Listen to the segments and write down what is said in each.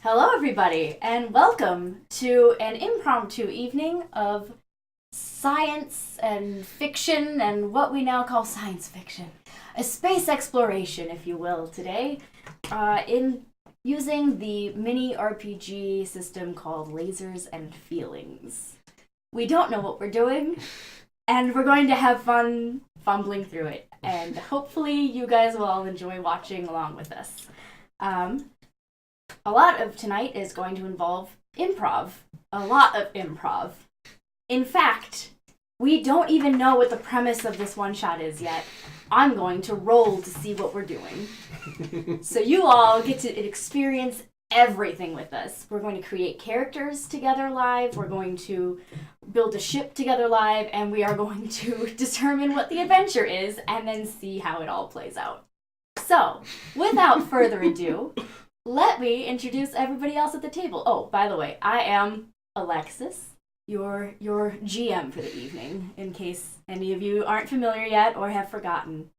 Hello, everybody, and welcome to an impromptu evening of science and fiction and what we now call science fiction. A space exploration, if you will, today, in using the mini RPG system called Lasers and Feelings. We don't know what we're doing, and we're going to have fun fumbling through it, and hopefully you guys will all enjoy watching along with us. A lot of tonight is going to involve improv. A lot of improv. In fact, we don't even know what the premise of this one-shot is yet. I'm going to roll to see what we're doing. So you all get to experience everything with us. We're going to create characters together live, we're going to build a ship together live, and we are going to determine what the adventure is and then see how it all plays out. So, without further ado, let me introduce everybody else at the table. Oh, by the way, I am Alexis, your GM for the evening, in case any of you aren't familiar yet or have forgotten.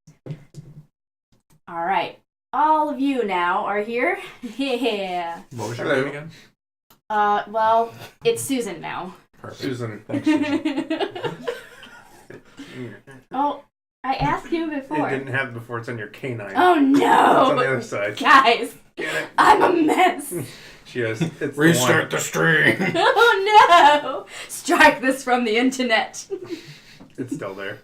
All right. All of you now are here. Yeah. What was your name again? Well, it's Susan now. Perfect. Susan. Thanks, Susan. Oh, I asked you before. It didn't have it before. It's on your canine. Oh, no. It's on the other side. Guys, Get it? I'm a mess. She is. It's Restart the stream. Oh, no. Strike this from the internet. It's still there.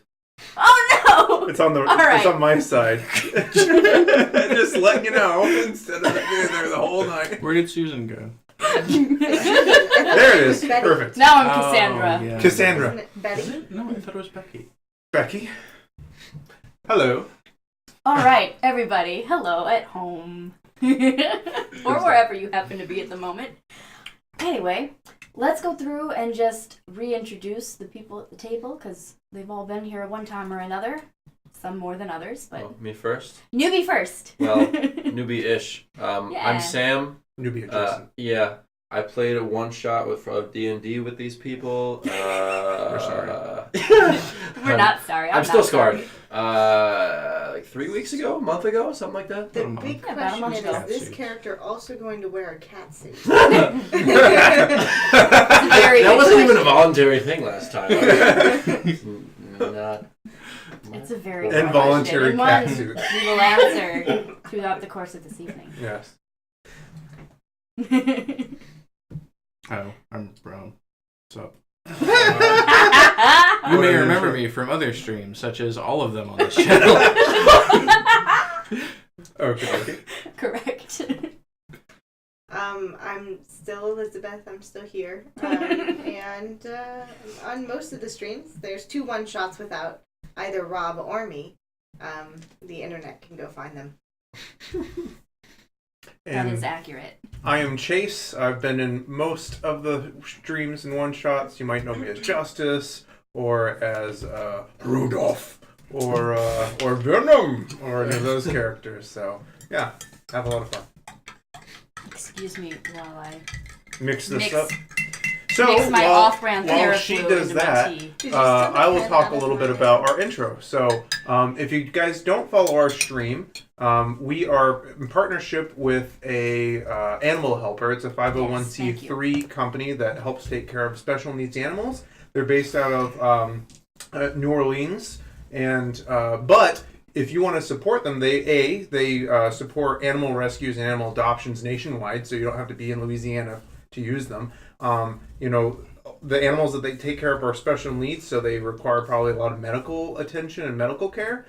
Oh, no. It's on the. All right. It's on my side. Just letting you know. Instead of being there the whole night. Where did Susan go? There it is. Betty. Perfect. Now I'm Cassandra. Oh, yeah. Cassandra. Isn't it Betty? Is it? No, I thought it was Becky. Becky. Hello. All right, everybody. Hello at home. Or wherever you happen to be at the moment. Anyway, let's go through and just reintroduce the people at the table, because they've all been here one time or another. Some more than others, but... Oh, me first? Newbie first. Well, newbie-ish. Yeah. I'm Sam. Newbie adjacent. Yeah, I played a one-shot of D&D with these people. We're sorry. We're not sorry. I'm not still scarred. sorry. Like 3 weeks ago? A month ago? Something like that? The About a big month. About a question month is ago. this character also going to wear a cat suit? Very That good wasn't even a question. voluntary thing last time. Not... It's a very good Involuntary question, cat and suit. one we will answer throughout the course of this evening. Yes. Oh, I'm Brown. What's up? What You may are remember you- me from other streams, such as all of them on this channel. Okay. Correct. I'm still Elizabeth. I'm still here. And on most of the streams, there's 2 one-shots without either Rob or me. The internet can go find them. That is And accurate. I am Chase. I've been in most of the streams and one-shots. You might know me as Justice, or as Rudolph, or Venom, or any of those characters. So, yeah, have a lot of fun. Excuse me while I Mix this Mix- up. So, mix my off-brand while Theraflu she does into my that, tea. Did you steal I will pen talk out a of little bit my- about our intro. So, if you guys don't follow our stream, we are in partnership with a animal helper. It's a 501c3 company that helps take care of special needs animals. They're based out of New Orleans, and but if you want to support them, they support animal rescues and animal adoptions nationwide, so you don't have to be in Louisiana to use them. The animals that they take care of are special needs, so they require probably a lot of medical attention and medical care.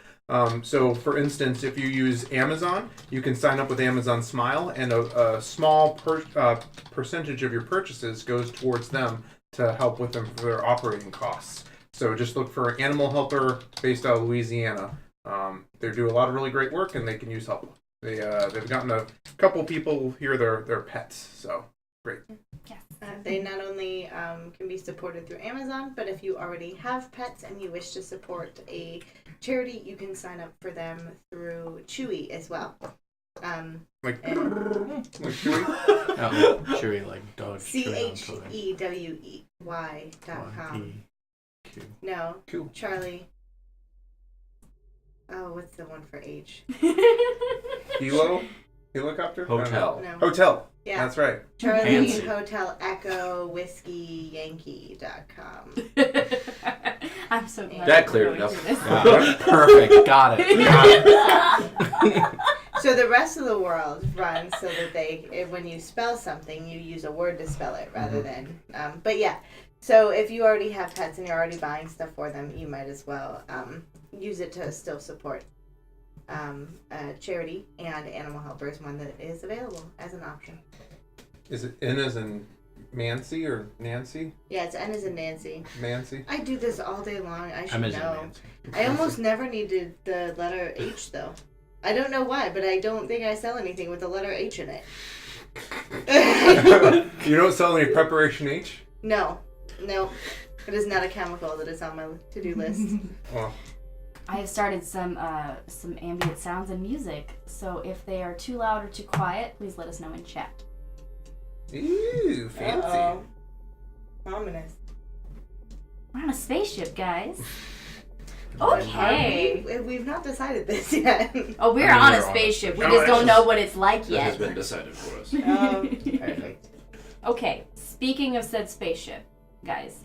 So, for instance, if you use Amazon, you can sign up with Amazon Smile, and a small percentage of your purchases goes towards them to help with them for their operating costs. So just look for Animal Helper based out of Louisiana. They do a lot of really great work, and they can use help. They've gotten a couple people here their pets, so great. Yes. They not only can be supported through Amazon, but if you already have pets and you wish to support a charity, you can sign up for them through Chewy as well. Like Chewy? Oh, Chewy, like dog. Chewy on Twitter. CHEWEY.com. Q. No, Cool. Charlie. Oh, what's the one for H? Hilo? Helicopter? Hotel. No. Hotel. Yeah. That's right. Charlie Fancy. Hotel Echo Whiskey Yankee.com. I'm so glad That we're cleared it going up. through this. Yeah, perfect. Got it. So the rest of the world runs so that when you spell something, you use a word to spell it rather than. But yeah, so if you already have pets and you're already buying stuff for them, you might as well use it to still support charity, and Animal Helper is one that is available as an option. Is it N as in Nancy or Nancy? Yeah, it's N as in Nancy. Nancy? I do this all day long. I I'm should as know. Nancy. I almost never needed the letter H though. I don't know why, but I don't think I sell anything with the letter H in it. You don't sell any Preparation H? No. It is not a chemical that is on my to-do list. Well, I have started some ambient sounds and music, so if they are too loud or too quiet, please let us know in chat. ew, fancy. Uh-oh. Ominous. We're on a spaceship, guys. But Okay. we've not decided this yet. Oh, we're I mean, on we're a on a spaceship. We spaceship. just don't know what it's like That has yet. been decided for us. Perfect. Okay, speaking of said spaceship, guys,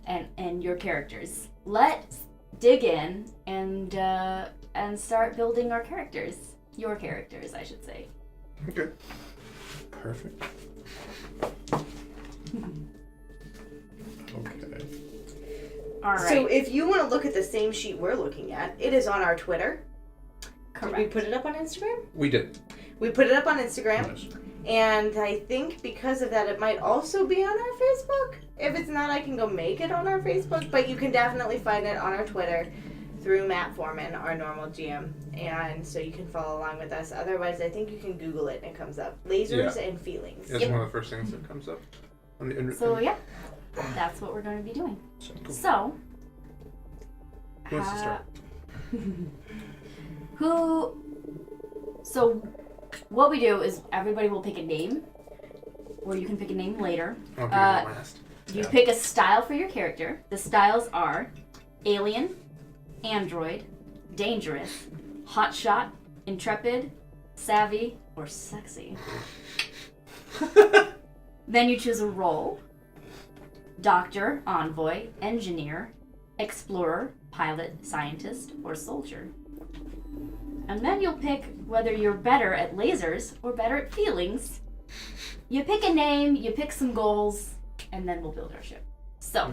and your characters, let's dig in and start building our characters. Your characters, I should say. Okay. Perfect. Okay. All right. So if you want to look at the same sheet we're looking at, it is on our Twitter. correct. Did we put it up on Instagram? We did. We put it up on Instagram. Nice. And I think because of that, it might also be on our Facebook. If it's not, I can go make it on our Facebook. But you can definitely find it on our Twitter through Matt Foreman, our normal GM. And so you can follow along with us. Otherwise, I think you can Google it and it comes up. Lasers and feelings. It's Yep. one of the first things that comes up. On the So yeah, that's what we're going to be doing. Cool. So, Who wants to start? So, what we do is everybody will pick a name, or you can pick a name later. I'll give you the last. You Yeah. pick a style for your character. The styles are alien, android, dangerous, hotshot, intrepid, savvy, or sexy. Then you choose a role: doctor, envoy, engineer, explorer, pilot, scientist, or soldier. And then you'll pick whether you're better at lasers or better at feelings. You pick a name, you pick some goals, and then we'll build our ship. So,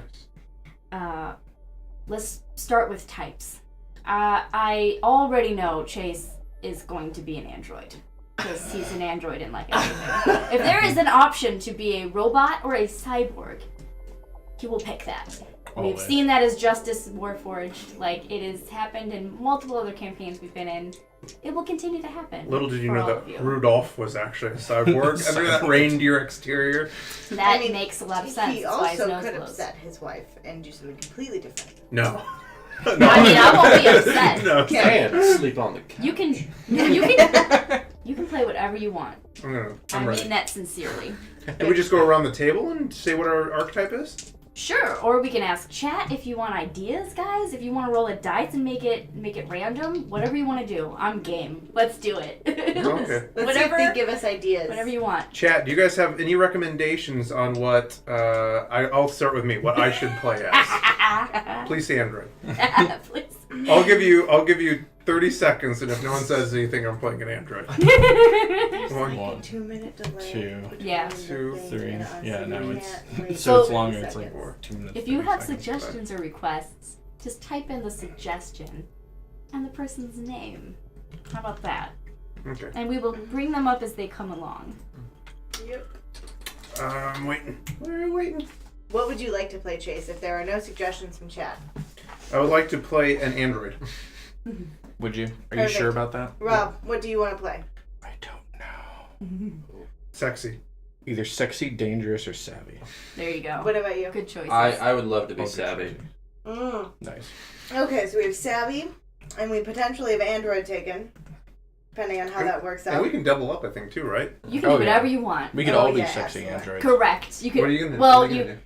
let's start with types. I already know Chase is going to be an android, because he's an android in like everything. If there is an option to be a robot or a cyborg, he will pick that. We've Always. seen that as Justice Warforged. Like, it has happened in multiple other campaigns we've been in. It will continue to happen. Little did you for know all that of you. Rudolph was actually a cyborg under that reindeer exterior. That I mean, makes a lot of sense. He That's why his also nose could glows. upset his wife and do something completely different. No. I mean, I won't be upset. No. And sleep on the couch. You can play whatever you want. I'm I ready. mean that sincerely. Do we just go around the table and say what our archetype is? Sure, or we can ask chat if you want ideas, guys. If you want to roll a dice and make it random, whatever you want to do, I'm game. Let's do it. Okay. Let's Whatever- see if they give us ideas. Whatever you want. Chat, do you guys have any recommendations on what, I'll start with me, what I should play as? Please say android. Please. I'll give you 30 seconds, and if no one says anything, I'm playing an android. There's One. like a 2-minute delay. Two. between Yeah. the 2, thing 3. and us, Yeah, and no, we it's can't wait so it's 30 longer. It's like seconds. 2 minutes. If you 30 have seconds. suggestions or requests, just type in the suggestion and the person's name. How about that? Okay. And we will bring them up as they come along. Yep. I'm waiting. We're waiting. What would you like to play, Chase, if there are no suggestions from chat? I would like to play an android. Would you? Are Perfect. you sure about that? Rob, what do you want to play? I don't know. Sexy. Either sexy, dangerous, or savvy. There you go. What about you? Good choices. I would love to be Okay. savvy. Nice. Okay, so we have Savvy, and we potentially have Android taken, depending on how that works And out. we can double up, I think, too, right? You can Oh, do whatever yeah. you want. We could Oh, all be yeah, sexy absolutely. androids. Correct. You could. What are you gonna Well, what are you gonna do?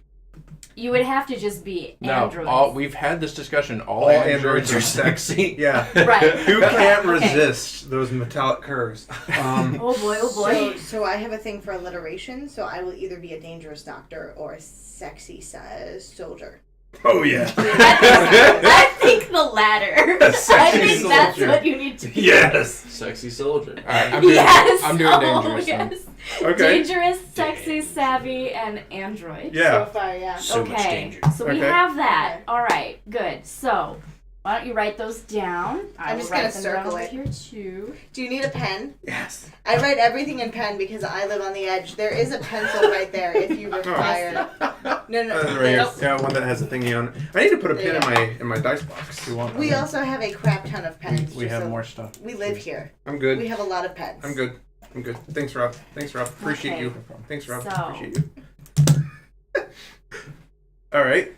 You would have to just be androids. No, we've had this discussion. All androids androids are sexy. Yeah. Right. Who can't Okay. resist those metallic curves? Oh boy, oh boy. So I have a thing for alliteration, so I will either be a dangerous doctor or a sexy soldier. Oh yeah. I think the latter. I think that's soldier. what you need to be. Yes. Sexy soldier. All right, I'm doing, Yes. I'm doing Oh, dangerous. then. yes. Okay. Dangerous, sexy, savvy, and android. Yeah. So far, yeah. So much Okay. danger. So we Okay. have that. Okay. All right. Good. So why don't you write those down? I I'm will just write gonna them circle down over it. here too. Do you need a pen? Yes. I write everything in pen because I live on the edge. There is a pencil right there if you require. No. Right here. Yeah, one that has a thingy on it. I need to put a pin Yeah. in my dice box. You want? We also have a crap ton of pens. We just have so- more stuff. We live here. I'm good. We have a lot of pens. I'm good. Thanks, Rob. Appreciate Okay. you. Thanks, Rob. So- Appreciate you. All right.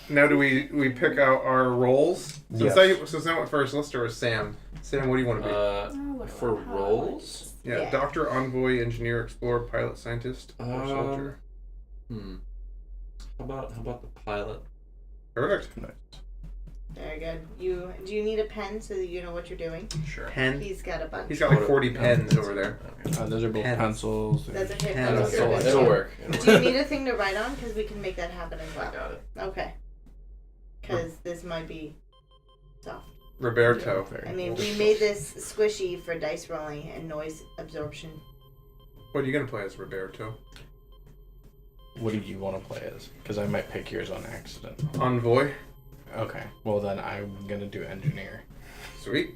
Now do we pick out our roles? Since Yes. I went first, let's start with Sam. Sam, what do you want to be? Oh, what For do I- how do I roles? Yeah, yeah. doctor, envoy, engineer, explorer, pilot, scientist, or soldier. How about the pilot? Perfect. Very good. Do you need a pen so that you know what you're doing? Sure. Pen. He's got a bunch. He's got like 40 pens over there. Those are both Pens. pencils. That's okay. Pen. Pencils It'll- are good It'll too. work. Do you need a thing to write on? Because we can make that happen as I well. got it. Okay. Because this might be soft. Roberto. Very I mean, cool. we made this squishy for dice rolling and noise absorption. What are you gonna play as Roberto? What do you want to play as? Because I might pick yours on accident. Envoy. Okay. Well, then I'm gonna do engineer. Sweet.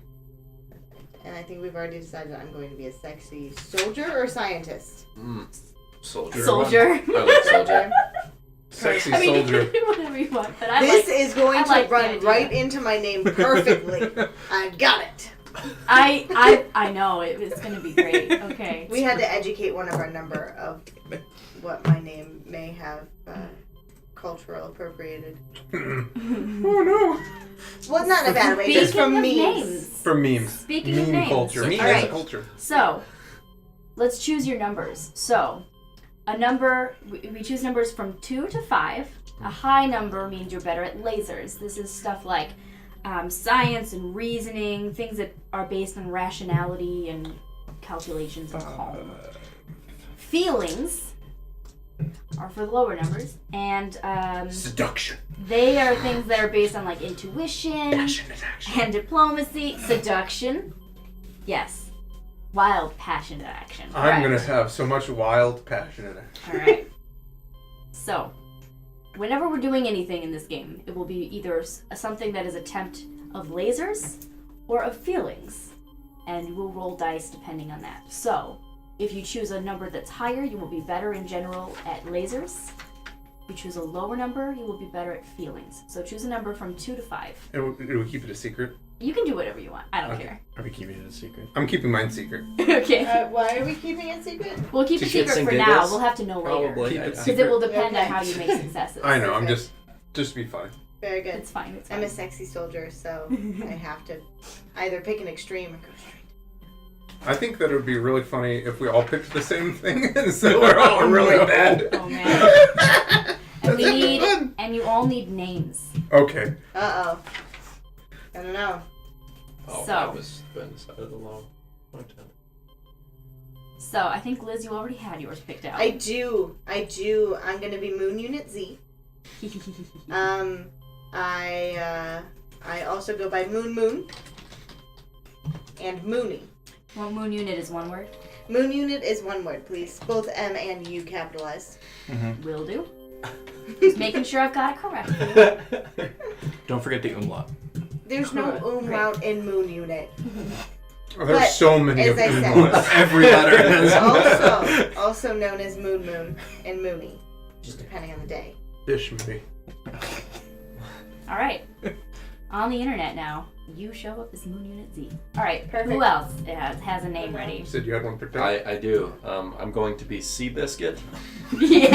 And I think we've already decided I'm going to be a sexy soldier or scientist. Soldier. Soldier. I like soldier. Sexy I mean, you soldier. can do whatever you want, but I This like. is going I to like the run idea. right into my name perfectly. I got it. I know it was gonna be great. Okay. We had to educate one of our number of what my name may have cultural appropriated. Oh no. Well, not in a bad way, just from Speaking of memes. names. For memes. Speaking of Meme names. culture. Meme All is a right. culture. So, let's choose your numbers. So, a number, we choose numbers from 2 to 5. A high number means you're better at lasers. This is stuff like science and reasoning, things that are based on rationality and calculations and calm. Feelings are for the lower numbers, and Seduction. they are things that are based on like intuition Passionate action. and diplomacy, seduction. Yes. Wild, passionate action. I'm Alright. gonna have so much wild, passionate action. Alright. So, whenever we're doing anything in this game, it will be either something that is attempt of lasers or of feelings. And we'll roll dice depending on that. So, if you choose a number that's higher, you will be better in general at lasers. If you choose a lower number, you will be better at feelings. So choose a number from 2 to 5. And we'll keep it a secret. You can do whatever you want. I don't Okay. care. Are we keeping it a secret? I'm keeping mine secret. Okay. Why are we keeping it secret? We'll keep To it shits secret and for now. giggles? We'll have to know later. Probably. Keep it Because secret. it will depend on Okay. how you make successes. I know. I'm Okay. just to be funny. Very good. It's fine. It's I'm fine. a sexy soldier, so I have to either pick an extreme or go straight. I think that it would be really funny if we all picked the same thing, and so we're all really bad. Oh man. And we That'd be need, fun. and you all need names. Okay. Uh-oh. I don't know. Oh, So. that was been decided a long time. So I think Liz, you already had yours picked out. I do. I'm gonna be Moon Unit Z. I also go by Moon and Mooney. Well, moon unit is one word. Moon Unit is one word, please. Both M and U capitalized. Will do. Just making sure I've got it correct. Don't forget the umlaut. There's no umlaut in Moon Unit. Oh, there's But, so many as of I them. said- Every letter has Also known as Moon and Mooney, just depending on the day. Dish me. All right. On the internet now, you show up as Moon Unit Z. All right. Who else has a name ready? You said you had one picked out? I do. I'm going to be Seabiscuit. Yeah.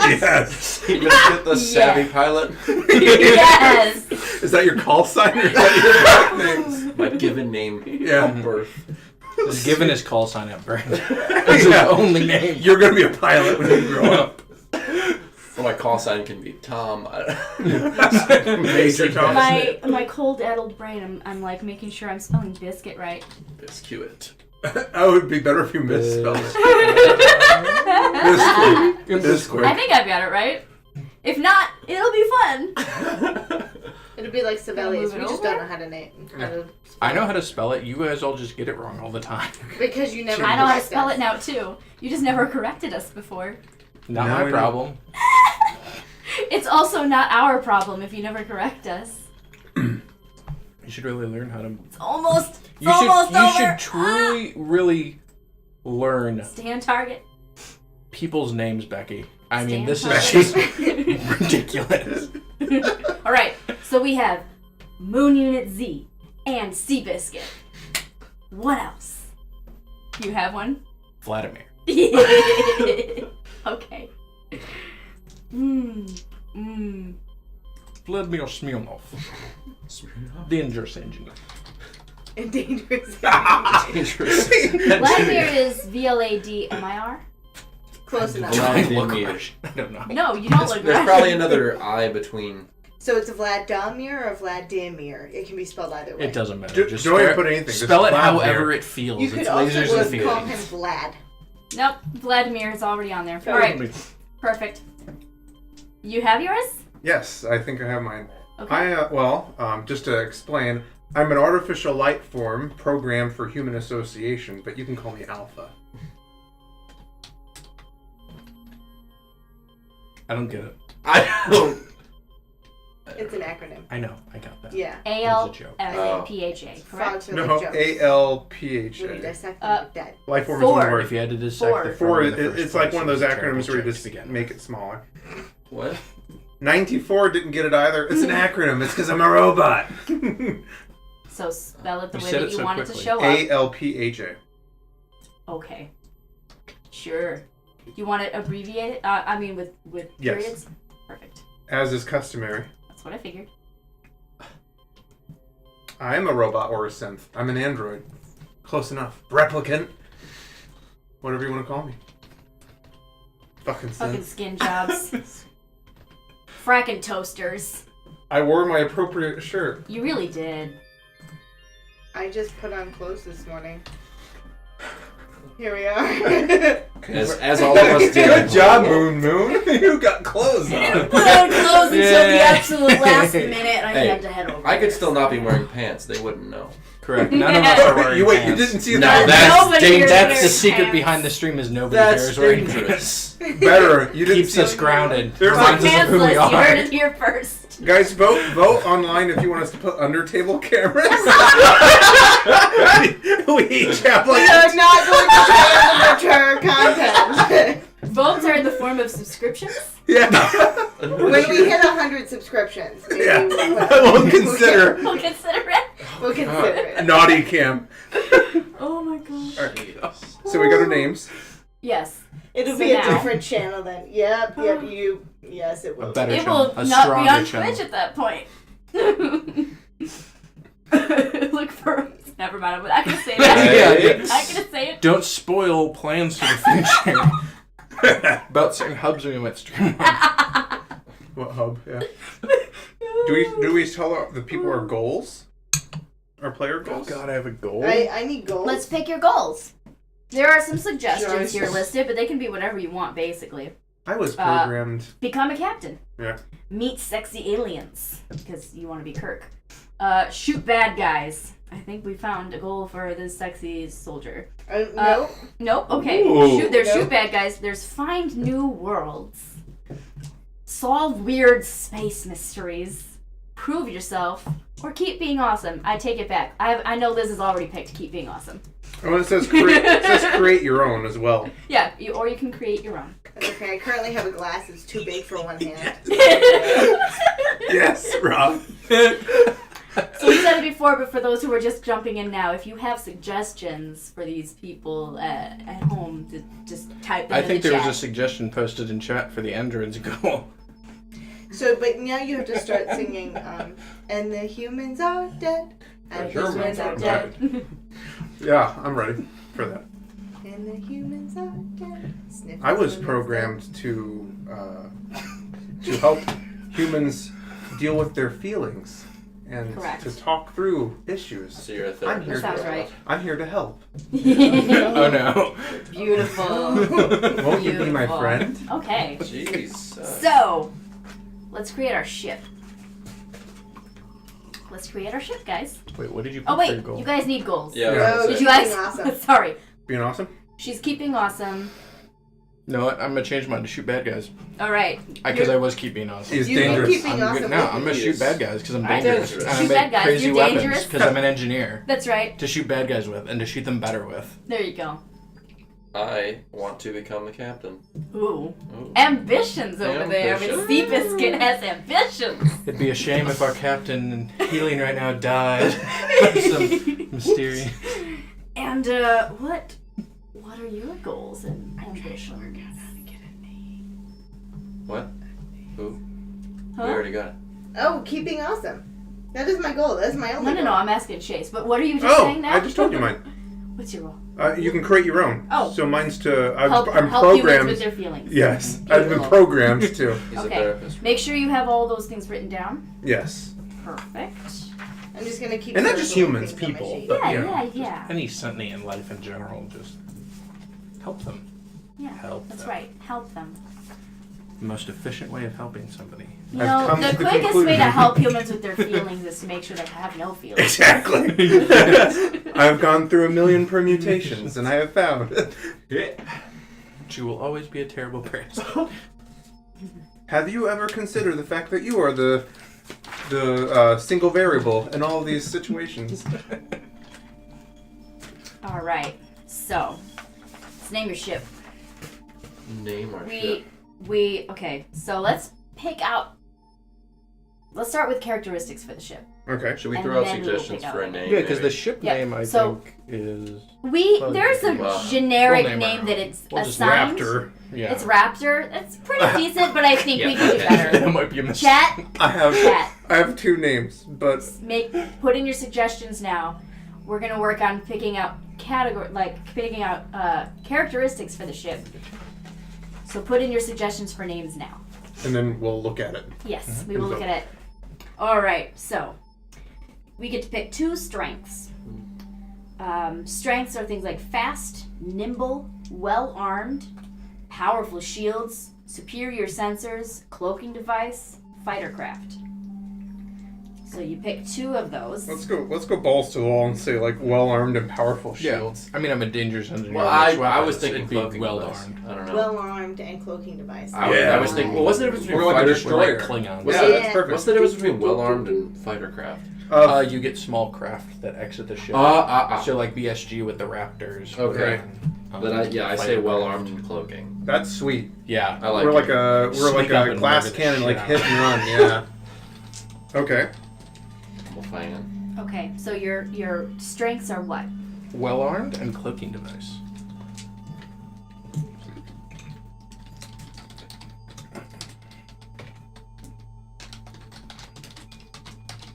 Yes. Seabiscuit, the savvy pilot. Yes. Is that your call sign or is that your nickname? My given name Yeah. at birth. Just given his call sign at birth. That's his only name. You're gonna be a pilot when you grow up. Or my call sign can be Tom. Major Tom. My cold-addled brain, I'm like making sure I'm spelling biscuit right. Biscuit. That would be better if you misspelled it. This quick. I think I've got it right. If not, it'll be fun. It'll be like Sibelius. Move it We just over? don't know how to name. I know how to spell it. You guys all just get it wrong all the time. Because you never. I know how to correct spell us. it now too. You just never corrected us before. Not Now my we know. problem. It's also not our problem if you never correct us. You should really learn how to. It's almost. It's You should. almost You over. should truly, really learn Stay on target. people's names, Becky. I mean, Stay this on is target. just ridiculous. All right. So we have Moon Unit Z and Seabiscuit. What else? You have one? Vladimir. Okay. Vladimir Smirnov. Dangerous engineer. Dangerous. Dangerous. Vladimir is VLADMIR? Close enough. Vladimir. I don't know. No, you don't look There's right. probably another I between. So it's Vladimir or Vladimir. It can be spelled either way. It doesn't matter. Just Don't even spell- put anything. Just Spell it Vladimir. however it feels. You It's could also lasers and just call him feelings. Vlad. Nope, Vladimir is already on there. All right, perfect. You have yours? Yes, I think I have mine. Okay. Just to explain, I'm an artificial light form programmed for human association, but you can call me Alpha. I don't get it. I don't. It's an acronym. I know. I got that. Yeah. It was a joke. ALFAPHA, correct? Frogs are No, like jokes. When you ALPHA. dissect them like that. Life form is Four. one word. If you had to dissect Four. the Four, front in the first it's like place, one of those it's a terrible acronyms where you joke to just begin make with. it smaller. What? 94 didn't get it either. It's an acronym. It's because I'm a robot. So spell it the You way said that it you so want it to quickly. show up. ALPHA. Okay. Sure. You want it abbreviated? With Yes. periods? Perfect. As is customary. That's what I figured. I am a robot or a synth. I'm an android. Close enough. Replicant. Whatever you want to call me. Fucking Fucking synth. skin jobs. Fracking toasters. I wore my appropriate shirt. You really did. I just put on clothes this morning. Here we are. As all of us did. Good job, Moon Moon. You got clothes Put on. on clothes until the Yay. absolute last minute and I Hey, had to head over. I could still not be wearing pants. They wouldn't know. Correct. None of us are wearing You pants. didn't see No, that? that's Nobody here That's wears the secret pants. behind the stream is nobody That's cares wearing dangerous. Better. You didn't Keeps see us grounded. There's Reminds like us of who we Pantsless, you heard are. it here first. Guys, vote online if you want us to put under table cameras. we each have We like are not going to share the mature content. Votes are in the form of subscriptions. yeah. When we hit 100 subscriptions, maybe Yeah. we'll We'll consider We'll consider it. We'll consider it. naughty cam. Oh my gosh. All right. So we got our names. Yes. It'll So be a now- different channel then. Yep, you. Yes, it will. A better It channel. will A not be stronger on channel. Twitch at that point. Look for. Never mind. I'm not gonna say that. Yeah. I'm not gonna say it. Don't spoil plans for the future. About certain hubs we might stream on. What hub? Yeah. Do we tell the people our goals? Our player Oh goals? god, I have a goal. I need gold. Let's pick your goals. There are some suggestions Choices. here listed, but they can be whatever you want, basically. I was programmed. Become a captain. Yeah. Meet sexy aliens, because you want to be Kirk. Shoot bad guys. I think we found a goal for this sexy soldier. No. Nope. Okay. Ooh. There's Nope. shoot bad guys. There's find new worlds. Solve weird space mysteries. Prove yourself. Or keep being awesome. I take it back. I know Liz has already picked keep being awesome. Oh, it says create your own as well. Yeah, or you can create your own. That's okay. I currently have a glass that's too big for one hand. Yes, Rob. So we said it before, but for those who are just jumping in now, if you have suggestions for these people at home, to just type them I in think the there chat. was a suggestion posted in chat for the androids goal. So, but now you have to start singing, and the humans are dead. And the Sure, humans are dead. Yeah, I'm ready for that. And the humans are dead. Sniff I the was humans programmed to to help humans deal with their feelings and Correct. to talk through issues. So you're a I'm here therapist. That sounds to- right. I'm here to help. Oh no. Beautiful. Won't you be my Beautiful. friend? Okay. Jeez. So, let's create our ship. Let's create our ship, guys. Wait, what did you pick Oh for your wait, goal? you guys need goals. Yeah. Yeah. Oh, Did you guys? keeping awesome. Sorry. Being awesome? She's keeping awesome. No, I'm gonna change mine to shoot bad guys. All right. Because I was keeping awesome. He's You keep dangerous. keeping I'm awesome. good now. I'm gonna He shoot is. bad guys because I'm Alright. dangerous. Dangerous. And I Shoot make bad guys, crazy you're weapons dangerous. because I'm an engineer. That's right. To shoot bad guys with and to shoot them better with. There you go. I want to become the captain. Ooh. Ooh. Ambitions over there. Miss Ambitions. Seabiscuit has ambitions. It'd be a shame if our captain healing right now died. Some mysterious. And what are your goals and ambitions? What? Who? Huh? We already got it. Oh, keeping awesome. That is my goal. That is my only No, goal. I'm asking Chase. But what are you just Oh, saying now? I just told you mine. What's your goal? You can create your own. Oh. So mine's to. I'm Help humans programmed. with their feelings. Yes, I've been Beautiful. programmed to. He's a Okay. therapist. Make sure you have all those things written down. Yes. Perfect. I'm just gonna keep. And not just circling humans, things on my people, sheet. but- Yeah, yeah. yeah. Any sentient life in general, just help them. Yeah, Help that's them. right. Help them. The most efficient way of helping somebody. You I've know, come the to the quickest way conclusion. to help humans with their feelings is to make sure they have no feelings. Exactly. I've gone through a million permutations, and I have found. She will always be a terrible person. Have you ever considered the fact that you are the single variable in all of these situations? All right. So, let's name your ship. Name our ship. Okay. So let's pick out. Let's start with characteristics for the ship. Okay. Should we And throw out then we will suggestions pick for a out- name? Yeah, because the maybe? ship Yeah, name I so- think is There's a Well, generic we'll name name our that own. it's We'll just assigned. Raptor. yeah. It's Raptor. It's pretty decent, but I think we can do that better. might be a mistake. Chat. I have. Chat. I have two names, but Put in your suggestions now. We're gonna work on picking out characteristics for the ship. So put in your suggestions for names now. and then we'll look at it. Yes, we will look at it. All right, so we get to pick 2 strengths. Strengths are things like fast, nimble, well armed, powerful shields, superior sensors, cloaking device, fighter craft. So you pick 2 of those. Let's go balls to the wall and say like well armed and powerful Yeah. shields. I mean, I'm a dangerous engineer. Well, Which I was weapons? thinking It'd be cloaking well device. armed. I don't know. Well armed and cloaking device. I was thinking. Well, what's the difference between Or like a fighter? destroyer. Like Klingon. What's, Yeah, the, that's perfect. what's the difference between well armed and fighter craft? You get small craft that exit the ship. So So like BSG with the Raptors. Okay. and, but I say fighter well craft. armed and cloaking. That's sweet. Yeah. I like we're it. like a Sneak up and glass murder the cannon, shit like out hit of and run. Yeah. Okay. We'll find it. Okay, so your strengths are what? Well armed and cloaking device.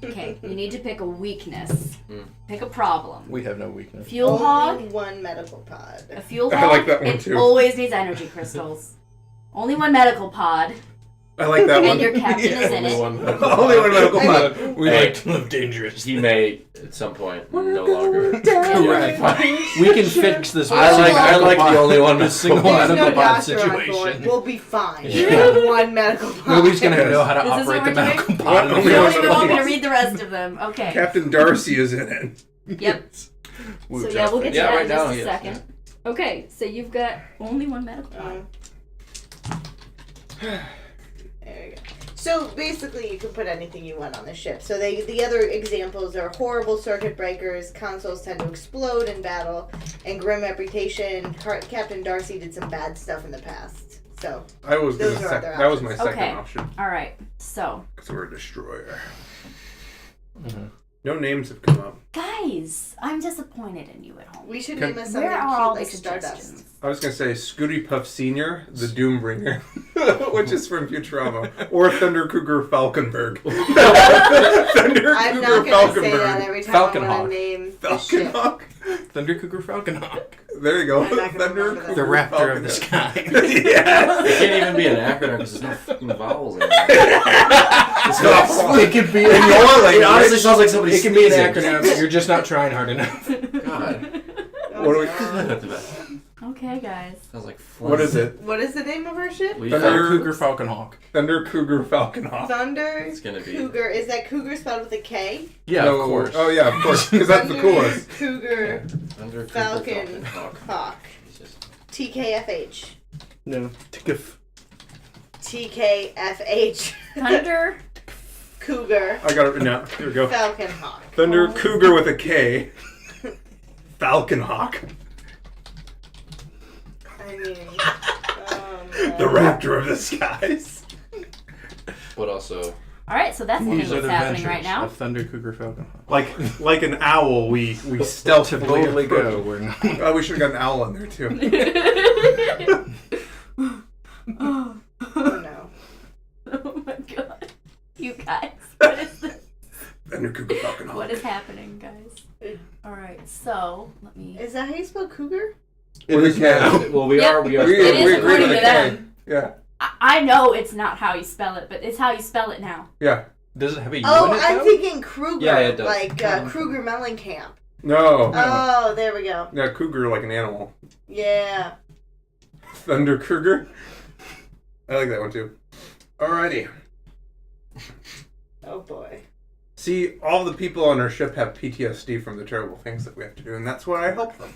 Okay, you need to pick a weakness. Hmm. Pick a problem. We have no weakness. Fuel Only hog. one medical pod. A fuel I hog. like that one it too. always needs energy crystals. Only one medical pod. I like that one. And your captain is in Only it. one. Only one medical I pod. mean, We Hey. like to live dangerously. He may at some point no longer. Correct. We can fix this. with I a single like pod. the only one A single There's medical no pod doctor on board. situation. We'll be fine. Yeah. With one medical pod. Nobody's gonna know how to This is what operate we're the medical doing? pod. in the Only You one first don't even medical want me to pod. read the rest of them. Okay. Captain Darcy is in it. Yep. Woo, So yeah, we'll get to Yeah, that right in now, just a yes. second. Okay, so you've got only one medical pod. There we go. So basically, you can put anything you want on the ship. So the other examples are horrible circuit breakers, consoles tend to explode in battle, and grim reputation. Captain Darcy did some bad stuff in the past. So I was gonna Those are other that was my options. second Okay. option. All right. So Because we're a destroyer. Mhm. No names have come up. guys, I'm disappointed in you at home. we should Can- name us something Where are cute all like the Stardust. suggestions? I was gonna say Scooty Puff Senior, the Doombringer, which is from Futurama, or Thunder Cougar Falconberg. Thunder I'm Cougar not going to say that Falconberg. every time I want Falconhawk. to name the ship. Falconhawk. Thunder Cougar Falconhawk. There you go. I'm not gonna Thunder remember that. The Cougar raptor of the Falcon. sky. Yes. It can't even be an acronym because there's no fucking vowels in it. It could be. It honestly sounds like somebody It can be an sneezing. acronym. You're just not trying hard enough. God. What do we? Okay, guys. Sounds like What is it? What is the name of our ship? We Thunder found- Cougar Falconhawk. Thunder Cougar Falconhawk. Thunder It's gonna be- Cougar. Is that Cougar spelled with a K? Yeah, No. of course. Oh yeah, of course, because that's the Thunder coolest. Cougar Thunder Cougar Falcon Hawk. Hawk. Jesus. TKFH. No. Tickif. TKFH. Thunder. Cougar I got it written down. Here we go. Falcon Hawk. Thunder Oh. Cougar with a K. Falcon Hawk. I mean, The raptor of the skies. But also, All right, so that's the thing These are that's the happening right adventures now. of Thunder Cougar Falconhawk. Like an owl, we stealthily Boldly approach. go. We're not. Oh, we should have got an owl in there too. oh no. Oh my god. You guys. What is this? Thunder Cougar Falcon Hawk. What is happening, guys? Alright, so let me. Is that how you spell cougar? It is now. well, we Yep. are. We It is agreed according with to a K. them. Yeah. I know it's not how you spell it, but it's how you spell it now. Yeah. Does it have a U Oh, in it, I'm though? thinking Kruger. Yeah, it does. Like Kruger Mellencamp. No. Oh, there we go. Yeah, cougar like an animal. Yeah. Thunder Cougar. I like that one too. Alrighty. Oh boy. See, all the people on our ship have PTSD from the terrible things that we have to do, and that's why I help them.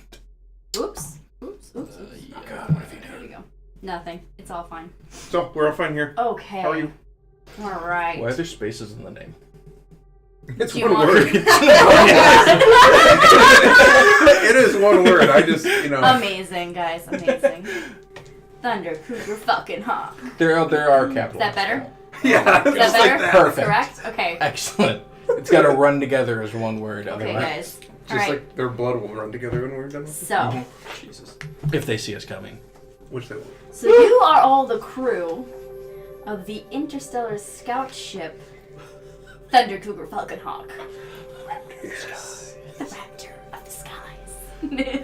Oops. Oops. Oops. yeah. Oh, God, what have you There done? we go. Nothing. It's all fine. So, we're all fine here. Okay. How are you? Alright. Why are there spaces in the name? It's Do you one want- word. It is one word. I just, Amazing, guys. Amazing. Thunder Cougar Falcon Hawk. There are capitals. Is that better? Yeah, Is just that like better? that. Perfect. Correct? Okay. Excellent. It's got to run together as one word. Okay, Otherwise, guys. Just Alright. like their blood will run together when we're done with it. So, Jesus. if they see us coming. Which they will. so you are all the crew of the interstellar scout ship Thunder Cougar Falcon Hawk. Yes. The raptor of the skies.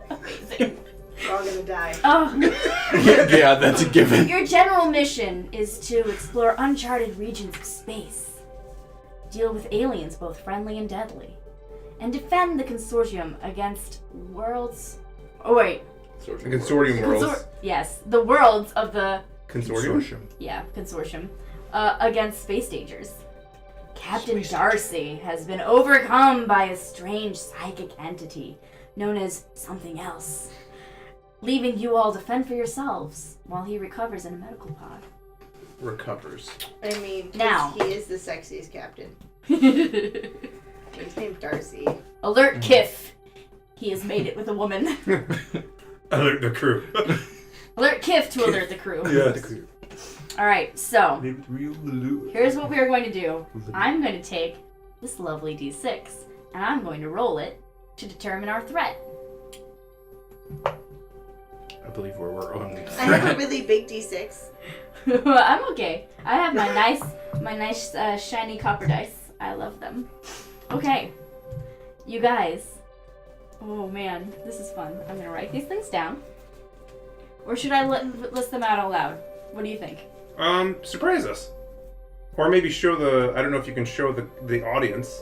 Amazing. We're all gonna die. Oh. Yeah, that's a given. Your general mission is to explore uncharted regions of space, deal with aliens both friendly and deadly, and defend the consortium against worlds. Oh wait, The consortium worlds. yes, the worlds of the Consortium? consortium against space dangers. Captain Darcy has been overcome by a strange psychic entity known as something else, leaving you all to fend for yourselves while he recovers in a medical pod. Recovers. I mean, Now. he is the sexiest captain. His name's Darcy. Alert Kiff. He has made it with a woman. Alert the crew. Alert Kiff to alert the crew. Yes. Alright, so Real blue. here's what we are going to do. I'm going to take this lovely d6 and I'm going to roll it to determine our threat. I believe we're on. I have a really big D6. I'm okay. I have my nice shiny copper dice. I love them. Okay, you guys. Oh man, this is fun. I'm gonna write these things down, or should I list them out out loud? What do you think? Surprise us. Or maybe show the, I don't know if you can show the audience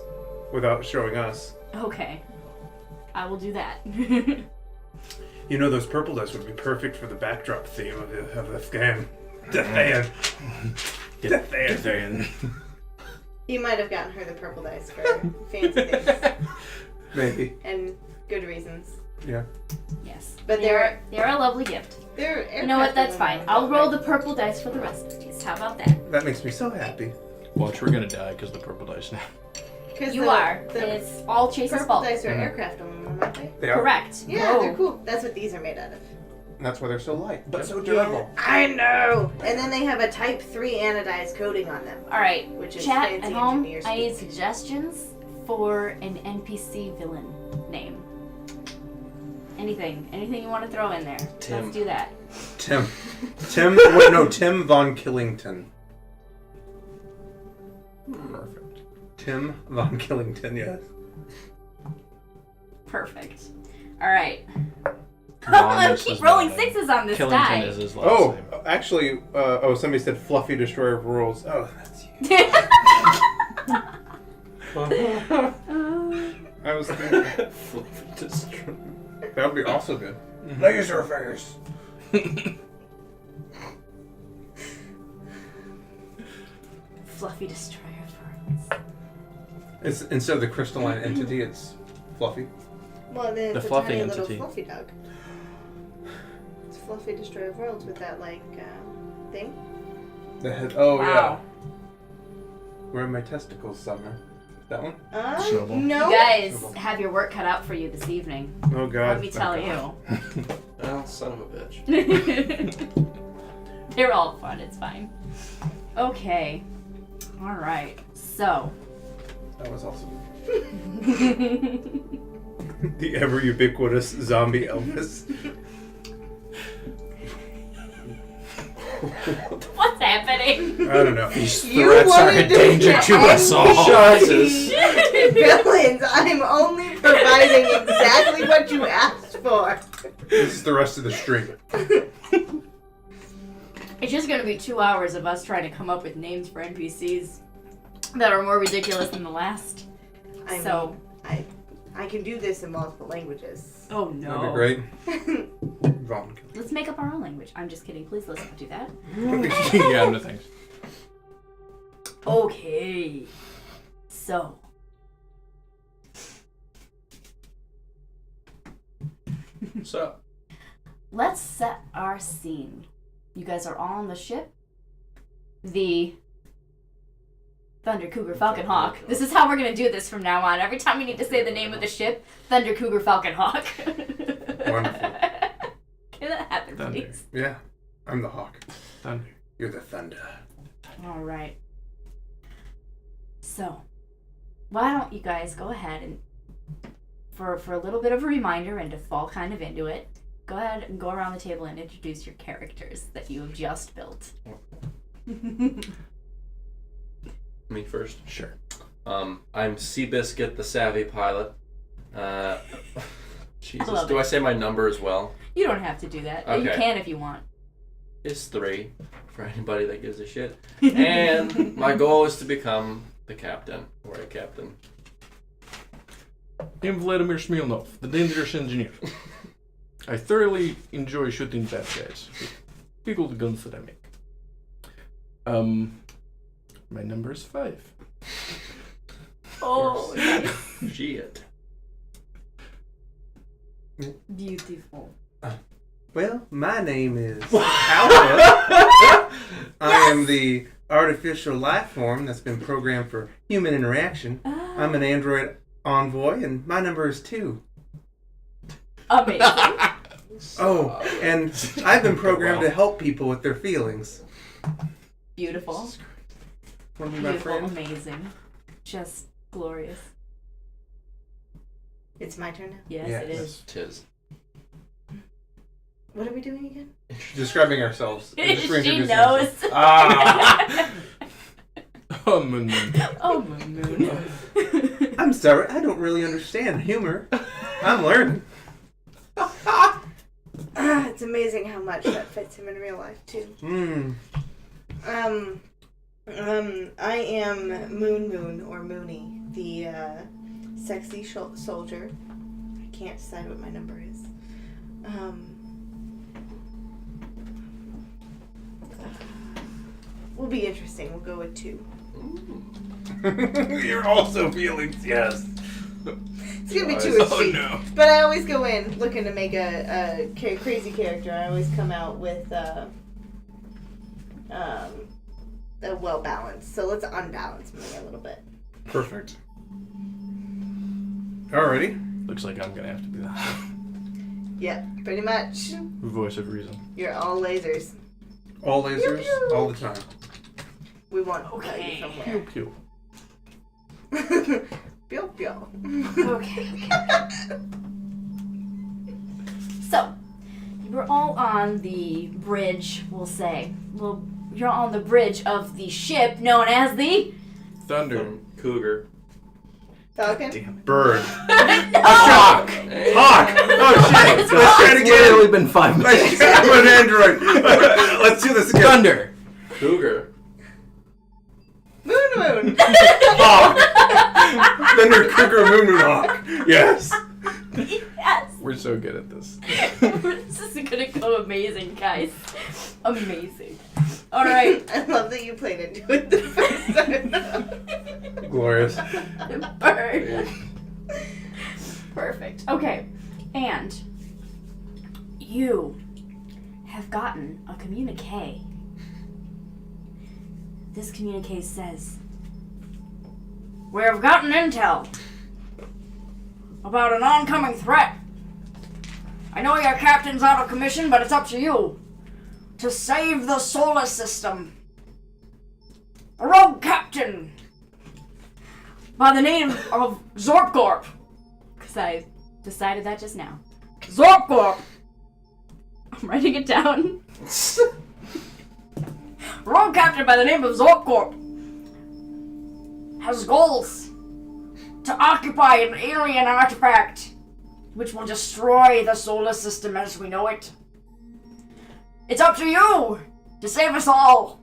without showing us. Okay, I will do that. You know, those purple dice would be perfect for the backdrop theme of this game. Death Fan. Death Fan. He might have gotten her the purple dice for fancy things Maybe. and good reasons. Yeah. Yes, But they're a lovely gift. They're You know what? That's aircraft fine. women, I'll roll the right? purple dice for the rest of these. How about that? That makes me so happy. Watch, we're gonna die because the purple dice now. 'Cause You the- are. The It's all Chase's purple fault. dice are Mhm. aircraft women, aren't they? They are. Correct. Yeah, Oh. they're cool. That's what these are made out of. That's why they're so light, but so Yeah, durable. I know. And then they have a Type 3 anodized coating on them, All right. which is Chat fancy at home, engineer I need speak. suggestions for an NPC villain name. Anything you want to throw in there. Tim. Let's do that. Tim. Wait, no, Tim Von Killington. Perfect. Tim Von Killington, yes. Perfect. All right. Come on, I'm this keep is rolling bad. sixes on this Killington die. is his last Oh, name. actually, somebody said Fluffy Destroyer of Worlds. Oh, that's you. I was thinking that would be also good. Laser fingers. Fluffy Destroyer of Worlds. It's instead of the crystalline entity, it's Fluffy. Well, then The it's a fluffy tiny entity. little fluffy dog. It's Fluffy Destroyer of Worlds with that, like, thing. The head. Oh Wow. yeah. Where are my testicles, Summer? That one? Snowball. No. You guys have your work cut out for you this evening. Oh God. Let me tell you. Well, son of a bitch. They're all fun. It's fine. Okay. All right. So. That was also the ever ubiquitous zombie Elvis. What's happening? I don't know. These You threats are a wanted to danger to us all. Jesus. Villains, I'm only providing exactly what you asked for. This is the rest of the string. It's just gonna be 2 hours of us trying to come up with names for NPCs that are more ridiculous than the last. I So. mean, I can do this in multiple languages. Oh no. That'd be great. Vaughn. Let's make up our own language. I'm just kidding. Please let's not do that. Yeah, no thanks. Okay. So. So, Let's set our scene. You guys are all on the ship. The Thunder Cougar Falcon Hawk. This is how we're gonna do this from now on. Every time we need to say the name of the ship, Thunder Cougar Falcon Hawk. Wonderful. Can that happen, Thunder. please? Yeah, I'm the hawk. Thunder. You're the thunder. All right. So, why don't you guys go ahead and, for a little bit of a reminder and to fall kind of into it, go ahead and go around the table and introduce your characters that you have just built. me first. Sure. I'm Seabiscuit, the savvy pilot. Jesus, love do it. I say my number as well? You don't have to do that. You Okay. can if you want. It's 3 for anybody that gives a shit. And my goal is to become the captain or a captain. I'm Vladimir Smilnov, the dangerous engineer. I thoroughly enjoy shooting bad guys with big old guns that I make. My number is 5. Oh, Shit. beautiful. Well, my name is Alpha. I am the artificial life form that's been programmed for human interaction. I'm an android envoy, and my number is 2. Amazing. Oh, and I've been programmed to help people with their feelings. Beautiful. Want to be my Beautiful. friend? Amazing. Just glorious. It's my turn now. Yes, Yes. it is. Tis. What are we doing again? Describing ourselves. Just She reintroducing knows. ourselves. Ah! Oh, man. Oh, Moon. I'm sorry, I don't really understand humor. I'm learning. It's amazing how much that fits him in real life too. Hmm. I am Moon or Mooney, the sexy soldier. I can't decide what my number is. Will be interesting. We'll go with 2. You're also feelings, yes. It's gonna be 2 or 3. Oh, no. But I always go in looking to make a crazy character. I always come out with a well balanced. So let's unbalance me a little bit. Perfect. Alrighty. Looks like I'm gonna have to be the Yep, pretty much. voice of reason. You're all lasers. All lasers, Pew, pew. all the time. We want to Okay. tell Pew you pew. somewhere. Pew pew. Okay. So, we're all on the bridge, we'll say. Well, you're on the bridge of the ship known as the... Thunder. Cougar. Falcon? Damn it. Bird. Hawk! Hawk! Oh shit! Let's try it It's again. literally been 5 minutes. I'm an android. Let's do this again. Thunder! Cougar. Moon. Hawk. Thunder, cougar, moon, and hawk. Yes. Yes. We're so good at this. This is gonna go amazing, guys. Amazing. All right. I love that you played into it the first time. Glorious. Bird. Perfect. Okay. And you have gotten a communique. This communique says, "We have gotten intel about an oncoming threat. I know your captain's out of commission, but it's up to you to save the solar system. A rogue captain by the name of Zorpcorp." Because I decided that just now. Zorpcorp! I'm writing it down. Rogue captain by the name of Zorpcorp has goals to occupy an alien artifact which will destroy the solar system as we know it. It's up to you to save us all.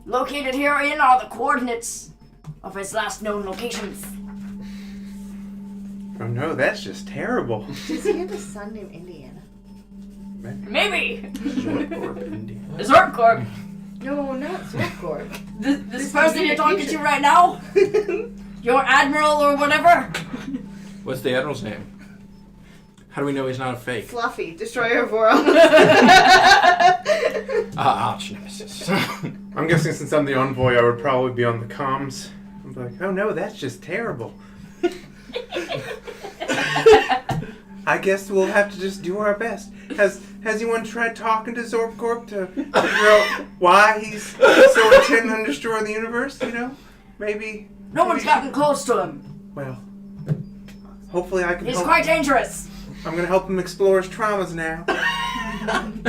Located herein are the coordinates of his last known locations. Oh no, that's just terrible. Does he have a son named Indiana? Maybe. Zorpcorp, India. Zorpcorp. No, not Zorpcorp. This person you're talking to right now? Your admiral or whatever? What's the admiral's name? How do we know he's not a fake? Fluffy, destroyer of worlds. Arch nemesis. I'm guessing since I'm the envoy, I would probably be on the comms. I'm like, oh no, that's just terrible. I guess we'll have to just do our best. Has anyone tried talking to Zorpcorp to figure out why he's so intent on destroying the universe? You know, maybe. No one's gotten close to him. Well, hopefully I can. He's help. quite dangerous. I'm gonna help him explore his traumas now.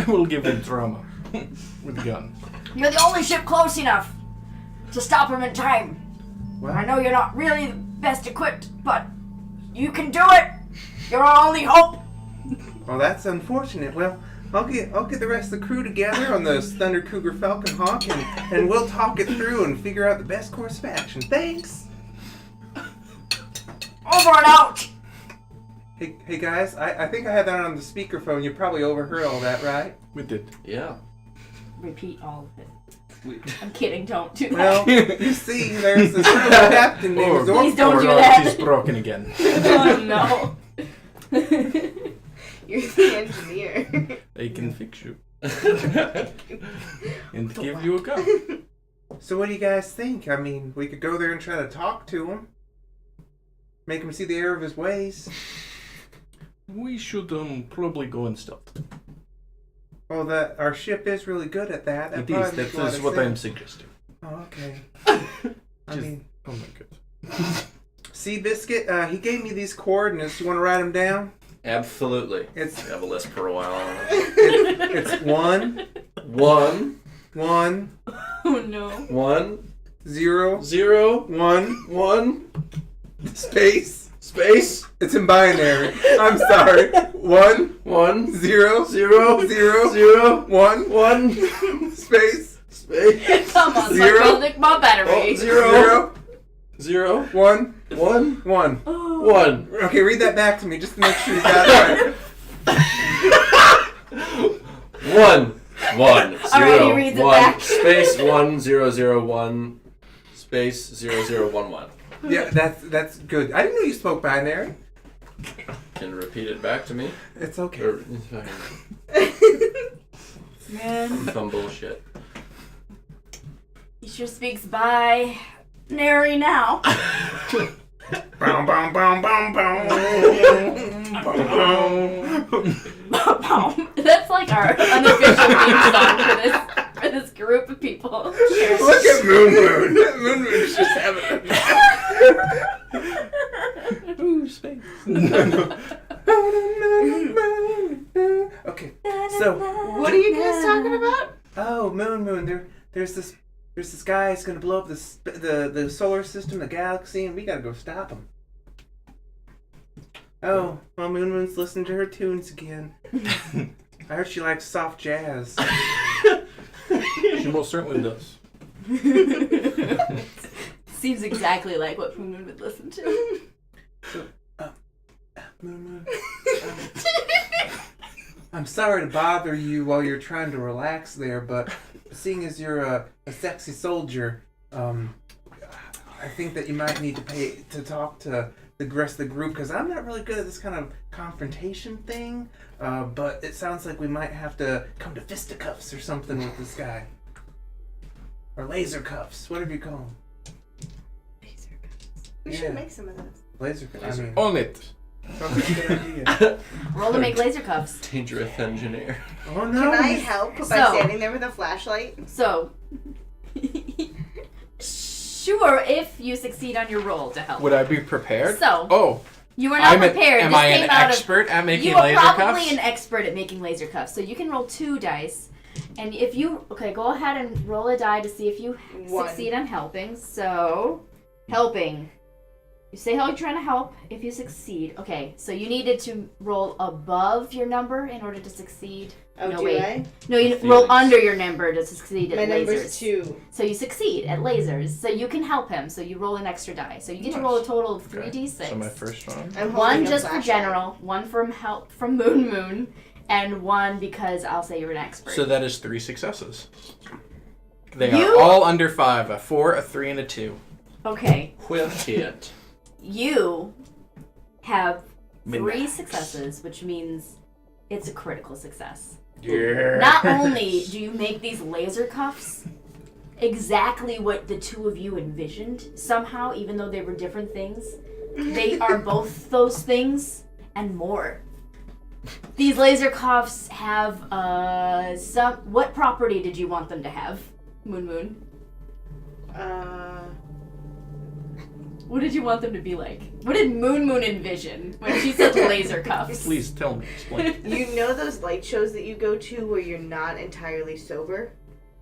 We'll give him trauma. With a gun. You're the only ship close enough to stop him in time. Well, I know you're not really the best equipped, but you can do it. You're our only hope. Well, that's unfortunate. Well, I'll get the rest of the crew together on the Thunder, Cougar, Falcon, Hawk, and we'll talk it through and figure out the best course of action. Thanks. Over and out. Hey guys, I think I had that on the speakerphone. You probably overheard all that, right? We did. Yeah. Repeat all of it. I'm kidding. Don't do Well, that. you see, there's this little captain named Zorpcorp. Please don't do Or that. He's broken again. Oh no. You're the engineer. They can fix you. And give you a gun. So what do you guys think? I mean, we could go there and try to talk to him. Make him see the error of his ways. We should probably go and stealth. Well, our ship is really good at that. It probably is. makes a lot That is of what sense. I'm suggesting. Oh, okay. I Just- mean, Oh my god. Seabiscuit, he gave me these coordinates. You want to write them down? Absolutely. It's I have a list for a while. it's 1, 1, Oh no. 1, 0, 0, 1, 1, space. space, It's in binary. I'm sorry. 1, 1, 0, 0, 0, 0, 1, 1, space. space, Come on, Zero. I'll nick my battery. Oh, 0, 0, 0, 1, 1, 1. Oh. 1. Okay, read that back to me just to make sure you got it right. 1, 1, 0, Alright, he reads it 1, back. space, 1, 0, 0, 1, space, 0, 0, 1, 1. Yeah, that's good. I didn't know you spoke binary. Can you repeat it back to me? It's okay. Or, Man, some bullshit. he sure speaks binary now. Bow, bow, bow, bow, bow. Bow, bow. That's like our unofficial theme song for this group of people. Look at Moon Moon. Moon Moon's just having a... Ooh, space. Okay, so... What are you guys talking about? Oh, Moon Moon, there's this There's this guy who's gonna blow up the solar system, the galaxy, and we gotta go stop him. Oh, well, Moon Moon's listening to her tunes again. I heard she likes soft jazz. She most certainly does. Seems exactly like what Moon Moon would listen to. Moon Moon, I'm sorry to bother you while you're trying to relax there, but seeing as you're a sexy soldier, I think that you might need to talk to the rest of the group, because I'm not really good at this kind of confrontation thing, but it sounds like we might have to come to fisticuffs or something with this guy. Or laser cuffs, whatever you call them. Laser cuffs. We Yeah. should make some of those. Laser cuffs, I mean, On it. sounds like a good idea. Roll to make laser cuffs. Dangerous engineer. Oh no! Can I help by So- standing there with a flashlight? So, sure, if you succeed on your roll to help. Would I be prepared? So, Oh, you were not prepared. Am This I an came out expert at of, making you are laser probably cuffs? an expert at making laser cuffs. So you can roll 2 dice. And if you, okay, go ahead and roll a die to see if you 1. succeed on helping. So, helping. You say how you're trying to help. If you succeed, okay, so you needed to roll above your number in order to succeed. Oh, No, do wait. I? No, you Feelings. roll under your number to succeed My at number's lasers. 2. So you succeed at lasers. So you can help him. So you roll an extra die. So you get to roll a total of 3d6. So my first one. I'm One holding a just for flashlight. general, one from help from Moon Moon, and one because I'll say you're an expert. So that is 3 successes. They You- are all under 5. A 4, a 3, and a 2. Okay, With it. you have 3 Midnight. successes, which means it's a critical success. Yeah. Not only do you make these laser cuffs exactly what the two of you envisioned somehow, even though they were different things, they are both those things and more. These laser cuffs have some. What property did you want them to have, Moon Moon? What did you want them to be like? What did Moon Moon envision when she said laser cuffs? Please tell me. Explain. You know those light shows that you go to where you're not entirely sober?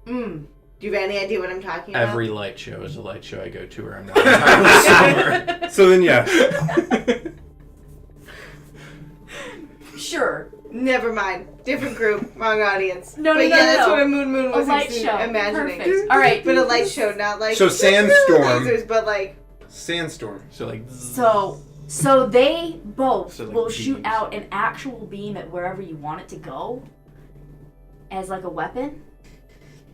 Mm. Do you have any idea what I'm talking about? Every light show is a light show I go to where I'm not entirely sober. So then, yes. Sure. Never mind. Different group, wrong audience. No, but no, yeah, no, that's no. what a Moon Moon A was light show. imagining. Perfect. All right. But a light show, not like So Sandstorm. lasers, but like Sandstorm. So like. So they both So, like, will shoot beams. out an actual beam at wherever you want it to go as like a weapon.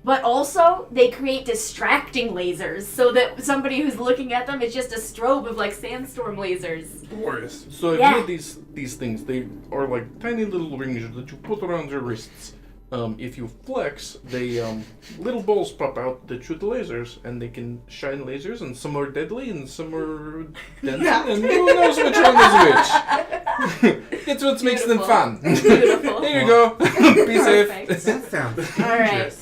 But also they create distracting lasers so that somebody who's looking at them is just a strobe of like sandstorm lasers. Glorious. So I've Yeah. made these things. They are like tiny little rings that you put around your wrists. If you flex, they little balls pop out that shoot lasers, and they can shine lasers, and some are deadly and some are dancing, and who knows which one is which. It's what makes them fun. Beautiful. There you go. Be safe. Perfect. That sounds All right. dangerous.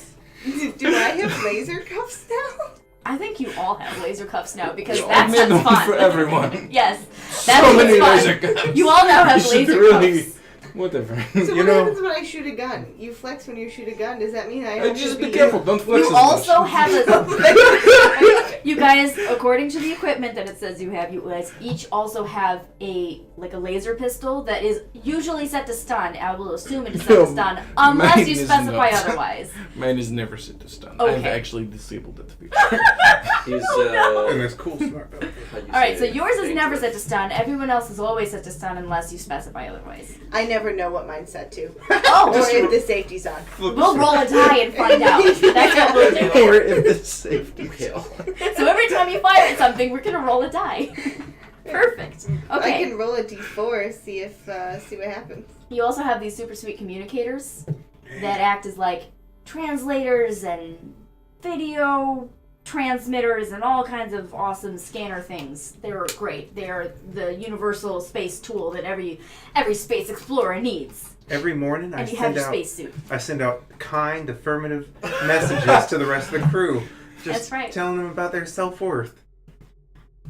do I have laser cuffs now? I think you all have laser cuffs now because I've that's made what's them fun. for everyone. Yes, that's So what's many fun. laser cuffs. You all now have You should laser really- cuffs. Whatever. So You what know- happens when I shoot a gun? You flex when you shoot a gun. Does that mean I have Just to be careful. Don't flex You as also much. have a. You guys, according to the equipment that it says you have, you guys each also have a laser pistol that is usually set to stun. I will assume it is set to stun unless Mine you is specify not. otherwise. Mine is never set to stun. I've Okay. actually disabled it to be. He's And there's cool smart belt. All right, so yours is never set to stun. Everyone else is always set to stun unless you specify otherwise. I never know what mine's set to. Oh, Or if the safety's on. we'll roll a die and find out. That's what we'll do. Or if it's safety kill. So every time you fire at something, we're gonna roll a die. Perfect. I Okay. can roll a d4, see what happens. You also have these super sweet communicators that act as like translators and video transmitters and all kinds of awesome scanner things. They're great. They're the universal space tool that every space explorer needs. Every morning I And you have send your out spacesuit. I send out kind, affirmative messages to the rest of the crew. Just That's right. telling them about their self-worth.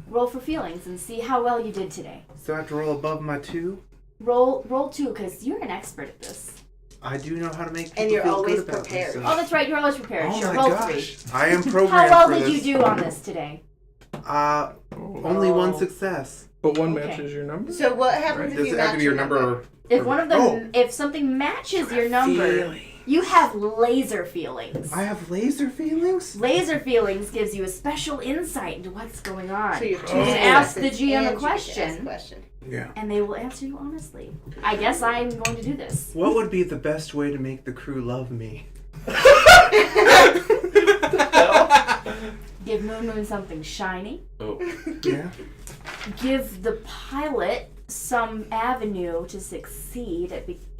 Roll for feelings and see how well you did today. So I have to roll above my 2? Roll 2 because you're an expert at this. I do know how to make people And you're feel always good about prepared. themselves. Oh, that's right. You're always prepared. Oh Sure. my Roll gosh. 3. I am How programmed well for did this. you do on this today? Only one success. But one Okay. matches your number. So what happens if Does you it have match to be your number? If one of them, Oh. if something matches your number, you have laser feelings. I have laser feelings? Laser feelings gives you a special insight into what's going on. So you have two You can ask the successes GM a and you can ask question. a question. Yeah. And they will answer you honestly. I guess I'm going to do this. What would be the best way to make the crew love me? Give Moon Moon something shiny. Oh. Yeah. Give the pilot some avenue to succeed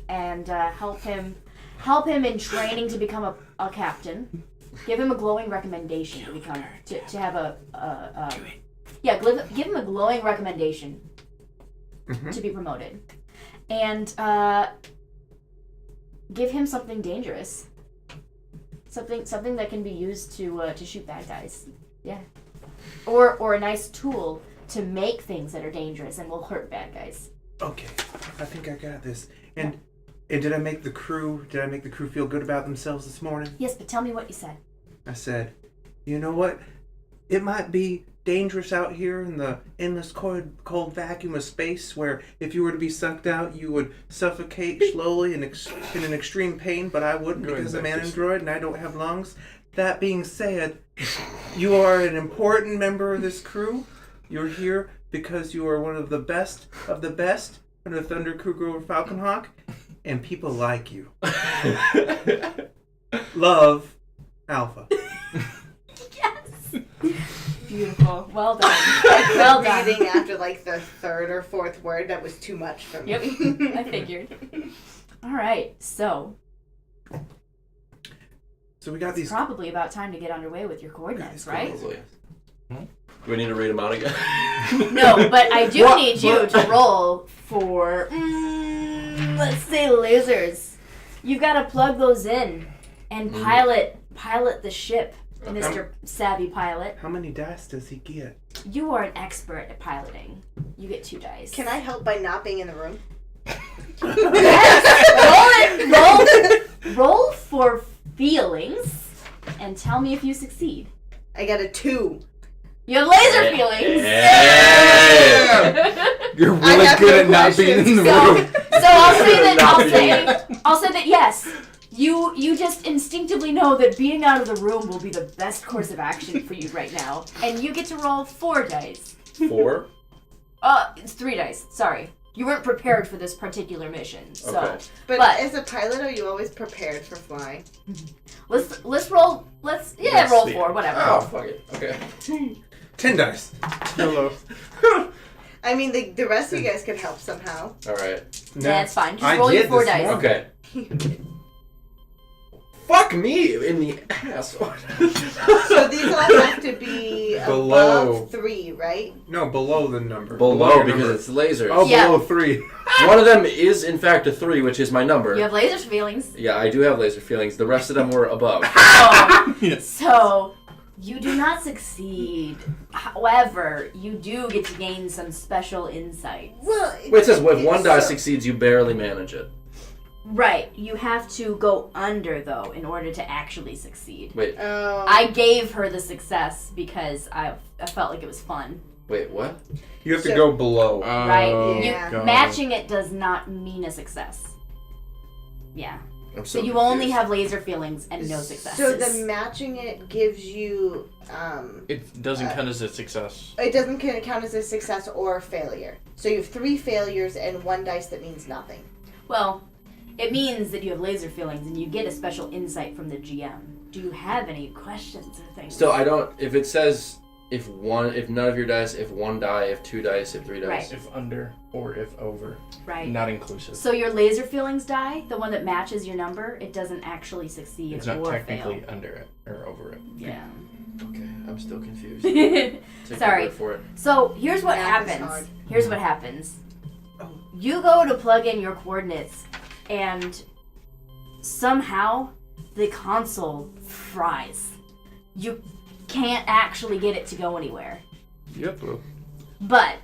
and help him in training to become a captain. Give him a glowing recommendation to become to have give him a glowing recommendation to be promoted, and give him something dangerous, something that can be used to shoot bad guys. Yeah, or a nice tool to make things that are dangerous and will hurt bad guys. Okay. I think I got this. And did I make the crew feel good about themselves this morning? Yes, but tell me what you said. I said, you know what? It might be dangerous out here in the endless cold vacuum of space where if you were to be sucked out, you would suffocate slowly in an extreme pain, but I wouldn't because I'm an android and I don't have lungs. That being said, you are an important member of this crew. You're here because you are one of the best under Thunder Cougar or Falconhawk, and people like you. Love, Alpha. Yes. Beautiful. Well done. Well done. Breathing after like the third or fourth word that was too much for me. Yep. I figured. All right. So So we got it's these. probably about time to get underway with your coordinates, right? Probably. Do we need to read them out again? No, but I do What? need you to roll for, let's say, lasers. You've got to plug those in and pilot the ship, Mr. Savvy Pilot. How many dice does he get? You are an expert at piloting. You get 2 dice. Can I help by not being in the room? Yes! Roll for feelings and tell me if you succeed. I got a 2. You have laser feelings. You're I really have good no at not being in the So, room. so I'll say that yes. You just instinctively know that being out of the room will be the best course of action for you right now, and you get to roll 4 dice. 4? It's 3 dice. Sorry, you weren't prepared for this particular mission. So Okay. But, But- as a pilot, are you always prepared for flying? let's roll. Let's roll see. 4. Whatever. Oh, fuck it. Okay. 10 dice. Hello. I mean, the rest of you guys could help somehow. Alright. That's fine. Just I roll your did 4 this dice. morning. Okay. Fuck me in the ass. So these all have to be Below. above 3, right? No, below the number. Below your because number. it's lasers. Oh, Yeah. below 3. One of them is in fact a 3, which is my number. You have laser feelings. Yeah, I do have laser feelings. The rest of them were above. Oh, Yes. so you do not succeed. However, you do get to gain some special insights. Well, Wait, it says if one die so- succeeds, you barely manage it. Right. You have to go under though in order to actually succeed. Wait, Oh. I gave her the success because I felt like it was fun. wait, what? You have to So- go below. Right? Oh, Yeah. God. Matching it does not mean a success. Yeah. I'm So so you only confused. have laser feelings and no successes. So the matching it gives you, It doesn't count as a success. it doesn't count as a success or a failure. So you have 3 failures and 1 dice that means nothing. Well, it means that you have laser feelings and you get a special insight from the GM. Do you have any questions or things? Still, I don't. If it says if none of your dice, if 1 die, if 2 dice, if 3 dice. Right. If under or if over. Right. Not inclusive. So your laser feelings die, the one that matches your number, it doesn't actually succeed It's not or technically fail. under it or over it. Yeah. Okay, I'm still confused. Take Sorry. your word for it. So here's what Math is happens. hard. Here's what happens. You go to plug in your coordinates, and somehow the console fries. You can't actually get it to go anywhere. Yep. But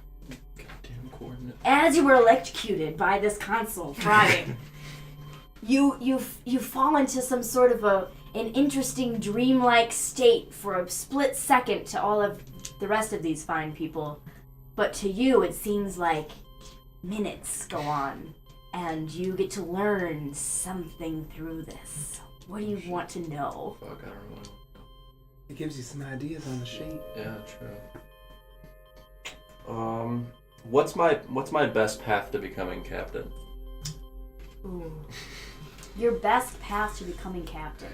Goddamn coordinate. as you were electrocuted by this console frying, you fall into some sort of an interesting dreamlike state for a split second to all of the rest of these fine people, but to you it seems like minutes go on, and you get to learn something through this. What do you want to know? Fuck, I don't know. It gives you some ideas on the shape. Yeah, true. What's my best path to becoming captain? Ooh. Your best path to becoming captain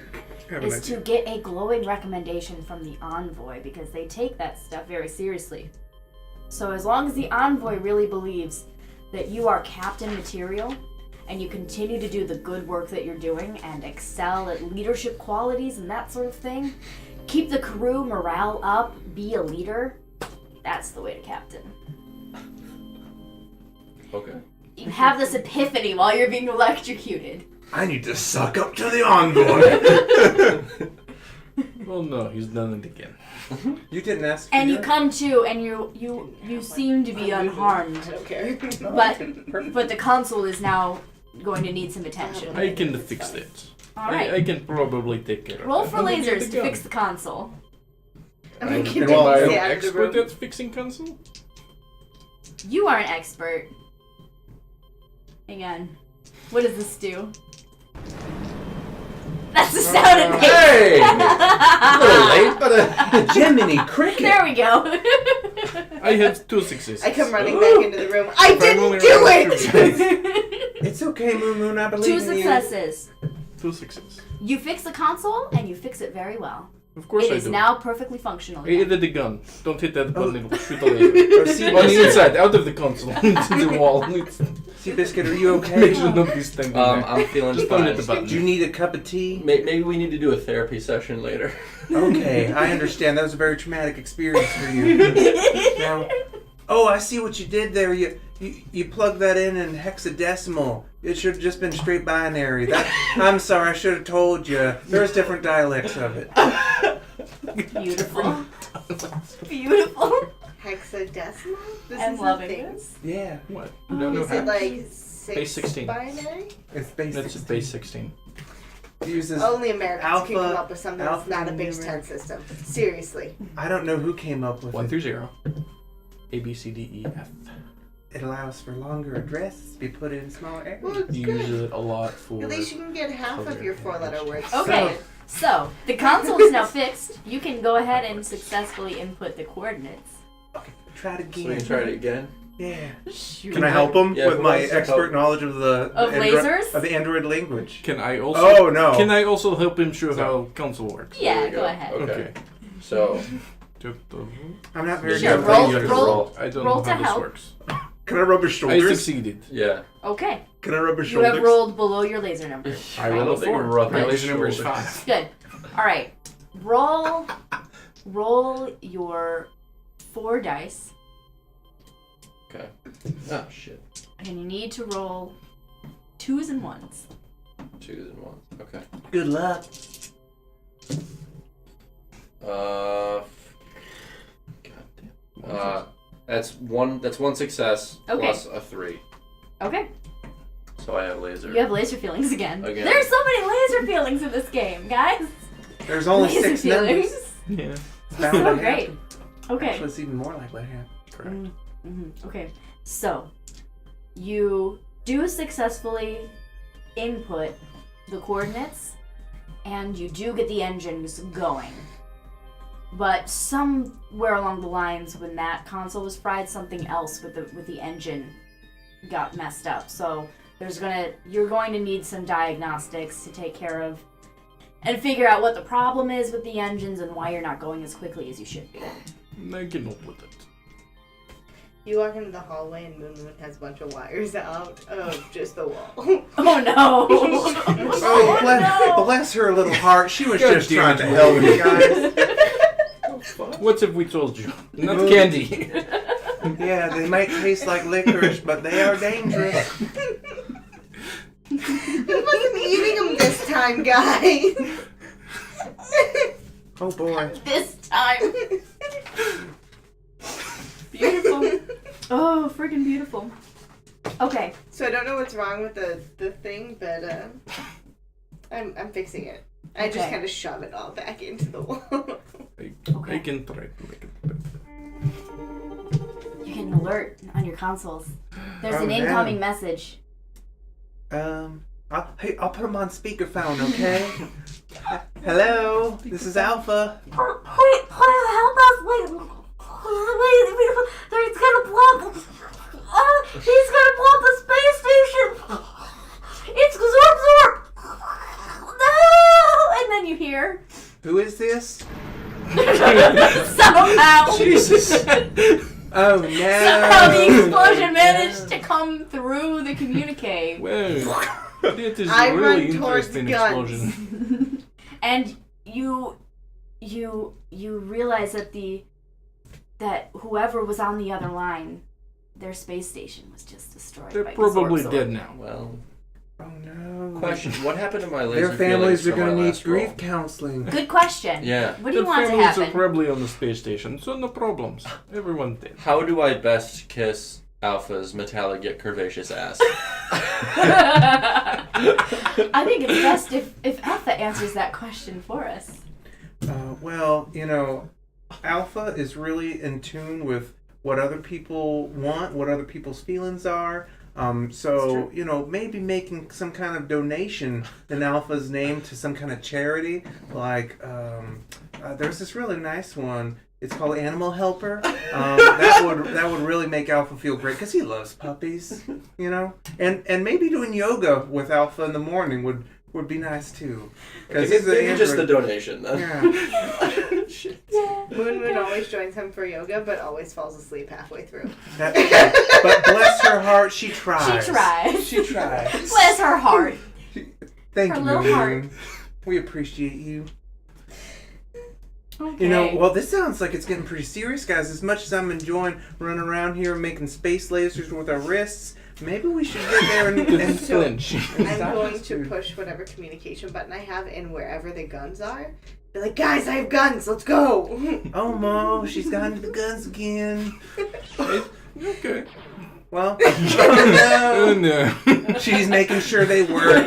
I have an is to idea. get a glowing recommendation from the envoy, because they take that stuff very seriously. So as long as the envoy really believes that you are captain material and you continue to do the good work that you're doing and excel at leadership qualities and that sort of thing, keep the crew morale up, be a leader, that's the way to captain. Okay. You have this epiphany while you're being electrocuted. I need to suck up to the envoy. Well, no, he's done it again. You didn't ask. And you for come to, and you seem to be unharmed, I don't care. but the console is now going to need some attention. I can fix that. All right, I can probably take care of roll that. for I'm gonna get lasers to gun. fix the console. I'm I'm gonna well, an stay out of the expert room. at fixing console? You are an expert. Hang on, what does this do? That's the sound it makes. Hey! A little late, but Jiminy Cricket. There we go. I had 2 successes. I come running back into the room. I Finally didn't do around it! It's okay, Moon Moon. I believe 2 in successes. 2 successes. You fix the console, and you fix it very well. Of course It I is do. now perfectly functional. I again. hit the gun. Don't hit that button, it'll shoot a laser. you. Oh, see, On the Biscuit, inside, out of the console, into the wall. see, Biscuit, are you Make okay? sure nobody's standing there. I'm feeling Just don't hit the fine. button. Do you need a cup of tea? Maybe we need to do a therapy session later. Okay, I understand. That was a very traumatic experience for you. Now, oh, I see what you did there. You plugged that in hexadecimal. It should have just been straight binary. I'm sorry. I should have told you. There's different dialects of it. Beautiful. Beautiful. Hexadecimal? This I'm is loving a thing. this. Yeah, What? You don't know Is it how? like Base 16. binary? it's basic. That's base 16. It uses. Only Americans Alpha- can come up with something that's alpha not a base 10 numeric. system. Seriously. I don't know who came up with 1 it. through 0. A, B, C, D, E, F. It allows for longer addresses to be put in smaller areas. Well, it's You good. use it a lot for. At least you can get half of your 4-letter words. Okay, so the console is now fixed. You can go ahead and successfully input the coordinates. Try it So we again. can try it again. Yeah. Shoot. Can I help him Yeah, with who my wants to expert help? knowledge of the Of lasers? of the Android language? Can I also? Oh no! Can I also help him show how console works? Yeah, There we go ahead. Okay. So I'm not very Sure, good. roll- at roll- I don't Roll know to how this help. works. Can I rub his I shoulders? succeeded. yeah. Okay, Can I rub his you shoulders? have rolled below your laser number. I Right. rolled a They 4. rub My my laser number is shoulders. 5. Good. All right, roll your 4 dice, Okay. Oh shit. and you need to roll 2s and 1s. 2s and 1s. Okay. Good luck. God damn. That's one success Okay. plus a 3. Okay, So I have laser. you have laser feelings again. Again. There's so many laser feelings in this game, guys. There's only Laser 6 numbers. Yeah. It's bound So to great. happen. Okay. Actually, it's even more like what happened. Correct. Okay, so you do successfully input the coordinates, and you do get the engines going. But somewhere along the lines, when that console was fried, something else with the engine got messed up. So you're going to need some diagnostics to take care of and figure out what the problem is with the engines and why you're not going as quickly as you should be. I can help with it. You walk into the hallway and Moon Moon has a bunch of wires out of just the wall. Oh no! Oh, bless her little heart. She was God just damn trying it, to help you guys. What if we told you? Not Move. candy. Yeah, they might taste like licorice, but they are dangerous. I wasn't eating them this time, guys. Oh boy. This time. Beautiful. Oh, freaking beautiful. Okay. So I don't know what's wrong with the thing, but I'm fixing it. I just Okay. kind of shove it all back into the wall. I can try to make it better. You get an alert on your consoles. There's Oh, an man. incoming message. I'll put him on speakerphone, okay? Hello, this is Alpha. Wait, help us! Wait, he's gonna blow up. He's gonna blow up the space station. It's Zorp Zorp. No! And then you hear Who is this? somehow. Jesus! Oh no! Somehow the explosion managed to come through the communique. Well, that is I a really run towards interesting guns. explosion. And you realize that whoever was on the other line, their space station was just destroyed. They're by probably Zorp Zorp. dead now. Well, Oh no! question: what happened to my laser Their families feelings are from my gonna need last roll? grief counseling. Good question. Yeah. What do you Their want to families are happen? probably on the space station, so no problems. Everyone dead. How do I best kiss Alpha's metallic yet curvaceous ass? I think it's best if Alpha answers that question for us. Well, Alpha is really in tune with what other people want, what other people's feelings are. So, maybe making some kind of donation in Alpha's name to some kind of charity. Like, there's this really nice one. It's called Animal Helper. That would really make Alpha feel great because he loves puppies, And maybe doing yoga with Alpha in the morning would be nice too. Because he's Maybe just the donation then. Yeah. Shit. Moon always joins him for yoga, but always falls asleep halfway through. But bless her heart, she tries. She tries. She tries. Bless her heart. Thank Her you, little Moon. heart. We appreciate you. Okay. Well, this sounds like it's getting pretty serious, guys. As much as I'm enjoying running around here making space lasers with our wrists, maybe we should get there and Flinch. I'm going to push whatever communication button I have in wherever the guns are. Be like, guys, I have guns. Let's go. Oh, Mo, she's gone to the guns again. Okay. Well, Oh oh, no. no. She's making sure they work.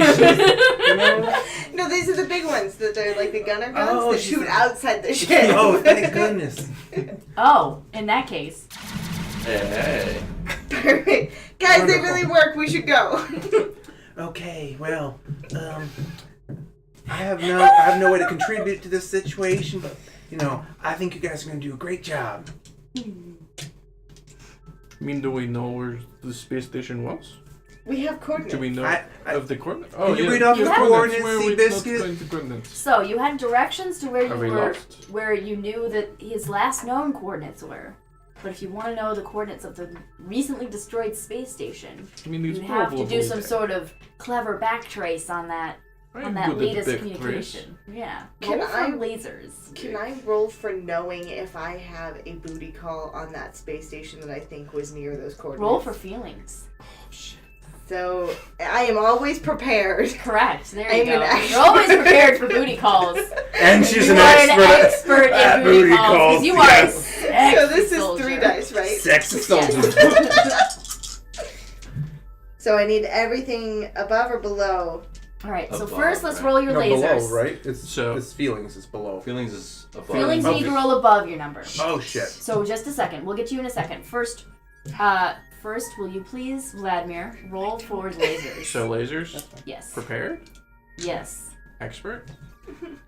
No, these are the big ones. That they're like the gunner guns Oh, that she's shoot like- outside the ship. Oh, thank goodness. Oh, in that case. Hey. Perfect. Guys, they Wonderful. really work. We should go. Okay, well, I have no way to contribute to this situation, but I think you guys are gonna do a great job. Do we know where the space station was? We have coordinates. Do we know I- of the coordinates? Can you read off the coordinates, Where are we Seabiscuit? not going to coordinates? So you had directions to where you Are we were, lost? where you knew that his last known coordinates were. But if you want to know the coordinates of the recently destroyed space station, It's you'd have to do probably some there. sort of clever backtrace on that I'm good at latest backtrace. communication. Yeah. Can Roll I- for lasers. Can I roll for knowing if I have a booty call on that space station that I think was near those coordinates? Roll for feelings. So I am always prepared. Correct. There I'm you go. an expert. You're always prepared for booty calls. And she's You an are expert, an expert at in booty booty calls. 'Cause calls, you yes. are a So this is soldier. 3 dice, right? Sexy soldier. Yes. So I need everything above or below. All right. So Above, first, let's right? roll your No, lasers. below, right? It's So- feelings is below. Feelings is above. Feelings you need to roll above your number. Oh shit. So just a second. We'll get to you in a second. First, will you please, Vladimir, roll for lasers? So lasers? Yes. Prepared? Yes. Expert?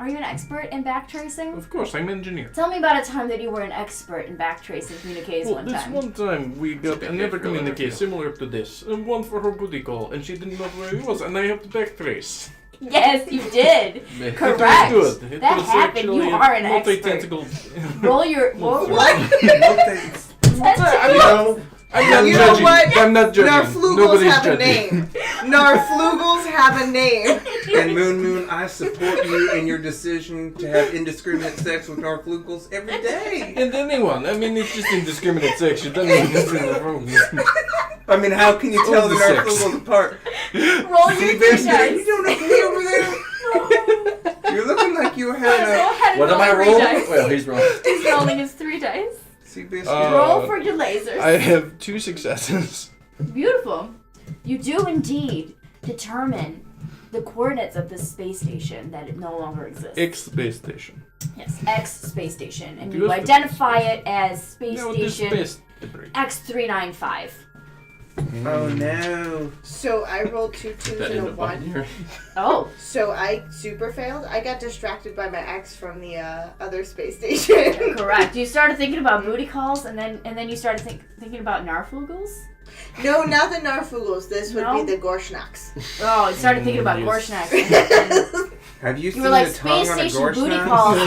Are you an expert in backtracing? Of course, I'm an engineer. Tell me about a time that you were an expert in backtracing communiques Well, one this time. one time we got Okay, another go there, communique yeah. similar to this, and one for her booty call, and she didn't know where he was, and I have to backtrace. Yes, you did. Maybe. Correct. It was good. It That was happened. You actually are an expert. multi-tentacle. Roll your roll. What? I'm not You know judging. what? I'm not judging. Narflugels Nobody's have a judging. name. Narflugels have a name. And Moon, I support you in your decision to have indiscriminate sex with Narflugels every day. And anyone. I mean, it's just indiscriminate sex. You don't need this in the room. I mean, how can you tell All the the sex. Narflugels apart? Roll your See, three Biscuit, are you dice. doing okay over there? You're looking like you were Go having a... ahead and What am roll I three rolling? dice. Well, he's rolling. He's rolling his 3 dice. See, Biscuit? Uh, Roll for your lasers. I have 2 successes. Beautiful. You do indeed determine the coordinates of this space station that it no longer exists. X space station. Yes, X space station, and Do you you- identify it as space No, this station space debris. X395. Oh no. So I rolled 2 twos That and in a a 1. binary. Oh, So I super failed. I got distracted by my ex from the other space station. correct. You started thinking about booty calls, and then you started thinking about narfugals. No, not the Narfugals. This would No? be the Gorshnaks. Oh, you started thinking about Yes. Gorshnaks. And Have you you seen were like the tongue space on a station booty Gorshnak? calls.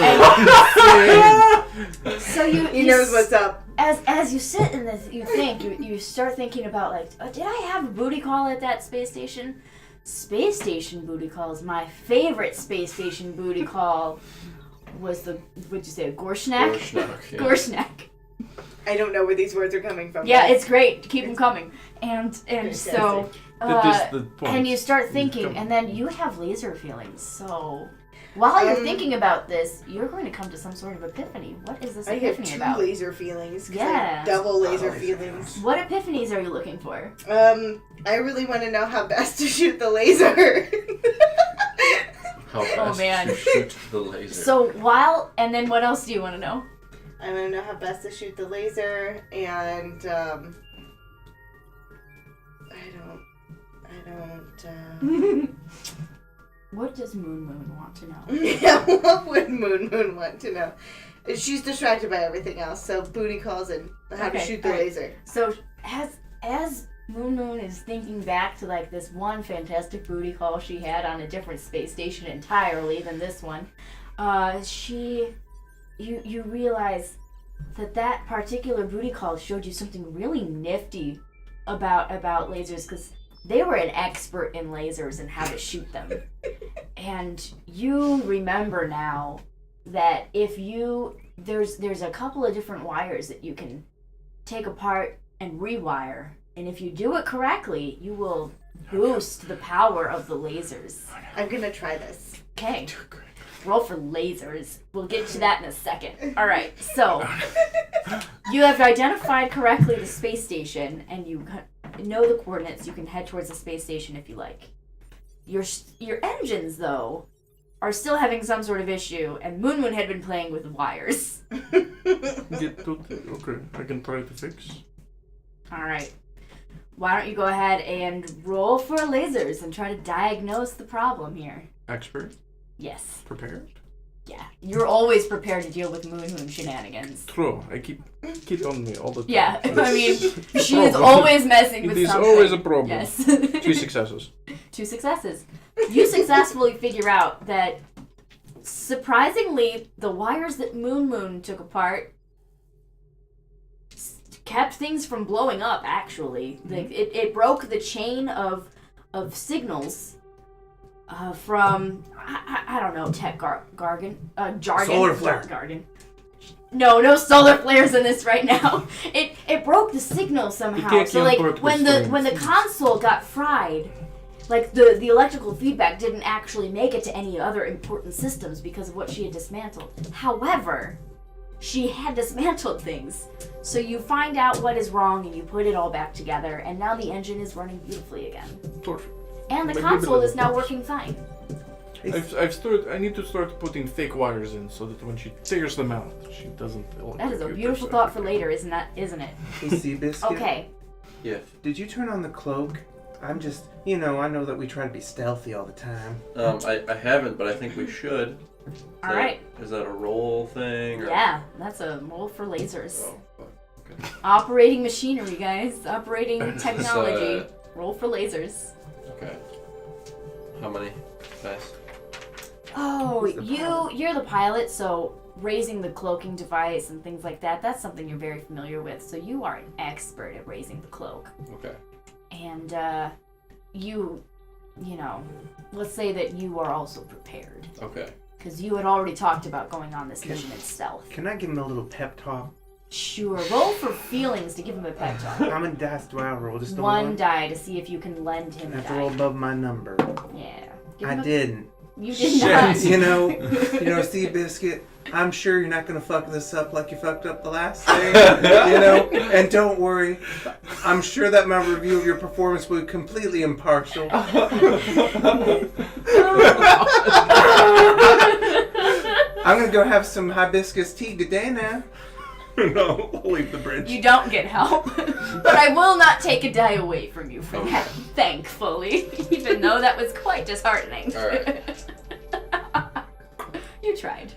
And so He knows what's up. As you sit in this, you start thinking about like, oh, did I have a booty call at that space station? Space station booty calls. My favorite space station booty call was what'd you say, a Gorshnak? Gorshnak, yeah. Gorshnak. I don't know where these words are coming from. Yeah, it's great. Keep them coming. And so, That is the point. and you start thinking, and then you have laser feelings. So, while you're thinking about this, you're going to come to some sort of epiphany. What is this I have epiphany 2 about? laser feelings. 'Cause I Yeah. have double laser laser feelings. What epiphanies are you looking for? I really want to know how best to shoot the laser. How fast man. you shoot the laser. So and then what else do you want to know? I want to know how best to shoot the laser, and What does Moon want to know? yeah, what would Moon want to know? She's distracted by everything else, so booty calls and how to Okay, shoot the alright. laser. So as Moon is thinking back to like this one fantastic booty call she had on a different space station entirely than this one, you realize that particular booty call showed you something really nifty about lasers, because they were an expert in lasers and how to shoot them. And you remember now that there's a couple of different wires that you can take apart and rewire, and if you do it correctly, you will boost the power of the lasers. I'm gonna try this. Okay. Roll for lasers. We'll get to that in a second. All right. So you have identified correctly the space station, and you know the coordinates. You can head towards the space station if you like. Your engines, though, are still having some sort of issue, and Moon had been playing with wires. Okay, I can try to fix. All right. Why don't you go ahead and roll for lasers and try to diagnose the problem here? Expert, Yes. prepared. Yeah. You're always prepared to deal with Moon shenanigans. True, I keep on me all the time. Yeah, I mean, she is Problem. always messing with It is something. always a problem. Yes. 2 successes. 2 successes. You successfully figure out that, surprisingly, the wires that Moon took apart kept things from blowing up, actually. Like, it broke the chain of signals from, I don't know, jargon. Solar flare. Jargon. No solar flares in this right now. It broke the signal somehow. can't So like import when the the console got fried, like the electrical feedback didn't actually make it to any other important systems because of what she had dismantled. However, she had dismantled things. So you find out what is wrong and you put it all back together, and now the engine is running beautifully again. Perfect. And the Maybe console a is now little. working fine. I need to start putting fake wires in so that when she figures them out, she doesn't. That is a beautiful thought for later, isn't it? Hey, Seabiscuit. Okay. Yeah. Did you turn on the cloak? I'm just, I know that we try to be stealthy all the time. I haven't, but I think we should. All right. Is that a roll thing? Or? Yeah, that's a roll for lasers. Oh, fuck. Okay. Operating machinery, guys. Operating technology. So, Roll for lasers. Okay. How many dice? Oh, Who's the pilot? you're the pilot, so raising the cloaking device and things like that's something you're very familiar with. So you are an expert at raising the cloak. Okay. And let's say that you are also prepared. Okay. Because you had already talked about going on this mission in stealth. Can I give him a little pep talk? Sure. Roll for feelings to give him a pep talk. How many dice do I roll? Just the One die to see if you can lend him I a have to roll die. above my number. Yeah. Give I him a- didn't. You did not. Seabiscuit, I'm sure you're not gonna fuck this up like you fucked up the last thing, you know. And don't worry, I'm sure that my review of your performance will be completely impartial. I'm gonna go have some hibiscus tea. Good day now. No, we'll leave the bridge. You don't get help, but I will not take a die away from you for that, thankfully, even though that was quite disheartening. All right. You tried.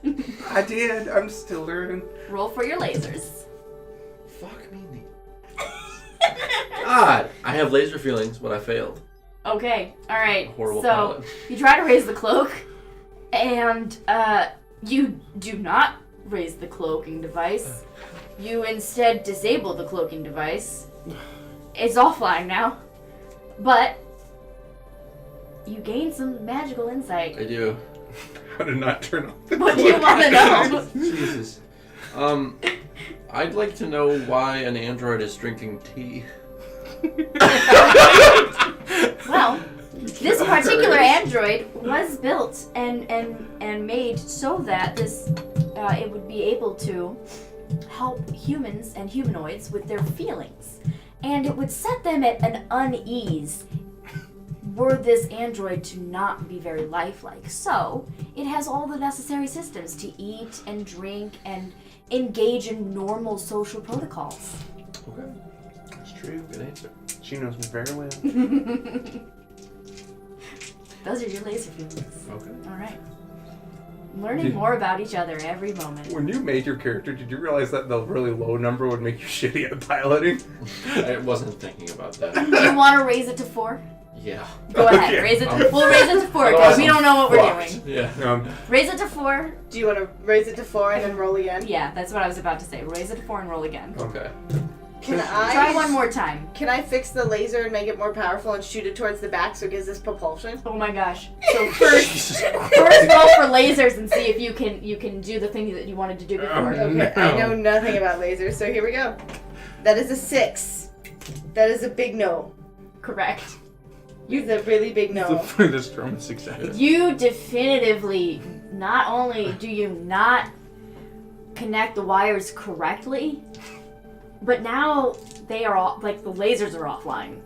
I did. I'm still learning. Roll for your lasers. Fuck me. God, I have laser feelings, but I failed. Okay, alright. Horrible So, pilot. you try to raise the cloak, and you do not raise the cloaking device. You instead disable the cloaking device. It's offline now. But you gain some magical insight. I do. How to not turn off the What do you want to know? Jesus. I'd like to know why an android is drinking tea. Well, this particular android was built and made so that this it would be able to help humans and humanoids with their feelings, and it would set them at an unease were this android to not be very lifelike. So it has all the necessary systems to eat and drink and engage in normal social protocols. Okay. That's true. Good answer. She knows me very well. Those are your laser feelings. Okay. All right. Learning more about each other every moment. When you made your character, did you realize that the really low number would make you shitty at piloting? I wasn't thinking about that. Do you want to raise it to 4? Yeah. Go ahead. Okay. Raise it. We'll raise it to 4 because we don't know what we're Fucked. doing. Yeah. Raise it to 4. Do you want to raise it to 4 and then roll again? Yeah, that's what I was about to say. Raise it to 4 and roll again. Okay. Can I Try one more time. Can I fix the laser and make it more powerful and shoot it towards the back so it gives us propulsion? Oh my gosh. So first roll for lasers and see if you can do the thing that you wanted to do before. Okay, I know nothing about lasers, so here we go. That is a 6. That is a big no. Correct. It's a really big The no. furthest from a success. You definitively, not only do you not connect the wires correctly, but now they are all, like, the lasers are offline.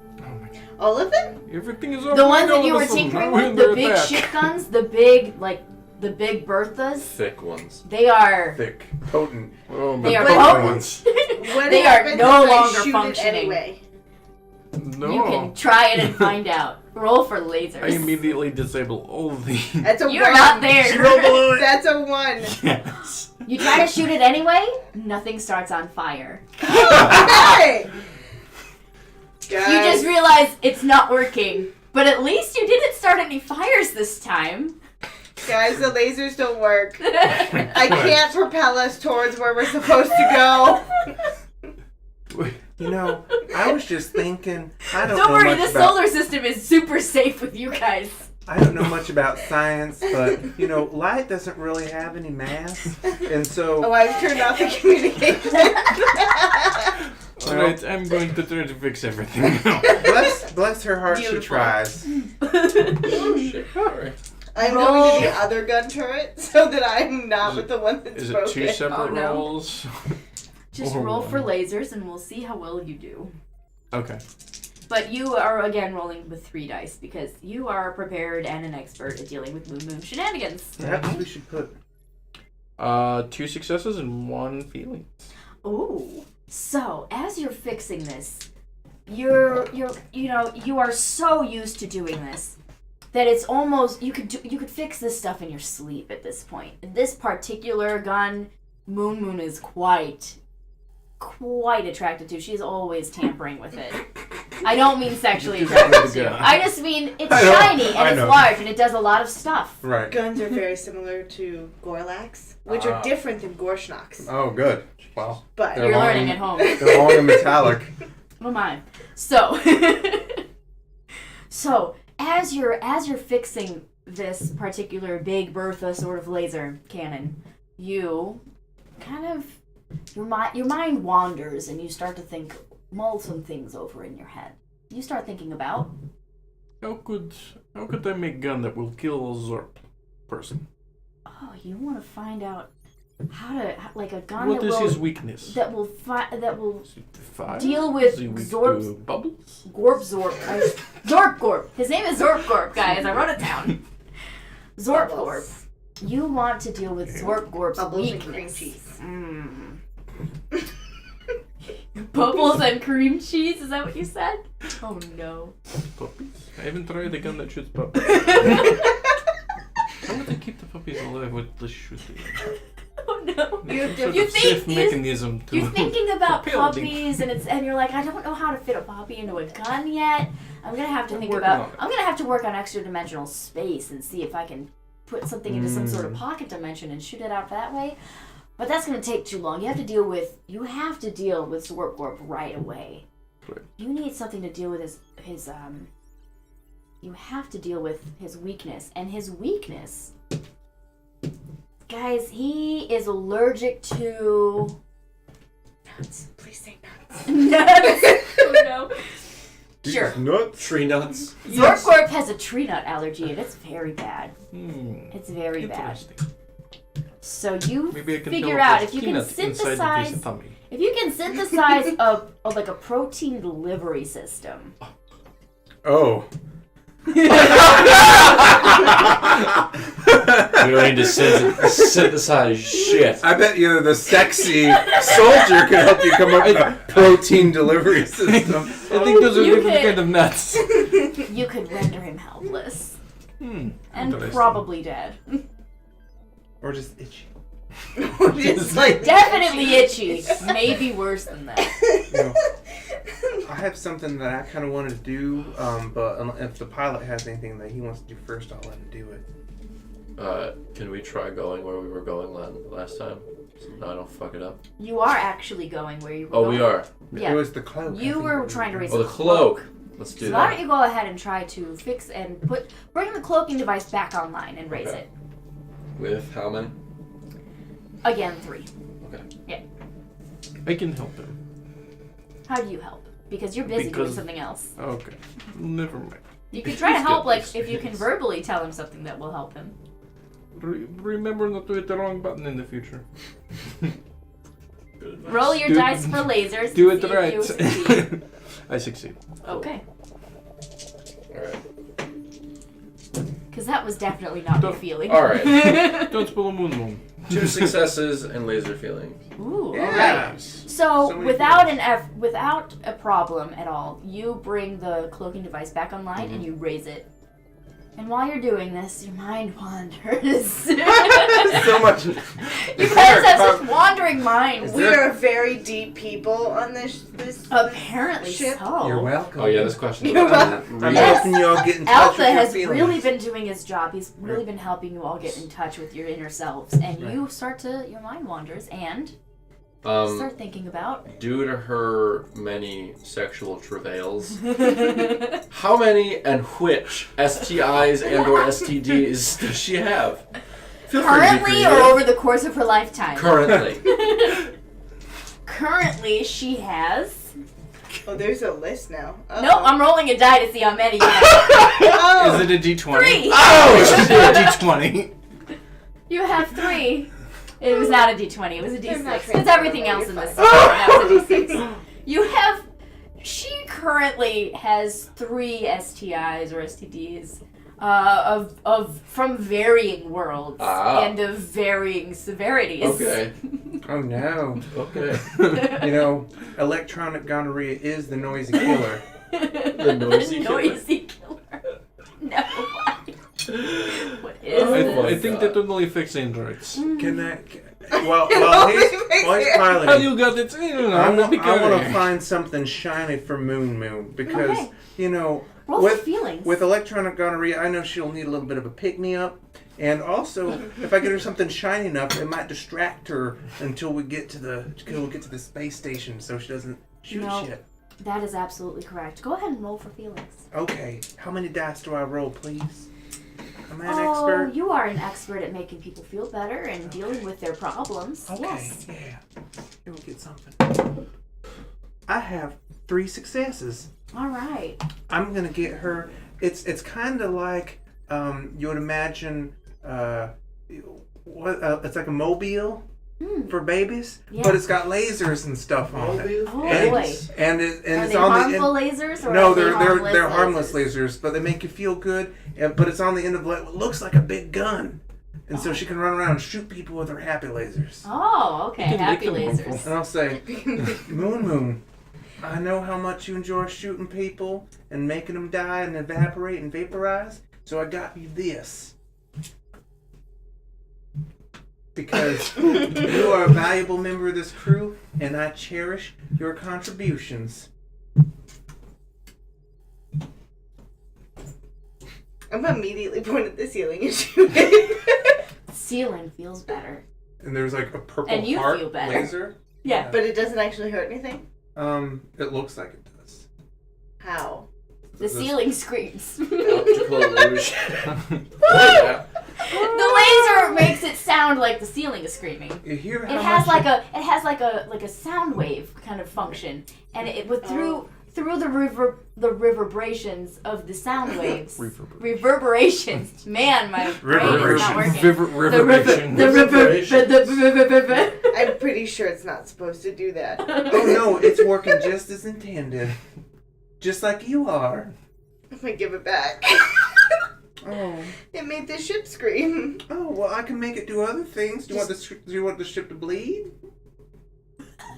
All of them? Everything is The ones that you were thinking tinkering with, the big shit guns, the big Berthas, Thick ones. they are Thick, potent. Oh, They are my potent. ones. What They are happens no if I longer shoot functioning. It anyway? No. You can try it and find out. Roll for lasers. I immediately disable all of the. That's a You're 1. not there. That's a 1. Yes. You try to shoot it anyway, nothing starts on fire. Hey! You just realize it's not working. But at least you didn't start any fires this time. Guys, the lasers don't work. I can't propel us towards where we're supposed to go. You know, I was just thinking. I don't Don't know worry, much the about. solar system is super safe with you guys. I don't know much about science, but you know, light doesn't really have any mass, and so. Oh, I've turned off the communication. Alright, I'm going to try to fix everything now. Bless her heart, Beautiful. she tries. Oh shit. Sorry. I'm Roll. going to the other gun turret so that I'm not with the one that's Is it broken. 2 separate Oh, no. rolls? Just Or roll one. for lasers and we'll see how well you do. Okay. But you are again rolling with 3 dice because you are prepared and an expert at dealing with moon shenanigans. Perhaps we should put. 2 successes and 1 feeling. Ooh. So, as you're fixing this, you are so used to doing this that it's almost you could fix this stuff in your sleep at this point. This particular gun, Moon is quite attracted to. She's always tampering with it. I don't mean sexually attracted to. I just mean it's I know, shiny I and know. it's large and it does a lot of stuff. Right. Guns are very similar to Gorlax, which are different than Gorschnocks. Oh, good. Wow. But They're You're long. learning at home. They're long and metallic. Oh my. So so as you're fixing this particular Big Bertha sort of laser cannon, you kind of your mind wanders and you start to mull some things over in your head. You start thinking about How could I make gun that will kill a Zorp person? you want to find out like a gun What that is will his weakness? that will Fire? deal with Is he weak Zorb's to bubbles? Zorp. Zorp. His name is Zorp, guys. I wrote it down. Zorp. Bubbles. You want to deal with Zorp Bubbles and weakness. cream cheese. Bubbles and cream cheese? Is that what you said? Oh no. Puppies? I haven't tried a gun that shoots puppies. How would they keep the puppies alive with the shooting? Oh no. There's You some you sort of think- safe you- mechanism to You're thinking about propel them. puppies and you're like, I don't know how to fit a puppy into a gun yet. I'm gonna have to I'm think working about on it. I'm gonna have to work on extra dimensional space and see if I can put something into some sort of pocket dimension and shoot it out that way. But that's gonna take too long. You have to deal with Zorp right away. Right. You need something to deal with his you have to deal with his weakness. And his weakness, guys, he is allergic to Nuts. Please say nuts. nuts. Oh no. Sure. Nuts. Tree nuts. Zorp has a tree nut allergy and it's very bad. It's very bad. Interesting. So you Maybe I can figure tell out if if you there's can peanuts inside his synthesize tummy. of like a protein delivery system. Oh. We don't need to synthesize shit. I bet you the sexy soldier can help you come up with a protein delivery system. I think those are You different could- kind of nuts. You could render him helpless and Interesting. probably dead. Or just itchy. Just like Definitely itchy. Maybe worse than that. You know, I have something that I kind of wanted to do, but if the pilot has anything that he wants to do first, I'll let him do it. Can we try going where we were going last time? So I don't fuck it up. You are actually going where you were Oh, going. we are. Yeah. It was the cloak. I You think, were that trying to raise Oh, the a cloak. Let's do So why that. don't you go ahead and try to fix and bring the cloaking device back online and raise Okay. it. With how many? Again, 3. Okay. I can help him. How do you help? Because you're busy doing Because- something else. Okay. Never mind. You could try to He's help, got like, this if you can face. verbally tell him something that will help him. Remember not to hit the wrong button in the future. Good advice. Roll your Do- dice for lasers Do to it see if right. you succeed. I succeed. Okay. Alright. Because that was definitely not your Don't- feeling. Alright. Don't spill a moon. 2 successes and laser feeling. Ooh, Yeah. alright. So, So many without a problem at all, you bring the cloaking device back online and you raise it. And while you're doing this, your mind wanders. So much. You guys have such wandering minds. we are very deep people on this Apparently Ship. so. You're welcome. Oh yeah, this question. You're welcome. I'm Yes. helping you all get in touch Alpha with your has feelings. really been doing his job. He's really been helping you all get in touch with your inner selves. And you your mind wanders and start thinking about. Due to her many sexual travails, how many and which STIs and or STDs does she have? Feel free to be Currently or creative. over the course of her lifetime? Currently. Currently, she has. Oh, there's a list now. Uh-oh. Nope, I'm rolling a die to see how many you have. Oh, Is it a D20? 3! Oh, it should be a D20. You have 3. It was not a D20, it was a They're D6. not Because everything else transferable, in this you're that was a D6. You have. She currently has 3 STIs or STDs from varying worlds and of varying severities. Okay. Oh no. Okay. You know, electronic gonorrhea is the noisy killer. The noisy killer. noisy killer. No. What is Oh, I this? think that would only fix androids. Can that? While he's How piloting, you got it? You know, I I'm not want to find something shiny for Moon because Okay. you know Roll for feelings. with electronic gonorrhea, I know she'll need a little bit of a pick me up, and also if I get her something shiny enough, it might distract her until we get to the space station, so she doesn't shoot No. shit. That is absolutely correct. Go ahead and roll for feelings. Okay, how many dice do I roll, please? Am I an Oh, expert? you are an expert at making people feel better and dealing with their problems. Okay, Yes. yeah. Here we'll get something. I have 3 successes. All right. I'm gonna get her. It's kind of like you would imagine. It's like a mobile, for babies, Yeah. but it's got lasers and stuff on it. Oh And- boy. And Are it's they on harmful the lasers or no, are they they're harmless lasers, but they make you feel good. But it's on the end of what looks like a big gun, and so she can run around and shoot people with her happy lasers. Oh, okay. You can Happy make them harmful. lasers. And I'll say, Moon, I know how much you enjoy shooting people and making them die and evaporate and vaporize, so I got you this. Because you are a valuable member of this crew, and I cherish your contributions. I'm immediately pointing at the ceiling and shooting. Ceiling feels better. And there's like a purple And you heart feel better. laser. Yeah. But it doesn't actually hurt anything? It looks like it does. How? The ceiling screams. Optical illusion. The laser makes it sound like the ceiling is screaming. You hear how It has much like a sound wave kind of function, and it with through the reverberations of the sound waves. Reverberations. Man, my brain is not working. Reverberation. I'm pretty sure it's not supposed to do that. Oh no, it's working just as intended. Just like you are. I'm gonna give it back. Oh. It made the ship scream. Oh, well, I can make it do other things. Do you want the ship to bleed?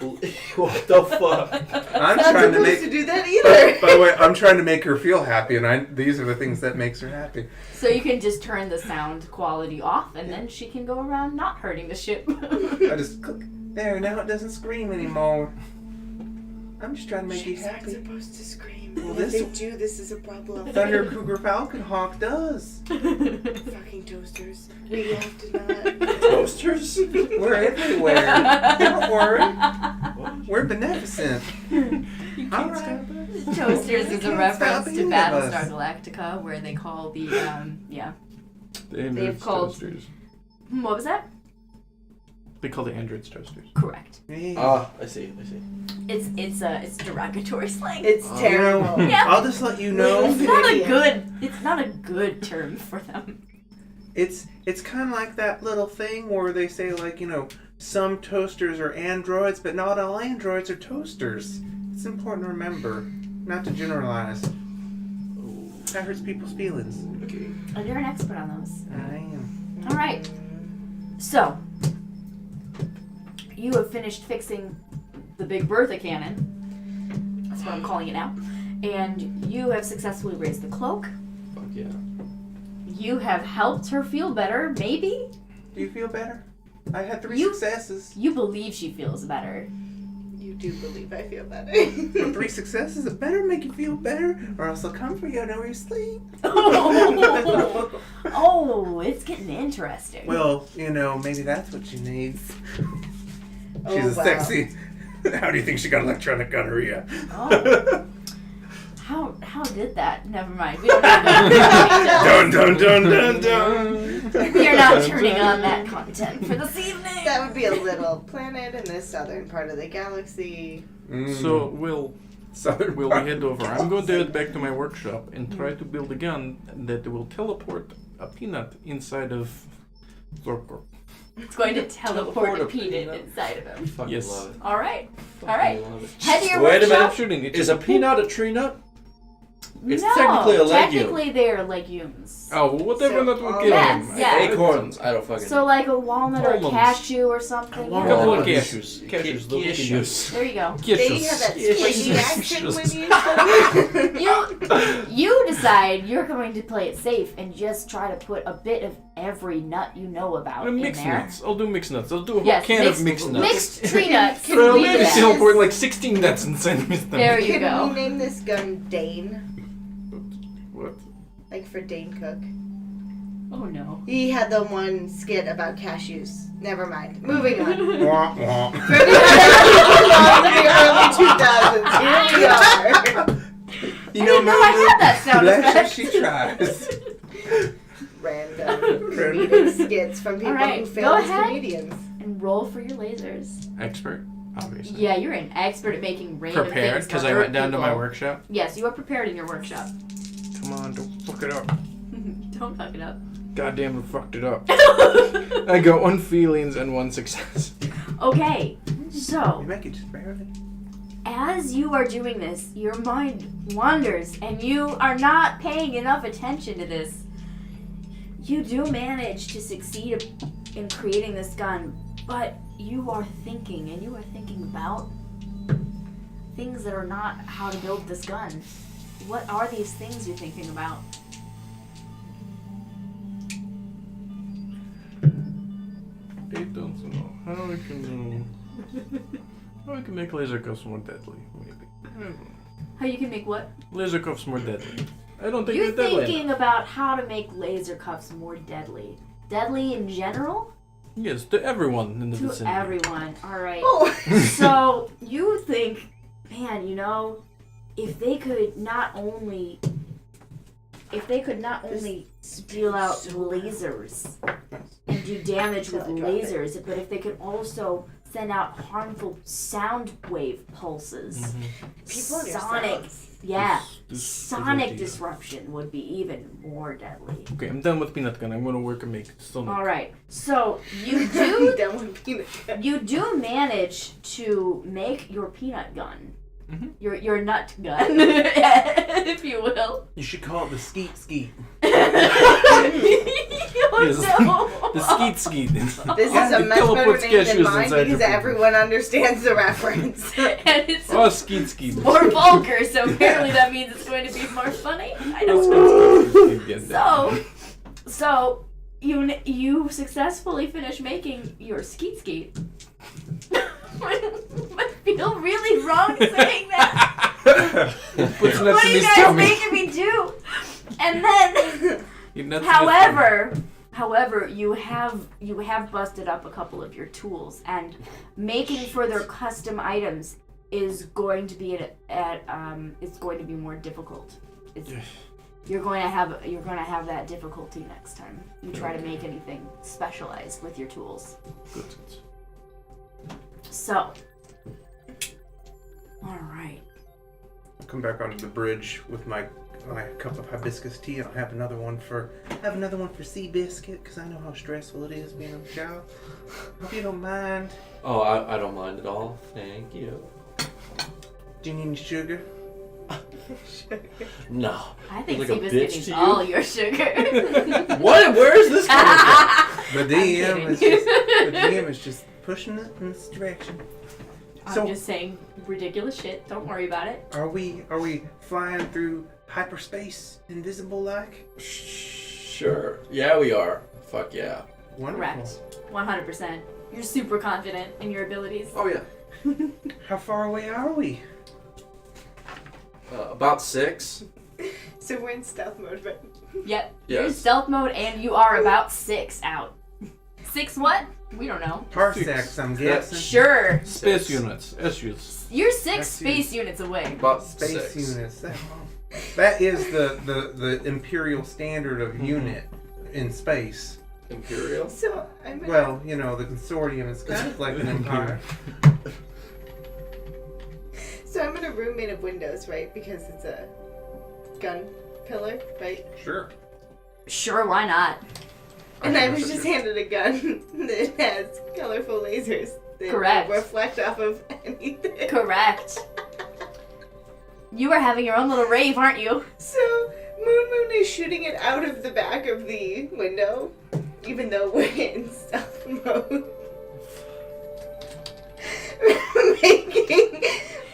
What the fuck? I'm Not trying to supposed make. to do that either. By the way, I'm trying to make her feel happy, and these are the things that makes her happy. So you can just turn the sound quality off, and then she can go around not hurting the ship. I just click there. Now it doesn't scream anymore. I'm just trying to make you Ships aren't happy. supposed to scream. Well, If this- they do, this is a problem. Thunder Cougar Falcon Hawk does. Fucking toasters. We have to not. Toasters? We're everywhere. Don't worry. We're beneficent. All right. Toasters You is a can't reference stop to any of Battlestar us. Galactica, where they call the The They've androids called- toasters. what was that? They call the androids toasters. Correct. Yeah. I see. It's derogatory slang. It's You terrible. know, Yeah. I'll just let you know. It's not a good term for them. It's kind of like that little thing where they say, like, you know, some toasters are androids, but not all androids are toasters. It's important to remember, not to generalize. That hurts people's feelings. Okay. And you're an expert on those. I am. All right. So, you have finished fixing the Big Bertha cannon. That's what I'm calling it now. And you have successfully raised the cloak. Fuck yeah. You have helped her feel better, maybe? Do you feel better? I had 3 You- successes. You believe she feels better. You do believe I feel better. But 3 successes, it better make you feel better, or else I'll come for you whenever you sleep. Oh, it's getting interesting. Well, you know, maybe that's what she needs. Oh, She's a wow. sexy. How do you think she got electronic gonorrhea? Oh. How did that? Never mind. We don't need to Dun dun dun dun dun. We are not turning on that content for this evening. That would be a little planet in the southern part of the galaxy. So we'll Southern we part. head over. I'm going to head back to my workshop and try to build a gun that will teleport a peanut inside of Zorkor. It's going to teleport Teleport a a peanut peanut. inside of him. Fucking Yes. love it. All right. Fucking All right. love it. Head to your Wait a workshop. minute. Shooting it. Is a peanut a tree nut? It's no, technically a legume. Technically, they are legumes. Oh, well, whatever So, that will all kill yes, him. yeah. Acorns. I don't fucking. So, like a walnut or a Almonds. cashew or something. A Yeah. couple of Almonds. cashews. Cashews. the Cashews. cashews. There you go. They have that squishy accent when you You decide you're going to play it safe and just try to put a bit of every nut you know about in Mixed there. nuts. I'll do mixed nuts. I'll do a whole Yes, can mixed- of mixed nuts. Mixed tree nuts. Can Well, we maybe just- teleport like 16 nuts inside with them. There you Can go. we name this gun Dane? What? Like for Dane Cook. Oh no. He had the one skit about cashews. Never mind. Moving on. Wah, wah. For everybody who belongs in the early 2000s, here we are. You I didn't know I had that sound Bless effect. her, she tries. Random comedic skits from people Alright, who go fail as ahead. comedians. And roll for your lasers. Expert, obviously. Yeah, you're an expert at making random Prepared, things because to I hurt went down to my people. workshop. Yes, you are prepared in your workshop. Come on, don't fuck it up. Don't fuck it up. Goddamn, I fucked it up. I got 1 feelings and 1 success. Okay, You so make it just barely. as you are doing this, your mind wanders and you are not paying enough attention to this. You do manage to succeed in creating this gun, but you are thinking, and you are thinking about things that are not how to build this gun. What are these things you're thinking about? I don't know how we can make laser cuffs more deadly. Maybe. I don't know. How you can make what? Laser cuffs more deadly. I don't think You're they're deadly. thinking about how to make laser cuffs more deadly. Deadly in general? Yes, to everyone in the To vicinity. everyone. Alright. Oh. So you think, man, you know, if they could not only deal out lasers and do damage with Until I drop it. lasers, but if they could also send out harmful sound wave pulses, People on your sonic, sounds. yeah, This sonic idea. disruption would be even more deadly. Okay, I'm done with peanut gun. I'm gonna work and make it still. All right, so you I'm do done with peanut butter. you do manage to make your peanut gun, Mhm. your nut gun, if you will. You should call it the skeet skeet. Oh, Yes. no. The skeet skeet. This is a You much better teleport name cashews than mine inside your because food. everyone understands the reference. And it's Oh, skeet skeet. more vulgar, so apparently that means it's going to be more funny. I don't know. So you successfully finish making your skeet skeet. I feel really wrong saying that. Puts nuts What in are you his guys tummy. making me do? And then, Your nuts in his tummy. however, you have busted up a couple of your tools, and making further custom items is going to be it's going to be more difficult. You're going to have that difficulty next time you try to make anything specialized with your tools. Good. So, all right. Come back onto the bridge with my cup of hibiscus tea, and I'll have another one for Seabiscuit, because I know how stressful it is being on the job. Hope you don't mind. Oh, I don't mind at all. Thank you. Do you need any sugar? No. I think Like a Seabiscuit bitch needs to you? all your sugar. What? Where is this coming from? The DM kidding. is just pushing it in this direction. I'm So- just saying ridiculous shit. Don't worry about it. Are we flying through hyperspace, invisible like? Sure. Yeah, we are. Fuck yeah. Wonderful. Correct. 100%. You're super confident in your abilities. Oh yeah. How far away are we? About 6. So we're in stealth mode, right? Yep. You're in Yes. stealth mode and you are about 6 out. 6 what? We don't know. Parsecs, I'm guessing. Sure. Space units. SUs. You're 6 That's space units away. About Space 6. units. That is the imperial standard of unit in space. Imperial. So I'm gonna, Well, you know, the consortium is kind of like an empire. so I'm in a room made of windows, right? Because it's a gun pillar, right? Sure. Sure, why not? And I was think just that's handed a gun that has colorful lasers that Correct. reflect off of anything. Correct. You are having your own little rave, aren't you? So Moon is shooting it out of the back of the window, even though we're in stealth mode. Making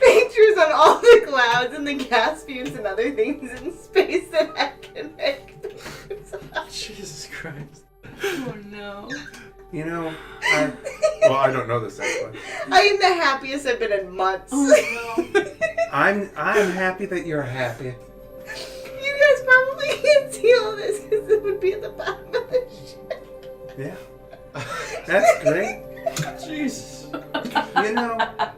pictures on all the clouds and the gas fumes and other things in space that I can make pictures of. Jesus Christ. Oh no. You know, I don't know this actually. I am the happiest I've been in months. Oh no. I'm happy that you're happy. You guys probably can't see all this because it would be at the bottom of the ship. Yeah. That's great. Jesus. You know,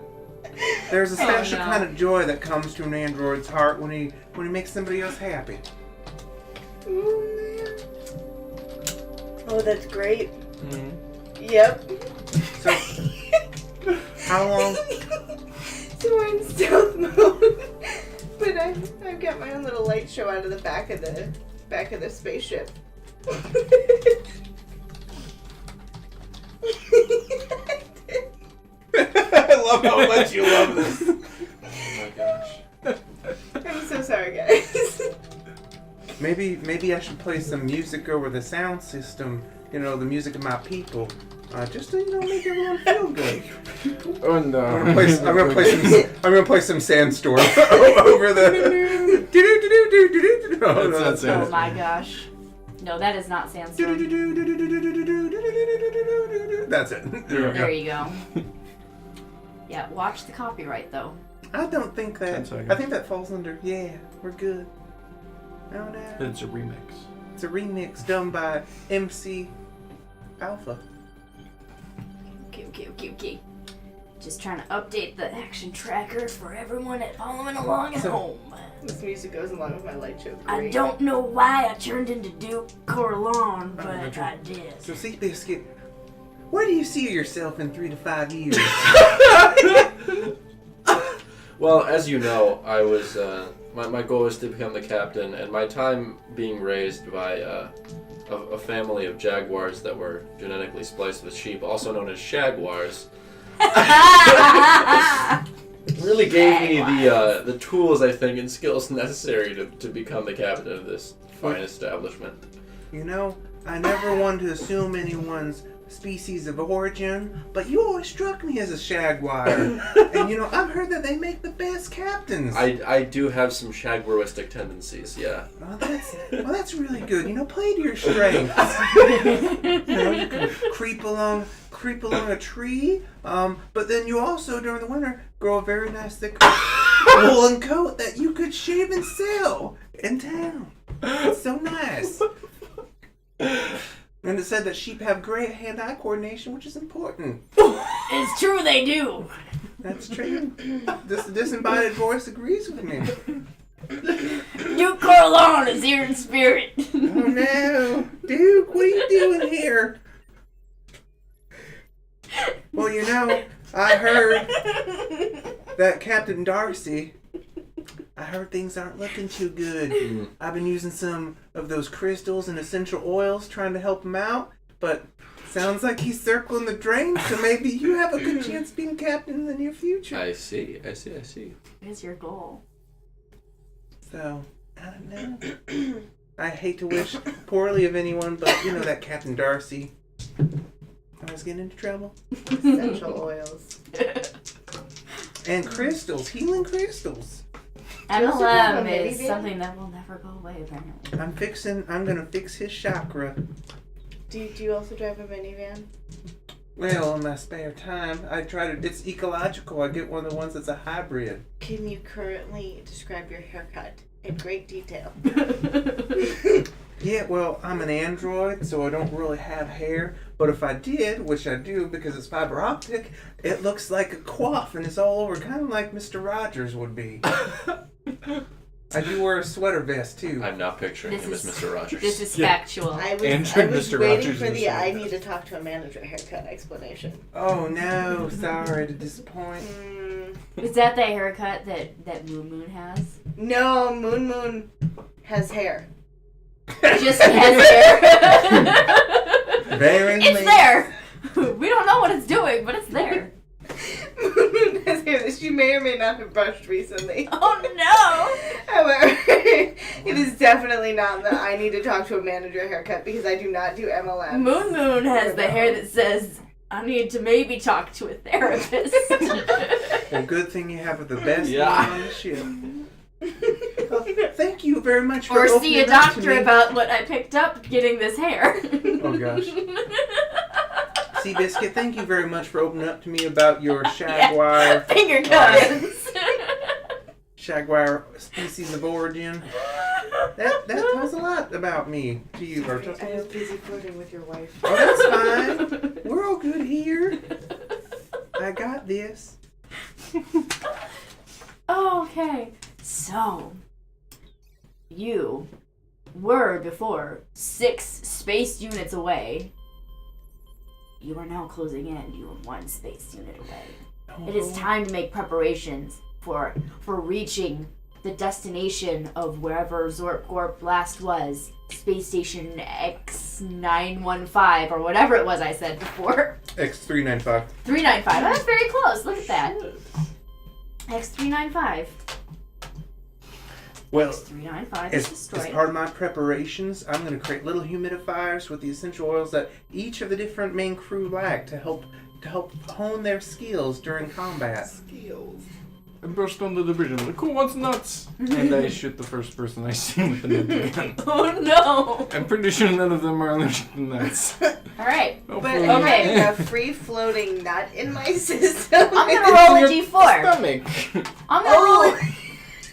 there's a special no. kind of joy that comes to an android's heart when he makes somebody else happy. Oh, man. Oh, that's great. Mm-hmm. Yep. So, how long? So we're in stealth mode, but I've got my own little light show out of the back of the spaceship. bet you love this. Oh my gosh. I'm so sorry, guys. Maybe I should play some music over the sound system. You know, the music of my people. Just to make everyone feel good. Oh no. I'm gonna play some Sandstorm over the. That's Oh my gosh. No, that is not Sandstorm. That's it. There you go. Yeah, watch the copyright though. I don't think 10 that. seconds. I think that falls under. Yeah, we're good. Oh no. It's a remix. It's a remix done by MC Alpha. Okay. Just trying to update the action tracker for everyone at following along at home. This music goes along with my light show. I Great. don't know why I turned into Duke Corleone, but I did. So, Seabiscuit, where do you see yourself in 3 to 5 years? Well, as you know, I was my goal is to become the captain, and my time being raised by a family of jaguars that were genetically spliced with sheep, also known as shagwars, really gave me the tools, I think, and skills necessary to become the captain of this fine establishment. You know, I never wanted to assume anyone's species of origin, but you always struck me as a Shagwar. And I've heard that they make the best captains. I do have some shagwaristic tendencies, yeah. Well, that's really good. Play to your strengths. You can creep along a tree, but then you also, during the winter, grow a very nice thick woolen coat that you could shave and sell in town. It's so nice. And it said that sheep have great hand-eye coordination, which is important. It's true they do. That's true. This disembodied voice agrees with me. Duke Corleone is here in spirit. Oh no, Duke, what are you doing here? Well, I heard that Captain Darcy, I heard things aren't looking too good. I've been using some of those crystals and essential oils trying to help him out, but sounds like he's circling the drain, so maybe you have a good chance being captain in the near future. I see. What is your goal? So, I don't know. I hate to wish poorly of anyone, but that Captain Darcy. I was getting into trouble. Essential oils. And crystals, healing crystals. MLM maybe is then? something that will never go away, apparently. I'm gonna fix his chakra. Do you also drive a minivan? Well, in my spare time, it's ecological. I get one of the ones that's a hybrid. Can you currently describe your haircut in great detail? Yeah, well, I'm an android, so I don't really have hair. But if I did, which I do because it's fiber optic, it looks like a coif and it's all over, kind of like Mr. Rogers would be. I do wear a sweater vest, too. I'm not picturing him as Mr. Rogers. This is Yeah. factual. I was Mr. waiting Rogers for in the the I story. need to talk to a manager haircut explanation. Oh, no. Sorry to disappoint. Is that the haircut that Moon Moon has? No, Moon has hair. Just has hair. Very It's late. there. We don't know what it's doing, but it's there. Moon has hair that she may or may not have brushed recently. Oh no! However, it is definitely not the I need to talk to a manager haircut because I do not do MLM. Moon Moon has the hair that says, I need to maybe talk to a therapist. Well, good thing you have the best Yeah. one on the ship. Well, thank you very much for Or see opening a up to doctor me. about what I picked up getting this hair. Oh, gosh. Seabiscuit, thank you very much for opening up to me about your Shagwar, Finger guns. Shagwar species of origin. That tells a lot about me to you, Virgil. I was busy flirting with your wife. Oh, that's fine. We're all good here. I got this. Okay, so you were before 6 space units away. You are now closing in. You are 1 space unit away. It is time to make preparations for reaching the destination of wherever Zorp Gorp last was, Space Station X. X915 or whatever it was I said before. X395. 395. That's very close. Look at that. X395. Well, X395 is as destroyed. part of my preparations, I'm going to create little humidifiers with the essential oils that each of the different main crew like to help hone their skills during combat. I burst onto the bridge and I'm like, who wants nuts? And I shoot the first person I see with an empty gun. Oh no! I'm pretty sure none of them are allergic to nuts. Alright. But Hopefully. I'm Okay. having a free-floating nut in my system. I'm gonna roll a Your d4. stomach.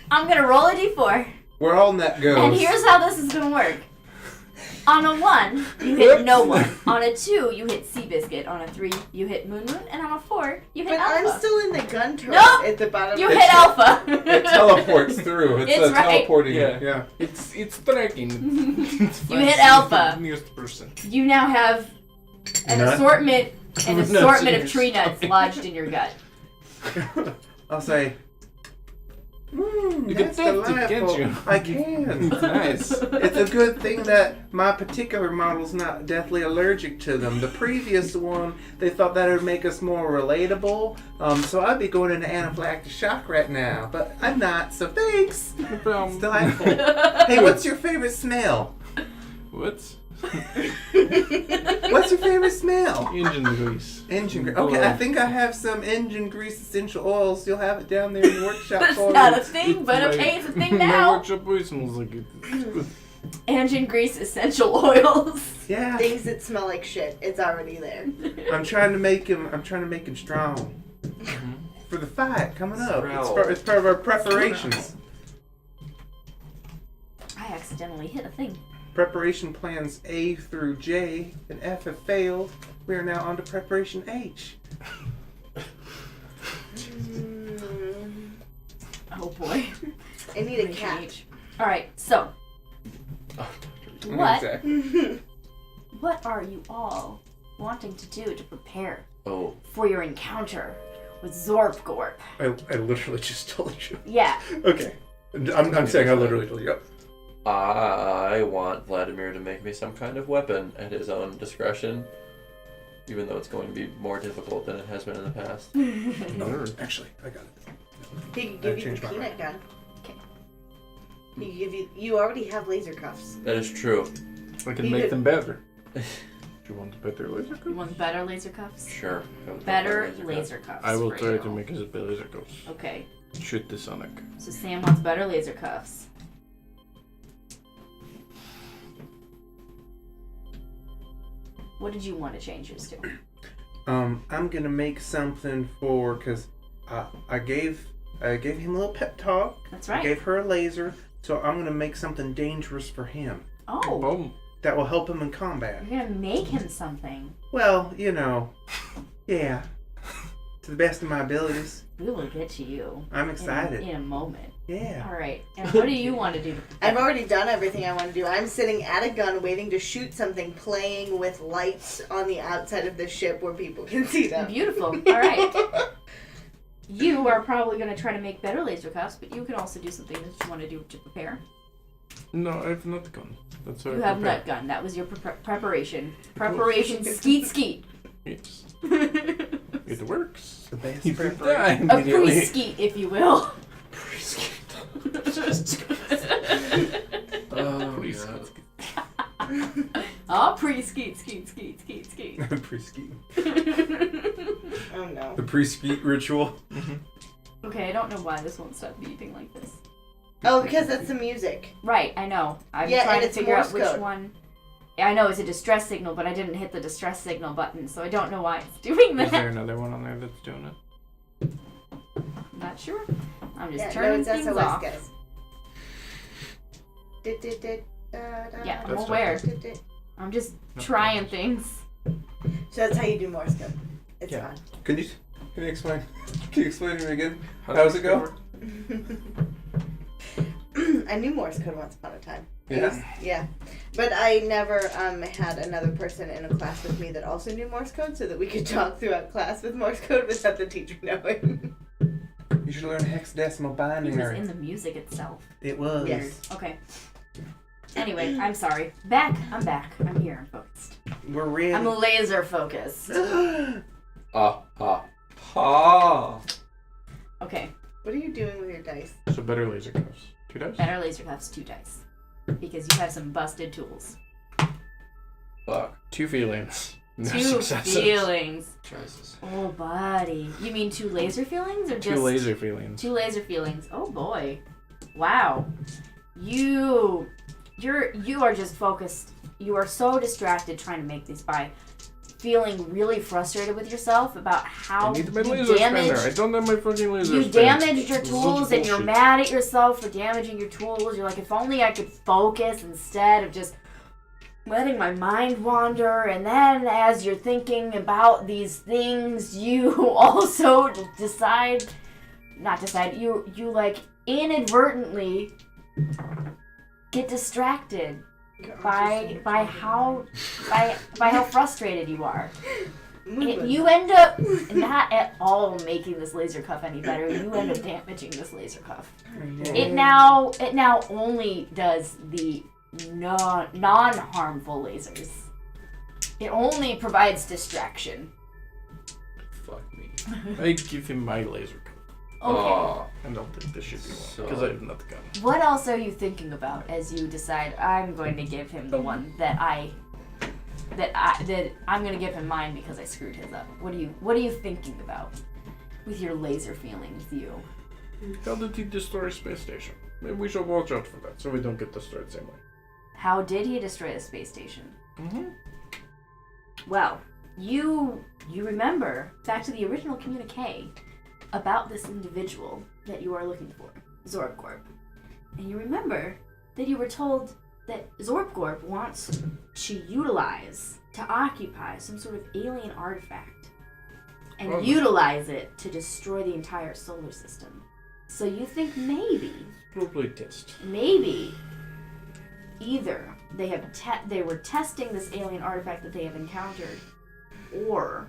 I'm gonna roll a d4. Where all net goes. And here's how this is gonna work. On a 1, you hit no one. On a 2, you hit Seabiscuit. On a 3, you hit Moon Moon. And on a 4, you hit But Alpha. I'm still in the gun turret Nope. at the bottom. You of hit the Alpha. It teleports through. It's It's right. teleporting. Yeah. Yeah. It's tracking. It's You hit fine. Alpha. The nearest person. You now have an Nut? assortment Nuts in of your tree nuts stomach. lodged in your gut. I'll say, You can that's taste it, delightful. can't you? I can. It's nice. It's a good thing that my particular model's not deathly allergic to them. The previous one, they thought that would make us more relatable. So I'd be going into anaphylactic shock right now, but I'm not. So thanks. It's delightful. Hey, what's your favorite smell? What? What's your favorite smell? Engine grease. Engine grease. Okay, I think I have some engine grease essential oils. You'll have it down there in the workshop That's for not you. a thing, but okay, it's a thing My now. workshop always smells like it. It's good. Engine grease essential oils. Yeah, Things that smell like shit. It's already there. I'm trying to make him. I'm trying to make him strong for the fight coming up. It's part of our preparations. I accidentally hit a thing. Preparation plans A through J and F have failed. We are now on to preparation H. Oh boy. I need a cat. Alright, so what Exactly. what are you all wanting to do to prepare Oh, for your encounter with Zorpgorp? I literally just told you. Yeah. Okay. I'm saying I literally told you. Yep. I want Vladimir to make me some kind of weapon at his own discretion, even though it's going to be more difficult than it has been in the past. Actually, I got it. He could I've give you changed the my peanut gun. Okay. He could give you. You already have laser cuffs. That is true. I can You make could- them better. Do you want better laser You cuffs? want better laser cuffs? Sure. Go with Better laser laser cuffs. I will for try you. to make his laser cuffs. Okay. Shoot the Sonic. So Sam wants better laser cuffs. What did you want to change yours to? I'm gonna make something for because I gave him a little pep talk. That's I right. gave her a laser, so I'm gonna make something dangerous for him Oh, Boom. that will help him in combat. you're gonna make him something. Well, yeah, to the best of my abilities. We will get to you I'm excited. in a moment. Yeah. All right. And what do you want to do? I've already done everything I want to do. I'm sitting at a gun waiting to shoot something, playing with lights on the outside of the ship where people can see them. Beautiful. All right. You are probably going to try to make better laser cuffs, but you can also do something that you want to do to prepare. No, I have nut gun. That's what You I have prepare. nut gun. That was your preparation. Preparation skeet skeet. Yes. It works. The best You preparation. die A immediately. pre-skeet, if you will. Oh, Please. God. Ah, pre-skeet, skeet, skeet, skeet, skeet. Pre-skeet. Oh no. The pre-skeet ritual. Okay, I don't know why this won't stop beeping like this. Oh, because that's the music. Right, I know. I'm Yeah, trying and to it's figure out Morse which code. one. Yeah, I know it's a distress signal, but I didn't hit the distress signal button, so I don't know why it's doing Is there that. another one on there that's doing it? I'm not sure. I'm just Yeah, no, turning it's things SOS, off. guys. Yeah, I'm That's aware. So I'm just No. trying things. that's how you do Morse code. It's Yeah. Can you explain? Can you explain to me again? How's it go? fun. I knew Morse code once upon a time. Yeah. Yeah. But I never had another person in a class with me that also knew Morse code so that we could talk throughout class with Morse code without the teacher knowing. You should learn hexadecimal It binary. was in the music itself. It was. Yes. Okay. Anyway, I'm sorry. I'm back. I'm here. I'm focused. We're ready. I'm laser focused. Ha. Okay. What are you doing with your dice? So better laser cuffs. 2 dice? Better laser cuffs, 2 dice. Because you have some busted tools. Fuck. 2 feelings. No 2 successes. feelings. Jesus. Oh, buddy. You mean 2 laser feelings or just 2 laser feelings. 2 laser feelings? Oh boy. Wow. You are just focused. You are so distracted trying to make these by feeling really frustrated with yourself about how I need my you laser spinner. I damaged don't have my fucking laser you spinner. damaged your This is tools and you're bullshit. mad at yourself for damaging your tools. You're like, if only I could focus instead of just letting my mind wander. And then as you're thinking about these things, you also you like inadvertently get distracted by how frustrated you are. You end up not at all making this laser cuff any better. You end up damaging this laser cuff. It now only does the non-harmful lasers. It only provides distraction. Fuck me. I give him my laser cuff. Okay. And I'll take the shit you So- want. Because I have not the gun. What else are you thinking about as you decide I'm going to give him the one that I'm going to give him mine because I screwed his up? What are you thinking about with your laser feelings, you? How did he destroy a space station? Maybe we should watch out for that so we don't get destroyed the same way. How did he destroy the space station? Mm-hmm. Well, you remember back to the original communique about this individual that you are looking for, Zorpcorp. And you remember that you were told that Zorpcorp wants to occupy some sort of alien artifact and Oh. utilize it to destroy the entire solar system. So you think Probably test. maybe either they were testing this alien artifact that they have encountered, or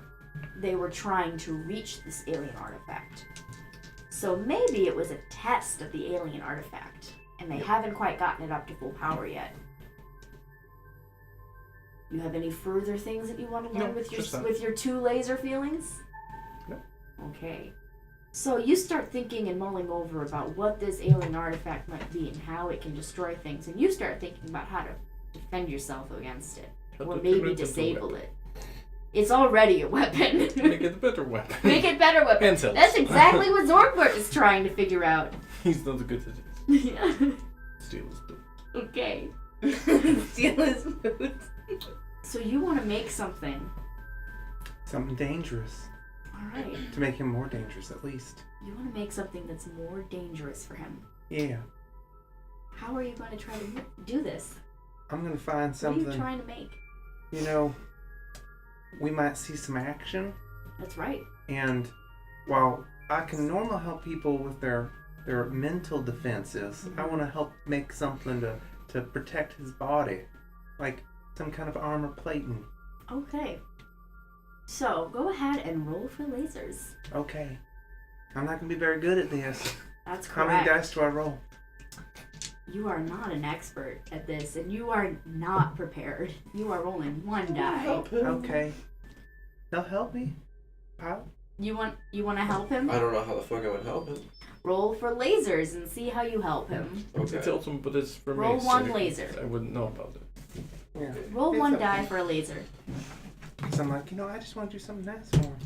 they were trying to reach this alien artifact. So maybe it was a test of the alien artifact, and they haven't quite gotten it up to full power yet. You have any further things that you want to learn No, just that. with your 2 laser feelings? No. Okay. So you start thinking and mulling over about what this alien artifact might be and how it can destroy things, and you start thinking about how to defend yourself against it, How or to maybe turn it into a disable weapon. it. It's already a weapon. Make it a better weapon. Make it better weapon. Handheld. That's exactly what Zorkbert is trying to figure out. He's not good at it. Steal his boot. Okay. Steal his boots. So you want to make something. Something dangerous. Alright. To make him more dangerous, at least. You want to make something that's more dangerous for him. Yeah. How are you going to try to do this? I'm gonna find What are you something. trying to make? You know, we might see some action. That's right. And while I can normally help people with their mental defenses, I want to help make something to protect his body, like some kind of armor plating. Okay. So, go ahead and roll for lasers. Okay. I'm not gonna be very good at this. That's How many correct. dice do I roll? You are not an expert at this, and you are not prepared. You are rolling 1 die. Okay. They'll help me. Pal. You want to help him? I don't know how the fuck I would help him. Roll for lasers and see how you help him. It's ultimate, but it's for Roll me. one so laser. I wouldn't know about it. Yeah. Roll It's 1 okay. die for a laser. So I'm like, I just want to do something nice for him.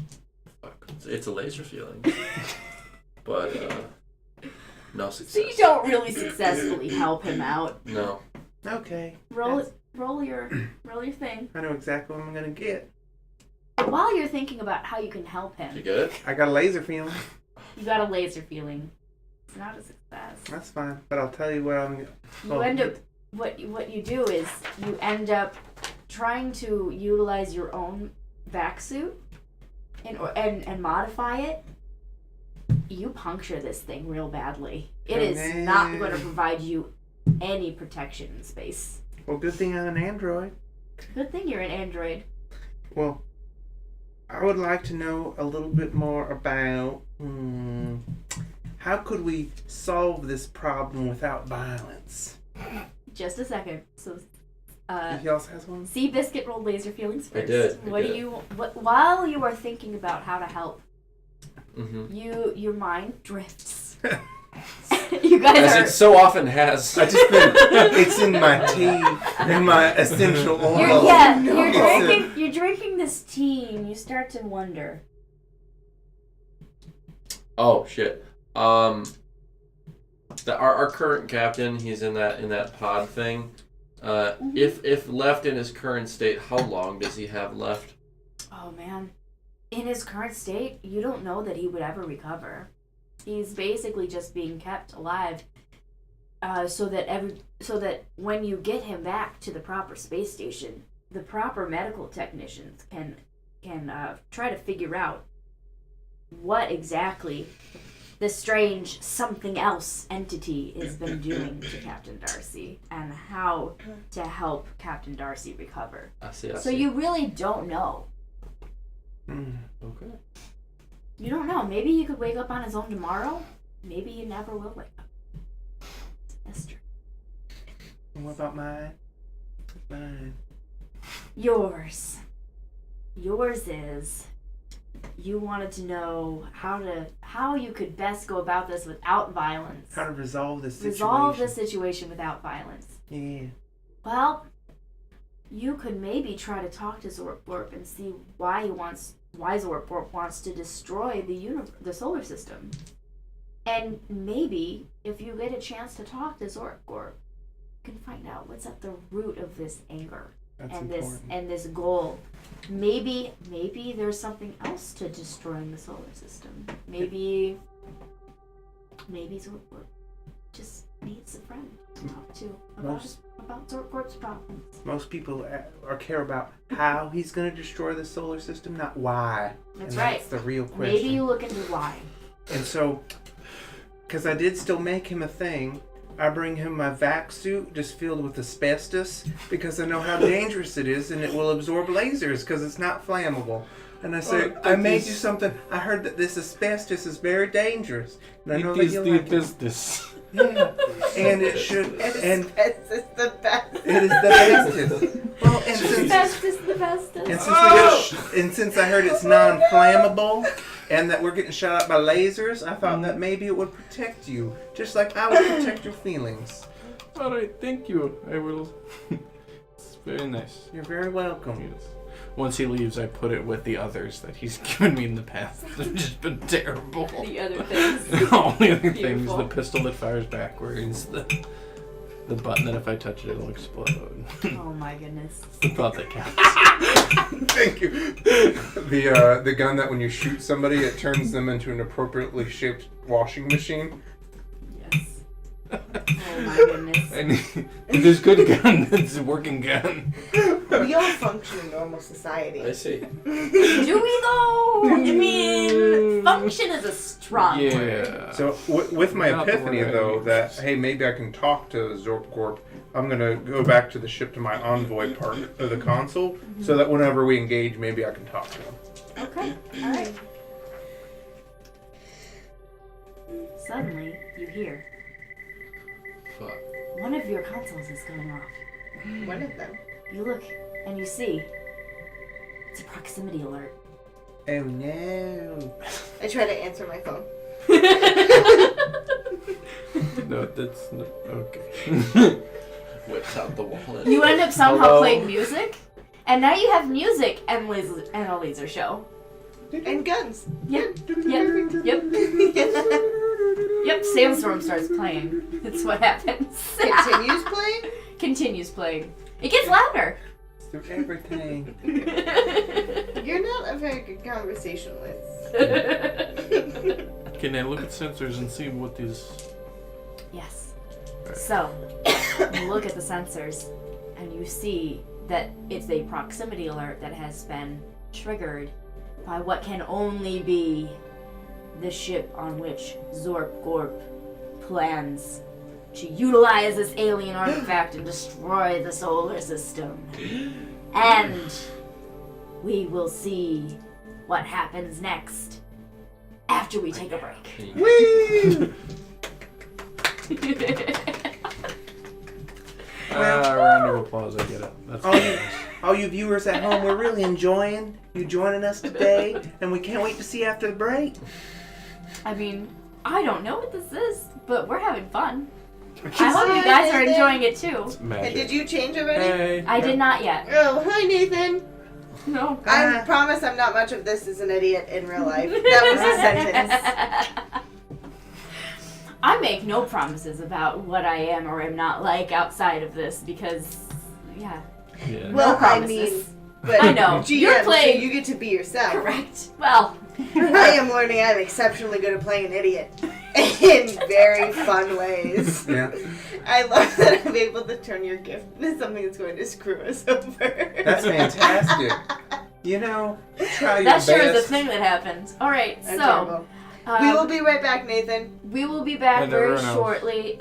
Fuck. It's a laser feeling. But, no So success. you don't really successfully help him out. No. Okay. Roll your thing. I know exactly what I'm gonna get. While you're thinking about how you can help You him, get it? I got a laser feeling. you got a laser feeling. It's not a success. That's fine. But I'll tell you what I'm. You end up what you do is you end up trying to utilize your own vac suit and modify it. You puncture this thing real badly. It is not going to provide you any protection in space. Well, good thing I'm an android. Good thing you're an android. Well, I would like to know a little bit more about how could we solve this problem without violence? Just a second. So, He else has one. Seabiscuit rolled laser feelings I first. did, I What did. do you? While you are thinking about how to help, Mm-hmm. your mind drifts. You guys As are. it so often has. I just been. It's in my tea, in my essential oil. You're drinking this tea, and you start to wonder. Oh shit. Our current captain, he's in that pod thing. If left in his current state, how long does he have left? Oh man, in his current state, you don't know that he would ever recover. He's basically just being kept alive, so that when you get him back to the proper space station, the proper medical technicians can try to figure out what exactly the strange something else entity has been doing to Captain Darcy and how to help Captain Darcy recover. I see. So you really don't know. Okay. You don't know. Maybe he could wake up on his own tomorrow. Maybe he never will wake up. It's a mystery. What about mine? Mine. Yours is you wanted to know how you could best go about this without violence. How to resolve this situation. Resolve the situation without violence. Yeah. Well, you could maybe try to talk to Zorkborp and see why Zorkborp wants to destroy the solar system. And maybe if you get a chance to talk to Zorkborp, you can find out what's at the root of this anger. That's and important. this goal. Maybe there's something else to destroying the solar system. Maybe Zorkborp just needs a friend to talk to about Zorkborp's problems. Most people care about how he's going to destroy the solar system, not why. That's And right. That's the real question. Maybe you look into why. And so, because I did still make him a thing, I bring him my vac suit just filled with asbestos because I know how dangerous it is and it will absorb lasers because it's not flammable. And I say, I made you something. I heard that this asbestos is very dangerous. And I know that you like it. Yeah. And it should. And It's the best. it is the bestest. Well, and since The bestest. and since I heard it's non-flammable and that we're getting shot at by lasers, I thought that maybe it would protect you, just like I would protect your feelings. All right, thank you. I will. It's very nice. You're very welcome. Yes. Once he leaves, I put it with the others that he's given me in the past. They've just been terrible. The other things. The only other things: Beautiful. the pistol that fires backwards, the button that if I touch it, it'll explode. Oh my goodness. The thought that counts. Thank you. The gun that when you shoot somebody, it turns them into an appropriately shaped washing machine. Yes. Oh my goodness. And there's good gun. It's a working gun. We all function in normal society. I see. Do we though? I mean, function is a strong word. Yeah. So with my Not the epiphany word I though, use. that hey, maybe I can talk to Zorkcorp. I'm gonna go back to the ship to my envoy part of the console, so that whenever we engage, maybe I can talk to him. Okay. All right. Suddenly, you hear Fuck. one of your consoles is going off. One of them. You look and you see it's a proximity alert. Oh no! I try to answer my phone. No, that's not okay. Whips out the wallet. You end up somehow Hello? playing music, and now you have music and a laser show. And guns. Yep. Sandstorm starts playing. That's what happens. Continues playing? Continues playing. It gets louder. Through everything. You're not a very good conversationalist. Can I look at sensors and see what these? Yes. Right. So, you look at the sensors, and you see that it's a proximity alert that has been triggered by what can only be the ship on which Zorkborp plans to utilize this alien artifact and destroy the solar system. And we will see what happens next after we take a break. Whee! round of applause. I get it. That's all you, nice. all you viewers at home, we're really enjoying you joining us today, and we can't wait to see you after the break. I mean, I don't know what this is, but we're having fun. I hope you guys are enjoying it too. It's And magic. did you change already? Hey. I did not yet. Oh, hi Nathan. No. I promise I'm not much of this as an idiot in real life. That was a sentence. I make no promises about what I am or am not like outside of this because, yeah. Yeah. Well, I promises. mean, but I know. GM, You're playing- so you get to be yourself. Correct. Well, I am learning I'm exceptionally good at playing an idiot in very fun ways. Yeah. I love that I'm able to turn your gift into something that's going to screw us over. That's fantastic. You know, try your that best. sure is a thing that happened. All right, I'm so terrible. We will be right back, Nathan. we will be back And very everyone else. shortly,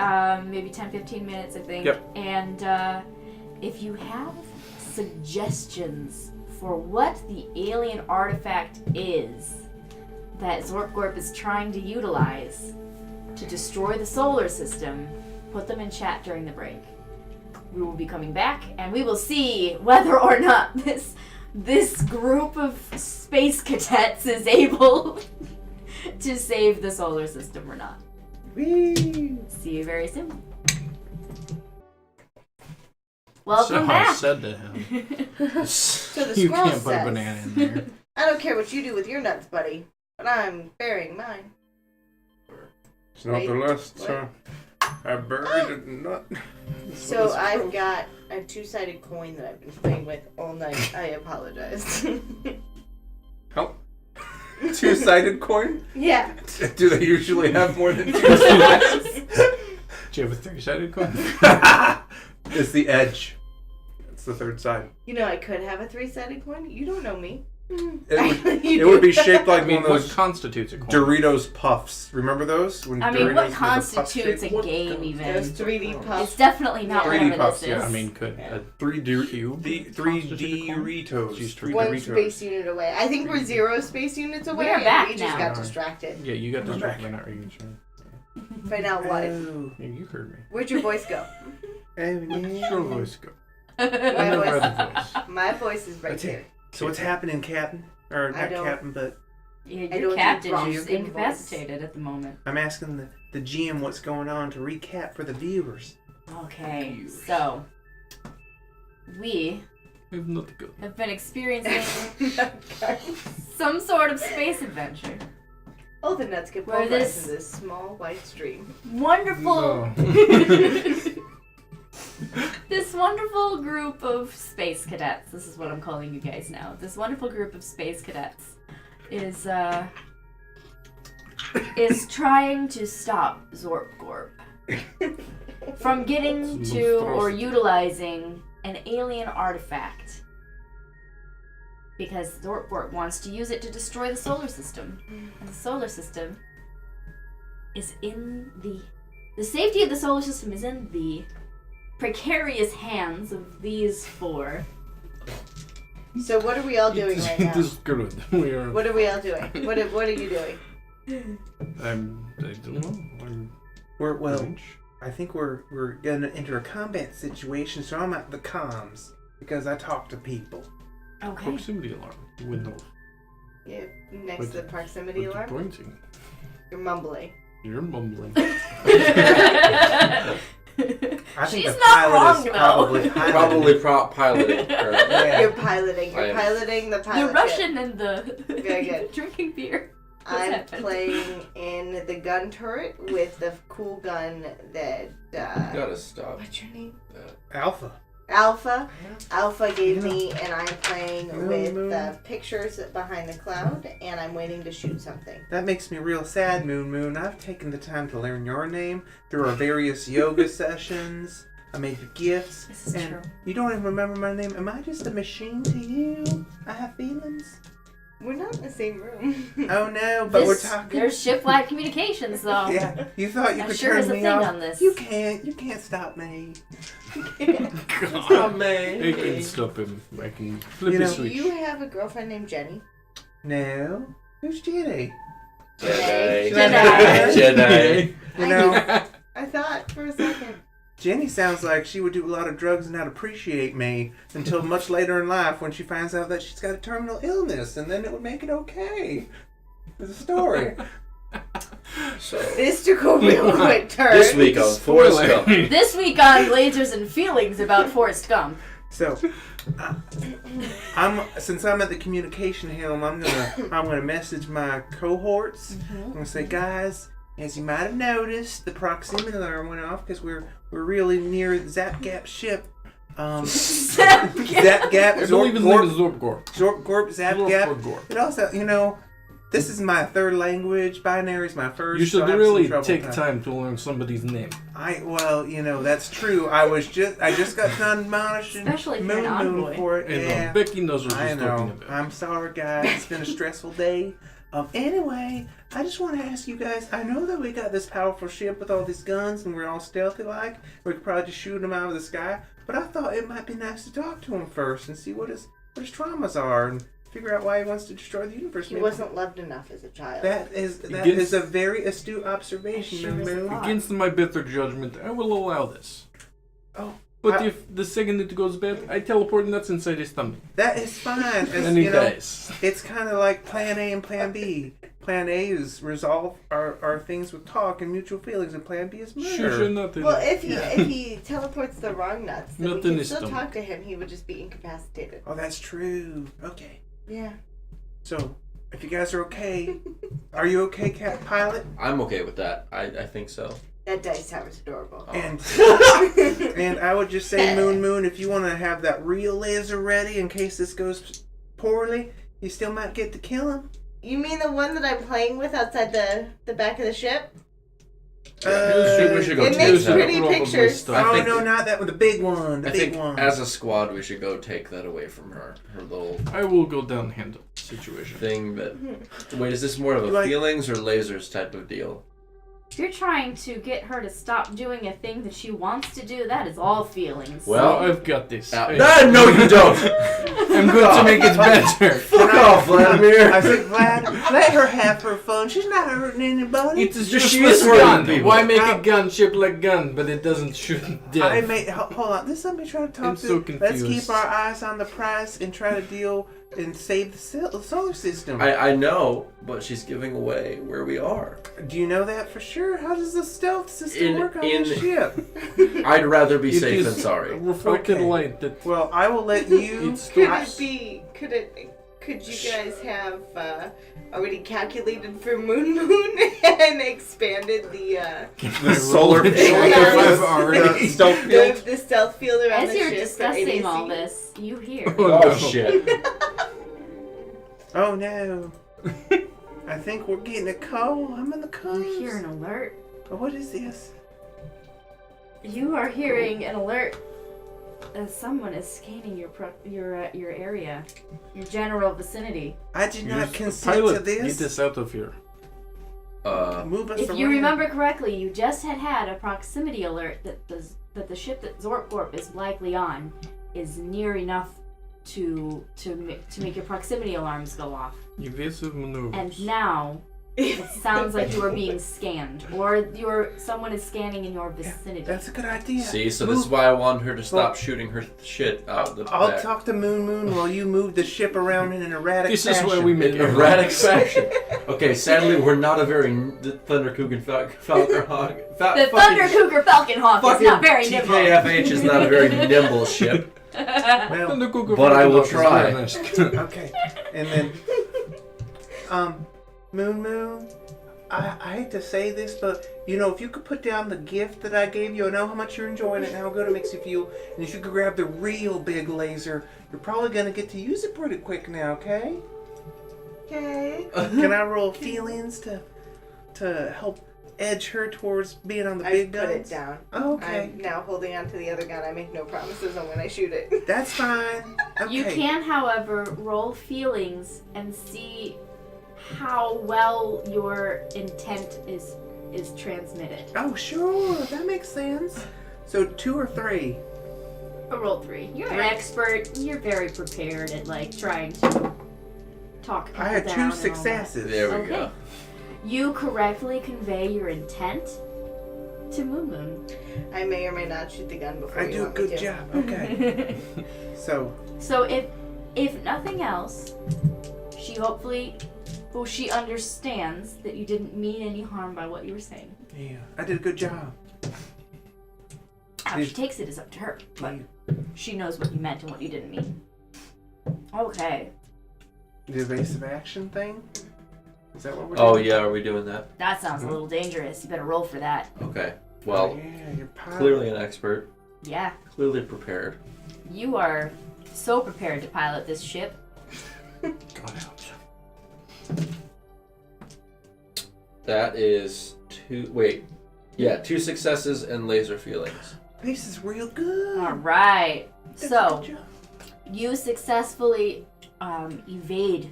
maybe 10-15 minutes, I think. Yep. And if you have suggestions for what the alien artifact is that Zorkgorp is trying to utilize to destroy the solar system, put them in chat during the break. We will be coming back, and we will see whether or not this group of space cadets is able to save the solar system or not. Whee! See you very soon. So Welcome I back. said to him. So the You scroll can't put a says- banana in there. I don't care what you do with your nuts, buddy, but I'm burying mine. Nonetheless, Wait. I buried a nut. So I've got a two-sided coin that I've been playing with all night. I apologize. How? Two-sided coin? Yeah. Do they usually have more than two sides? Do you have a three-sided coin? It's the edge. It's the third side. You know, I could have a three-sided coin. You don't know me. It would be shaped like I mean, one of what those constitutes a coin? Doritos Puffs. Remember those? When I mean, Doritos what was a puff constitutes a shape? game even? Those 3D It's puffs. definitely not 3D whatever puffs, this yeah, is. I mean, could Yeah. a 3D cube three constitute a coin? Doritos. Use three One Doritos. space unit away. I think we're 0 space units away. are and back we just now. got distracted. Yeah, you got I'm distracted back. by not reading. Sure. Find out what. Oh, Yeah, you heard me. Where'd your voice go? yeah. Your voice go. My Another voice. other voice. My voice is right That's here. So what's happening, Captain? Or I not don't- Captain, but Yeah, I your don't captain do is Bronx incapacitated at the moment. I'm asking the GM what's going on to recap for the viewers. Okay, so we We have nothing good. have been experiencing some sort of space adventure. All the nuts get Where pulverized this- in this small white stream. Wonderful. No. This wonderful group of space cadets, this is what I'm calling you guys now. This wonderful group of space cadets is trying to stop Zorpgorp from getting to or utilizing an alien artifact. Because Zorpgorp wants to use it to destroy the solar system. And the solar system is in the safety of the solar system is in the precarious hands of these four. So what are we all doing right now? This is good. We are. What are we all doing? What are you doing? I don't know. I'm We're well. French. I think we're gonna enter a combat situation, so I'm at the comms because I talk to people. Okay. Proximity alarm. Window. Yeah, next What to the proximity What you alarm. pointing? You're mumbling. You're mumbling. I think She's the not pilot wrong, is though. probably Probably piloting. Or, Yeah. You're piloting. You're I am. piloting the The pilot. Russian and the Very good. drinking beer. I'm happened? playing in the gun turret with the cool gun that. you gotta stop. What's your name? Alpha. Alpha. Alpha gave me, and I'm playing Moon, with moon. the pictures behind the cloud, and I'm waiting to shoot something. That makes me real sad, Moon. I've taken the time to learn your name through our various yoga sessions. I made you gifts, This is and true. you don't even remember my name. Am I just a machine to you? I have feelings. We're not in the same room. Oh no, but we're This- talking. There's shipwide communications, though. Yeah, you thought you I'm could sure turn there's a me thing off. on this. You can't stop me. Oh, man. I can stop him. I can flip You the know- Do switch. you have a girlfriend named Jenny? No, who's Jenny? Jedi. Jedi. Jedi. You know, I thought for a second. Jenny sounds like she would do a lot of drugs and not appreciate me until much later in life when she finds out that she's got a terminal illness, and then it would make it okay. There's a story. So This took a real quick turn. this week on Forrest Gump. This week on Lasers and Feelings about Forrest Gump. So, since I'm at the communication helm, I'm gonna message my cohorts. I'm gonna say, guys, as you might have noticed, the proximity alarm went off because we're really near Zap Gap ship. Zap Gap, I believe his name is Zorpgor. Zorpgorp, Zap Gap. Zorpgor. It also, this is my third language. Binary is my first. You so should I have really some trouble take with that. time to learn somebody's name. That's true. I just got done admonishing Especially if you're an Moon envoy. for it. And Yeah. Becky knows what I she's talking know. about. I'm sorry, guys. It's been a stressful day. Anyway, I just want to ask you guys. I know that we got this powerful ship with all these guns, and we're all stealthy like. We could probably just shoot them out of the sky. But I thought it might be nice to talk to him first and see what his traumas are and figure out why he wants to destroy the universe. He Maybe- wasn't loved enough as a child. That is Against- a very astute observation, Sure Moon is a Moon. thought. Against my better judgment, I will allow this. Oh, But I- if the second it goes bad, I teleport nuts inside his stomach. that is fine. As, And he dies. It's kind of like Plan A and Plan B. Plan A is resolve our things with talk and mutual feelings, and Plan B is murder. Sure, nothing. Well, if he teleports the wrong nuts, then we Nothing can is still dumb. talk to him. He would just be incapacitated. Oh, that's true. Okay. Yeah. So, if you guys are okay, are you okay, Cat Pilot? I'm okay with that. I think so. That dice tower is adorable. Oh. And I would just say, Moon, if you want to have that real laser ready in case this goes poorly, you still might get to kill him. You mean the one that I'm playing with outside the back of the ship? We should go It take makes that. pretty Probably pictures. stuff. I Oh think- no, not that one. The big one. The I big think one. as a squad, we should go take that away from her. Her little I will go down and handle the situation. thing that. Wait, is this more of a Like- feelings or lasers type of deal? If you're trying to get her to stop doing a thing that she wants to do, that is all feelings. Well- I've got this. No, you don't. I'm going to make it better. Fuck off, Vladimir. I said, Vlad, let her have her fun. She's not hurting anybody. It is Just just she a is hurting gun. people. Why make How- a gun shaped like gun, but it doesn't shoot death? Hold on. This let me try to talk I'm to. so Let's confused. keep our eyes on the prize and try to deal and save the solar system. I know, but she's giving away where we are. Do you know that for sure? How does the stealth system In- work on in- this ship? I'd rather be It safe is than sorry. reflected Okay. light that Well, I will let you. It's Could I- it be? Could you guys have already calculated for Moon and expanded The solar field. I've already. stealth field. the stealth field around As the you're ship for discussing ADC? all this, you hear. Oh, Oh no. shit. Oh no. I think we're getting a call. I'm in the You calls. hear an alert. What is this? You are hearing an alert as someone is scanning your area, your general vicinity. I did not Use- consent Pilot, to this. get this out of here. Move us If around. you remember correctly, you just had a proximity alert that the ship that Zorpgorp is likely on is near enough to make your proximity alarms go off. Evasive maneuvers. And now it sounds like you are being scanned, or someone is scanning in your vicinity. That's a good idea. See, so this is why I wanted her to stop shooting her shit out the I'll back. talk to Moon while you move the ship around in an erratic This fashion. is where we make it Erratic fashion. Okay, sadly, we're not a very Thunder Cougar Falcon Hog. The Thunder Cougar Falcon Hawk is not very nimble. TKFH is not a very nimble ship. Well, And the Google But I will Falcon Hawk is try. very nice. okay. And then, Moon, I hate to say this, but, if you could put down the gift that I gave you, I know how much you're enjoying it and how good it makes you feel, and if you could grab the real big laser, you're probably going to get to use it pretty quick now, okay? Okay. Can I roll feelings to help edge her towards being on the I big put it guns? down. Oh, okay. I'm now holding on to the other gun. I make no promises on when I shoot it. That's fine. Okay. You can, however, roll feelings and see how well your intent is transmitted. Oh, sure. That makes sense. So 2 or 3? Roll 3. You're an 3. expert. You're very prepared at trying to talk people I had down 2 and all that. successes. There we Okay. go. You correctly convey your intent, to Moon Moon. I may or may not shoot the gun before I you do a want me good to. job. Okay. So, So if nothing else, she hopefully, well, she understands that you didn't mean any harm by what you were saying. yeah, I did a good job. How she takes it is up to her, but she knows what you meant and what you didn't mean. Okay, The evasive action thing? Is that what we're Oh doing? yeah, are we doing that? that sounds a little dangerous. You better roll for that. Okay. Oh, Well, yeah, you're pilot. clearly an expert. Yeah, Clearly prepared. you are so prepared to pilot this ship. God help you. That is two successes and laser feelings. This is real good. All right. That's a So good job. you successfully evade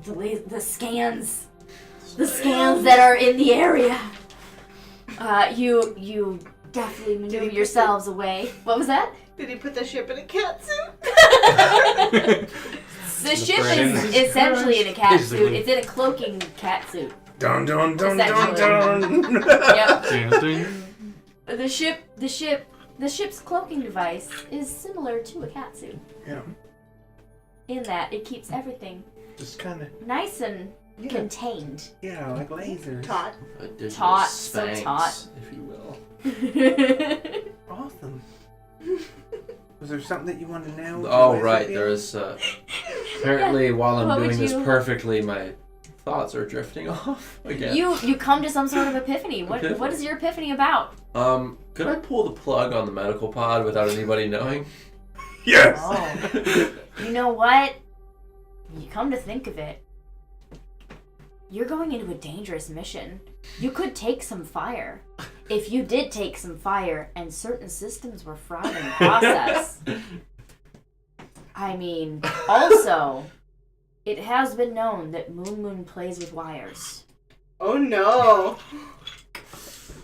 the scans that are in the area. You definitely maneuver put yourselves away. What was that? Did he put the ship in a cat suit? The ship friend. is essentially in a cat suit. Basically. It's in a cloaking cat suit. Dun dun dun dun Essentially. dun. Yep. Dancing. The ship's cloaking device is similar to a cat suit Yeah, in that it keeps everything just kind of, nice and yeah, contained. yeah, like lasers. Taut. A digital Taut, so Spanx, taut. if you will. Awesome. Was there something that you want to know? Oh Laser right, field? there is. Apparently, while I'm What would doing this you- perfectly, my thoughts are drifting off again. You come to some sort of epiphany. What is your epiphany about? Could I pull the plug on the medical pod without anybody knowing? Yes. Oh. You know what? You come to think of it, you're going into a dangerous mission. You could take some fire. If you did take some fire and certain systems were fried in the process. I mean, also, it has been known that Moon Moon plays with wires. Oh no.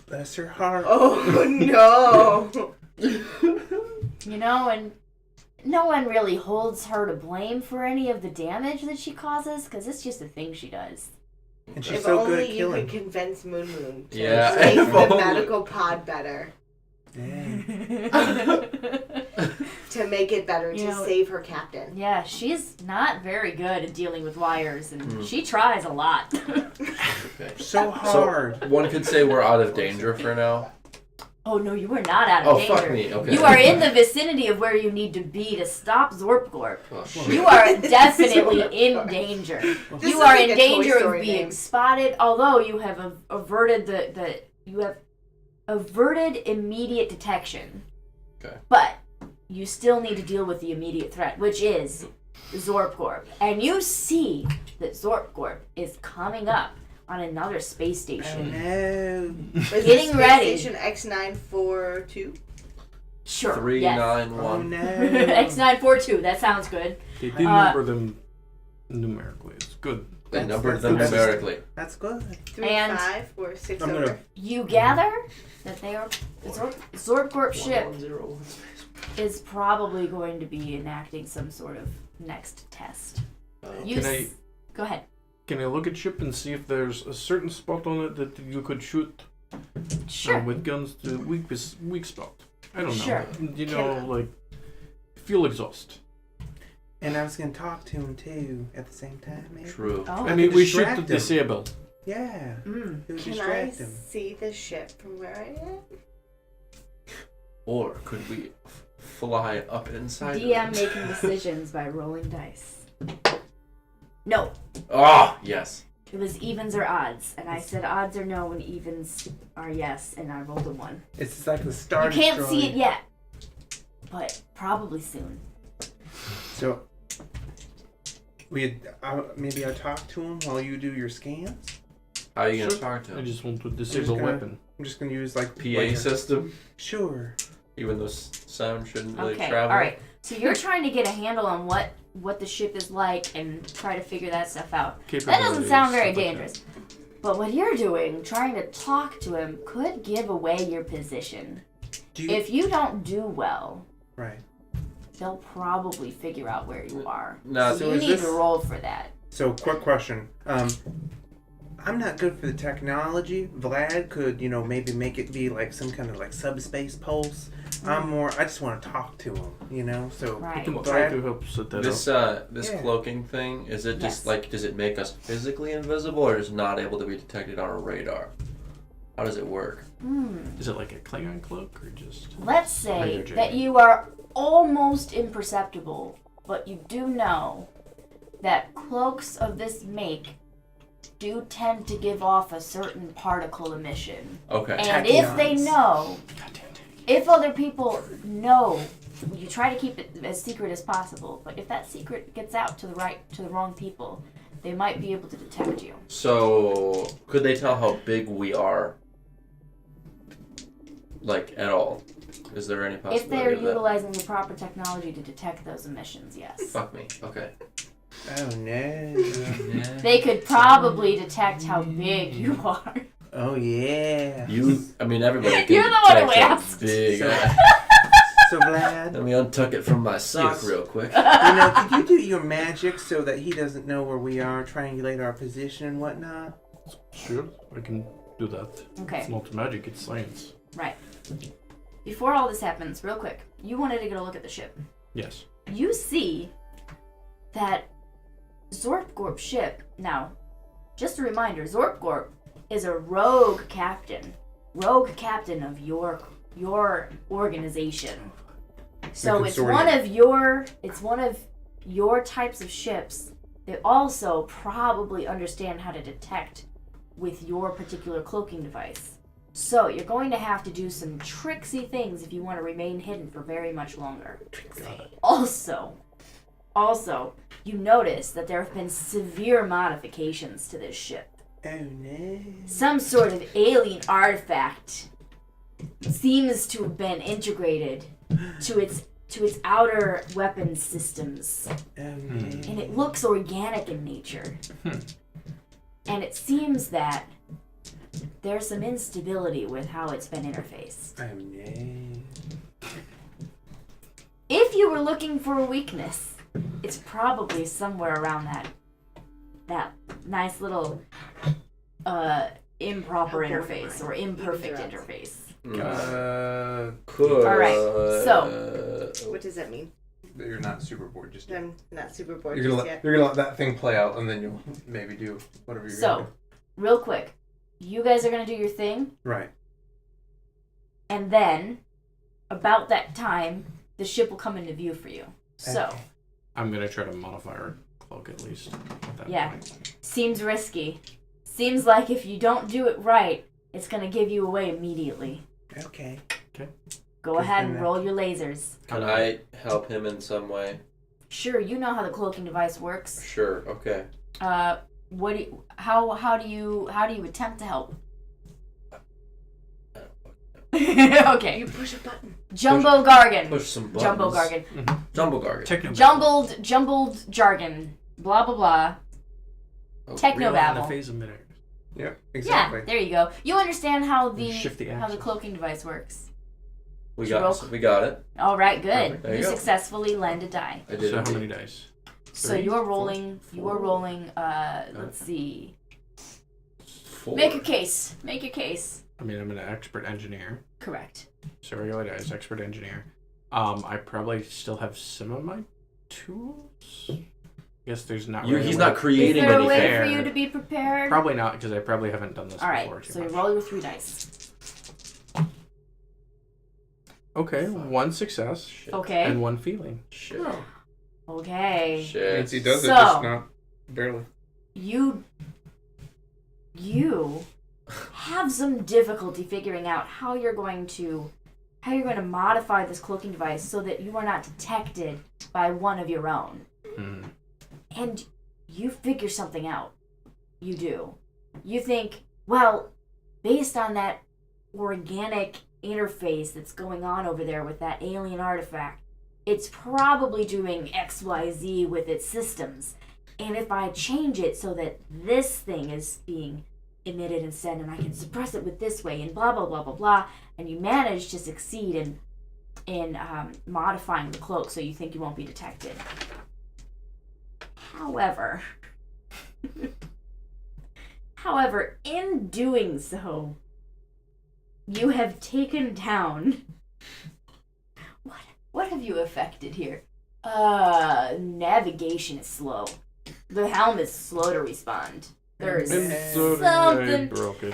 Bless her heart. Oh no. You know, and no one really holds her to blame for any of the damage that she causes, because it's just a thing she does. And she's If so only good at you killing. could convince Moon Moon to Yeah, make if the only. medical pod better. Dang. To make it better, You to know- save her captain. Yeah, she's not very good at dealing with wires, and she tries a lot. Okay. So hard. So one could say we're out of danger for now. Oh no, you are not out of Oh danger. fuck me. Okay. You are in the vicinity of where you need to be to stop Zorpgorp. Oh, shit. You are definitely in danger. This You is are like in a Toy danger of Story being name. spotted, although you have averted you have averted immediate detection. Okay. But you still need to deal with the immediate threat, which is Zorpgorp. And you see that Zorpgorp is coming up on another space Oh station. no. Is Getting this ready. Station X942. Sure. Oh 391. no. X942, that sounds good. They did number them numerically. It's good. They That's- numbered that's them the best. numerically. That's good. 3-5 or 6 I'm over. gonna- You gather that they are Zorpgorp ship 110. is probably going to be enacting some sort of next test. You Can I- go ahead. Can I look at ship and see if there's a certain spot on it that you could shoot Sure. with guns to weak spot? I don't know. Sure. You know, like fuel exhaust. And I was gonna talk to him too at the same time, maybe. True. Oh. I mean, we shoot distract the him. disabled. Yeah. Mm. It would Can I distract him. see the ship from where I am? Or could we fly up inside? DM of it? making decisions by rolling dice. No, Ah, yes. it was evens or odds, and I said odds are no and evens are yes, and I rolled a 1. It's like the Star You can't see Destroyer. it yet, but probably soon. So, maybe I talk to him while you do your scans. How are you gonna Sure. talk to I him? just want to disable gonna- weapon. I'm just gonna use like PA like a- system, Sure. even though sound shouldn't really Okay, travel. alright. So you're trying to get a handle on what the ship is like and try to figure that stuff out. That doesn't sound very dangerous. But what you're doing, trying to talk to him, could give away your position. Do you? If you don't do well, Right. they'll probably figure out where you are. No, so so you is need this- to roll for that. So, quick question. I'm not good for the technology. Vlad could, maybe make it be like some kind of like subspace pulse. I just want to talk to him, so. I Right. can try to help set that up. This Yeah. cloaking thing, is it just Yes. does it make us physically invisible or is not able to be detected on a radar? How does it work? Is it like a Klingon cloak or just? Let's say Regular that Jamie. you are almost imperceptible, but you do know that cloaks of this make do tend to give off a certain particle emission. Okay. And if they Tachyons. know, Goddamn it. if other people know, you try to keep it as secret as possible. But if that secret gets out to the wrong people, they might be able to detect you. So, could they tell how big we are? Like, at all? Is there any possibility If they're of that? utilizing the proper technology to detect those emissions, yes. Fuck me. Okay. Oh no. They could probably detect how big you are. Oh yeah. Everybody can You're the one who detect how asked. big. So- So Vlad, Let me untuck it from my sock Yes. real quick. could you do your magic so that he doesn't know where we are, triangulate our position and whatnot? Sure, I can do that. Okay. It's not magic, it's science. Right. Before all this happens, real quick, you wanted to get a look at the ship. Yes. You see that Zorpgorp's ship. Now, just a reminder, Zorpgorp is a rogue captain of your organization. So The it's consortium. one of your types of ships that also probably understand how to detect with your particular cloaking device. So you're going to have to do some tricksy things if you want to remain hidden for very much longer. Also, you notice that there have been severe modifications to this ship. Oh no. Some sort of alien artifact seems to have been integrated to its outer weapons systems, Oh no. and it looks organic in nature. And it seems that there's some instability with how it's been interfaced. Oh no. If you were looking for a weakness, it's probably somewhere around that nice little improper interface or imperfect interface. Could. All right, What does that mean? You're not super bored. Just I'm not super bored you're gonna just yet. let that thing play out, and then you'll maybe do whatever you're gonna So, real quick, you guys are gonna do your thing, do. Right. and then about that time, the ship will come into view for you. So, Okay. I'm gonna try to modify our cloak at least at that Yeah. point. seems risky. Seems like if you don't do it right, it's gonna give you away immediately. Okay. Go Good ahead to and know. roll your lasers. Can I help him in some way? Sure, you know how the cloaking device works. Sure. Okay. How do you attempt to help? Okay. You push a button. Jumbo Gargan. Push some buttons. Jumbo Gargan. Jumbo Gargan. Jumbled jargon. Blah blah blah. Techno babble. The phase emitter. Yeah. Exactly. Yeah, there you go. You understand how the Shift the how the axis. cloaking device works. We Stroke. got it. All right, good. Perfect. There You you go. successfully land a die. I did. So how indeed. many dice? So 3, you're 4, rolling. You are 4. rolling. Let's see. 4. Make your case. Make your case. I mean, I'm an expert engineer. Correct. So regular dice, expert engineer. I probably still have some of my tools. Guess there's not. really He's a not way- Is creating there a way anything. for you to be prepared? Probably not, because I probably haven't done this All right. before too So you much. roll your 3 dice. Okay, 1 success Shit. Okay. and 1 feeling. Shit. Okay. Shit. Nancy does it, So- just not barely. You have some difficulty figuring out how you're going to modify this cloaking device so that you are not detected by one of your own. Hmm. And you figure something out. You do. You think, well, based on that organic interface that's going on over there with that alien artifact, it's probably doing XYZ with its systems. And if I change it so that this thing is being emitted instead, and I can suppress it with this way, and blah blah blah blah blah, and you manage to succeed in modifying the cloak so you think you won't be detected. However, in doing so, you have taken down. What have you affected here? Navigation is slow. The helm is slow to respond. There's I something broke it.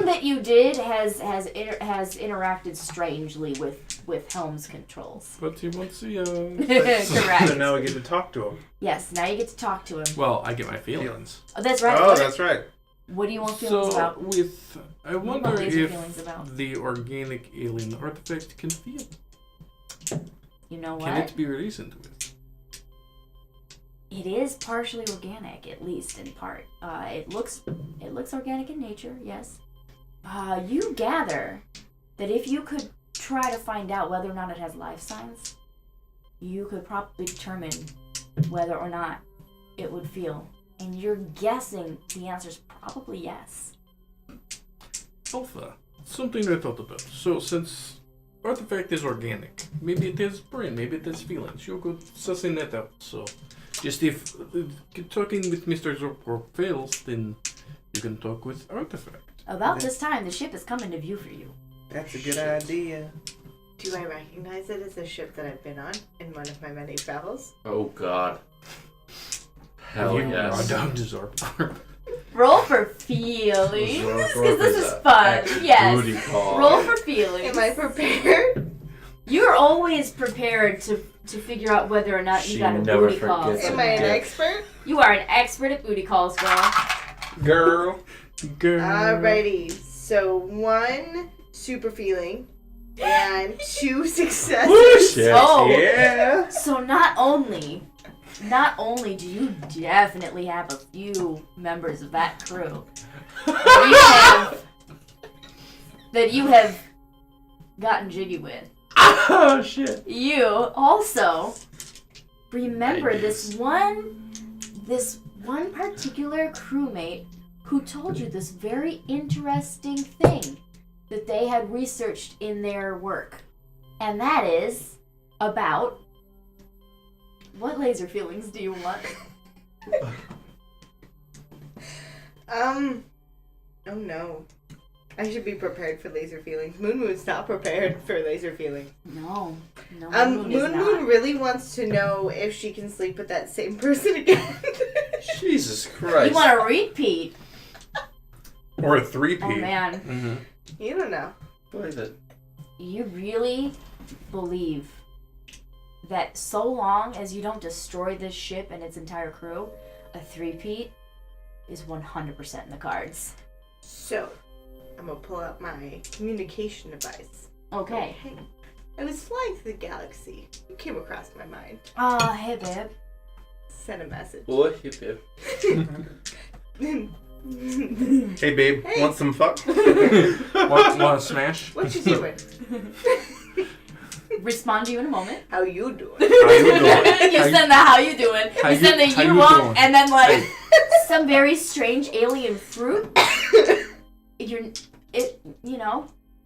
that you did has interacted strangely with helm's controls. But he won't see us. Correct. So now we get to talk to him. Yes, now you get to talk to him. Well, I get my feelings. Oh, that's right. Oh, that's right. What do you want feelings So, about? I What wonder about laser if feelings about? the organic alien artifact can feel. You know Can what? it be reasoned with? It is partially organic, at least in part. It looks organic in nature, yes. You gather that if you could try to find out whether or not it has life signs, you could probably determine whether or not it would feel. And you're guessing the answer's probably yes. Alpha. Something I thought about. So, since artifact is organic, maybe it has brain, maybe it has feelings. You could sussing that out. So, just if talking with Mr. Zorpcorp fails, then you can talk with artifact. About this time, the ship is coming to view for you. That's a good idea. Do I recognize it as a ship that I've been on in one of my many travels? Oh God. Hell Have you yes. gone down to Zorpcorp? Roll for feelings, because Zorpcorp this is is a fun. Yes. Booty call. Roll for feelings. Am I prepared? You're always prepared to figure out whether or not you She got a never booty call. forgets Am I an Dick. expert? You are an expert at booty calls, girl. Girl. Girl. Alrighty. So 1 super feeling and 2 successes. Shit. Oh, Yeah. so not only do you definitely have a few members of that crew that you have gotten jiggy with, Oh shit. you also remember I this one particular crewmate who told you this very interesting thing that they had researched in their work. And that is about what laser feelings do you want? Oh no. I should be prepared for laser feelings. Moon Moon's not prepared for laser feelings. No, Moon Moon is not. Moon really wants to know if she can sleep with that same person again. Jesus Christ. You want a repeat? Or a 3-peat. Oh man, Mm-hmm. You don't know. Boy, that you really believe that so long as you don't destroy this ship and its entire crew, a 3-peat is 100% in the cards. So, I'm gonna pull out my communication device. Okay. Hey, I was flying through the galaxy. You came across my mind. Hey babe. Send a message. boy, hip hip. Hey, babe. Hey. Want some fuck? Want to smash? What you doing? Respond to you in a moment. How you doing? How you doing? You send the how you doing. How You send the how you you want, doing? and then like some very strange alien fruit.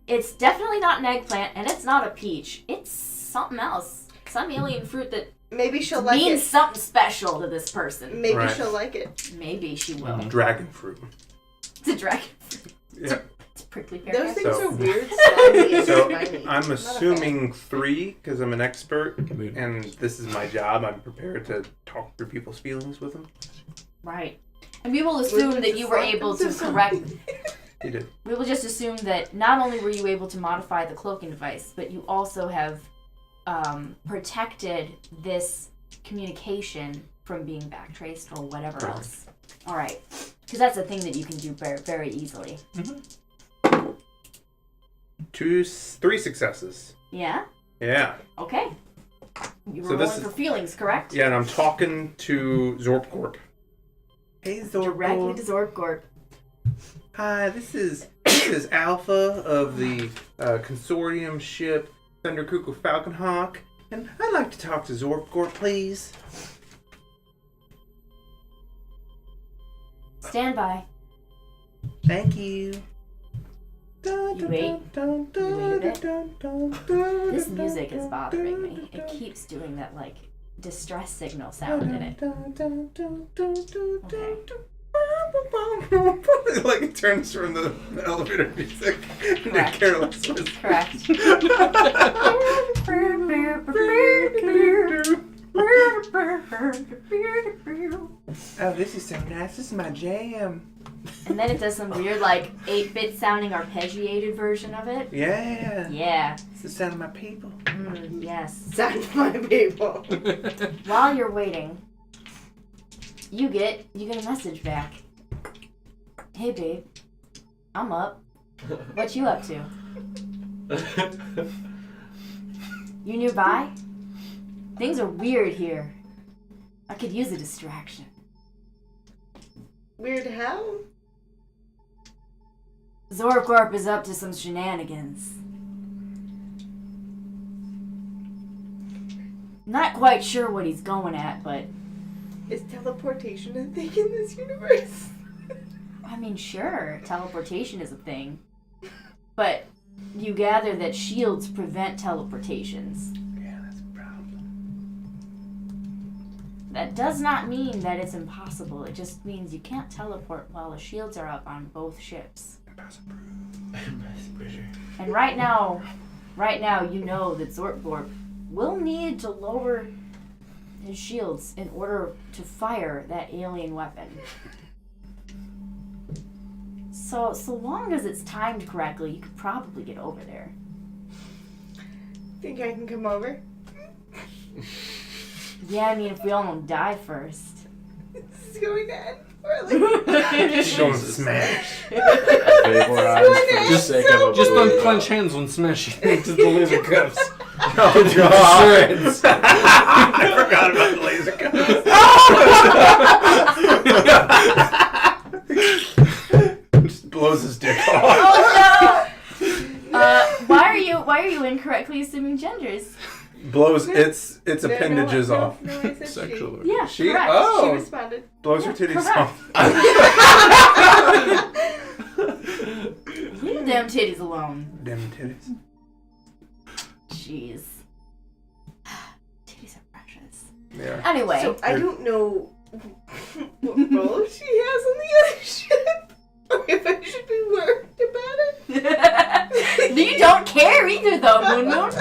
It's definitely not an eggplant, and it's not a peach. It's something else. Some alien fruit that Maybe she'll like means it. something special to this person. Maybe Right. she'll like it. Maybe she will. Dragon fruit. It's a dragon. Yeah. It's a prickly pear. Those things So- are weird, slimy, and So spiny. I'm Not a assuming 3 because I'm an expert, Moon. and this is my job. I'm prepared to talk through people's feelings with them. Right. And we will assume that you were able to correct. You did. We will just assume that not only were you able to modify the cloaking device, but you also have protected this communication from being backtraced or whatever Perfect. else. All right, because that's a thing that you can do very, very easily. 3 successes. Yeah. Yeah. Okay. You were So this rolling is- for feelings, correct? Yeah, and I'm talking to Zorpcorp. Hey, Directly to Zorpcorp. Hi, this is Alpha of the consortium ship Thunder Cuckoo Falconhawk, and I'd like to talk to Zorpcorp, please. Stand by. Thank you. You wait. You wait a bit. This music is bothering me. It keeps doing that like distress signal sound in it. Okay. Like it turns from the elevator music to Correct. Careless Whisper. Correct. Oh, this is so nice. This is my jam. And then it does some weird, like, 8-bit sounding arpeggiated version of it. Yeah. Yeah. It's the sound of my people. Yes. Sound my people. While you're waiting, you get a message back. Hey, babe. I'm up. What you up to? You nearby? Things are weird here. I could use a distraction. Weird how? Zorkorp is up to some shenanigans. Not quite sure what he's going at, but Is teleportation a thing in this universe? I mean, sure, teleportation is a thing. But you gather that shields prevent teleportations. Yeah, that's a problem. That does not mean that it's impossible. It just means you can't teleport while the shields are up on both ships. Impossible. And right now you know that Zorkborg will need to lower his shields in order to fire that alien weapon. So long as it's timed correctly, you could probably get over there. Think I can come over? Yeah, I mean, if we all don't die first. This is going to end poorly. Just don't smash. Vaporize for the Just- sake so of a Just blue unclench hands when smashing into the laser cuffs. Oh, God. Shreds. I forgot about the laser gun. Just blows his dick off. Oh no! Why are you incorrectly assuming genders? Blows its appendages off. No, I said Sexual. Yeah, She correct. She oh responded. blows her Yeah, titties correct. off. Leave the damn titties alone. Damn titties. Jeez. Titties are precious. Yeah. Anyway. So I don't know what role she has on the other ship, or if I should be worried about it. You don't care either, though, Moon Moon.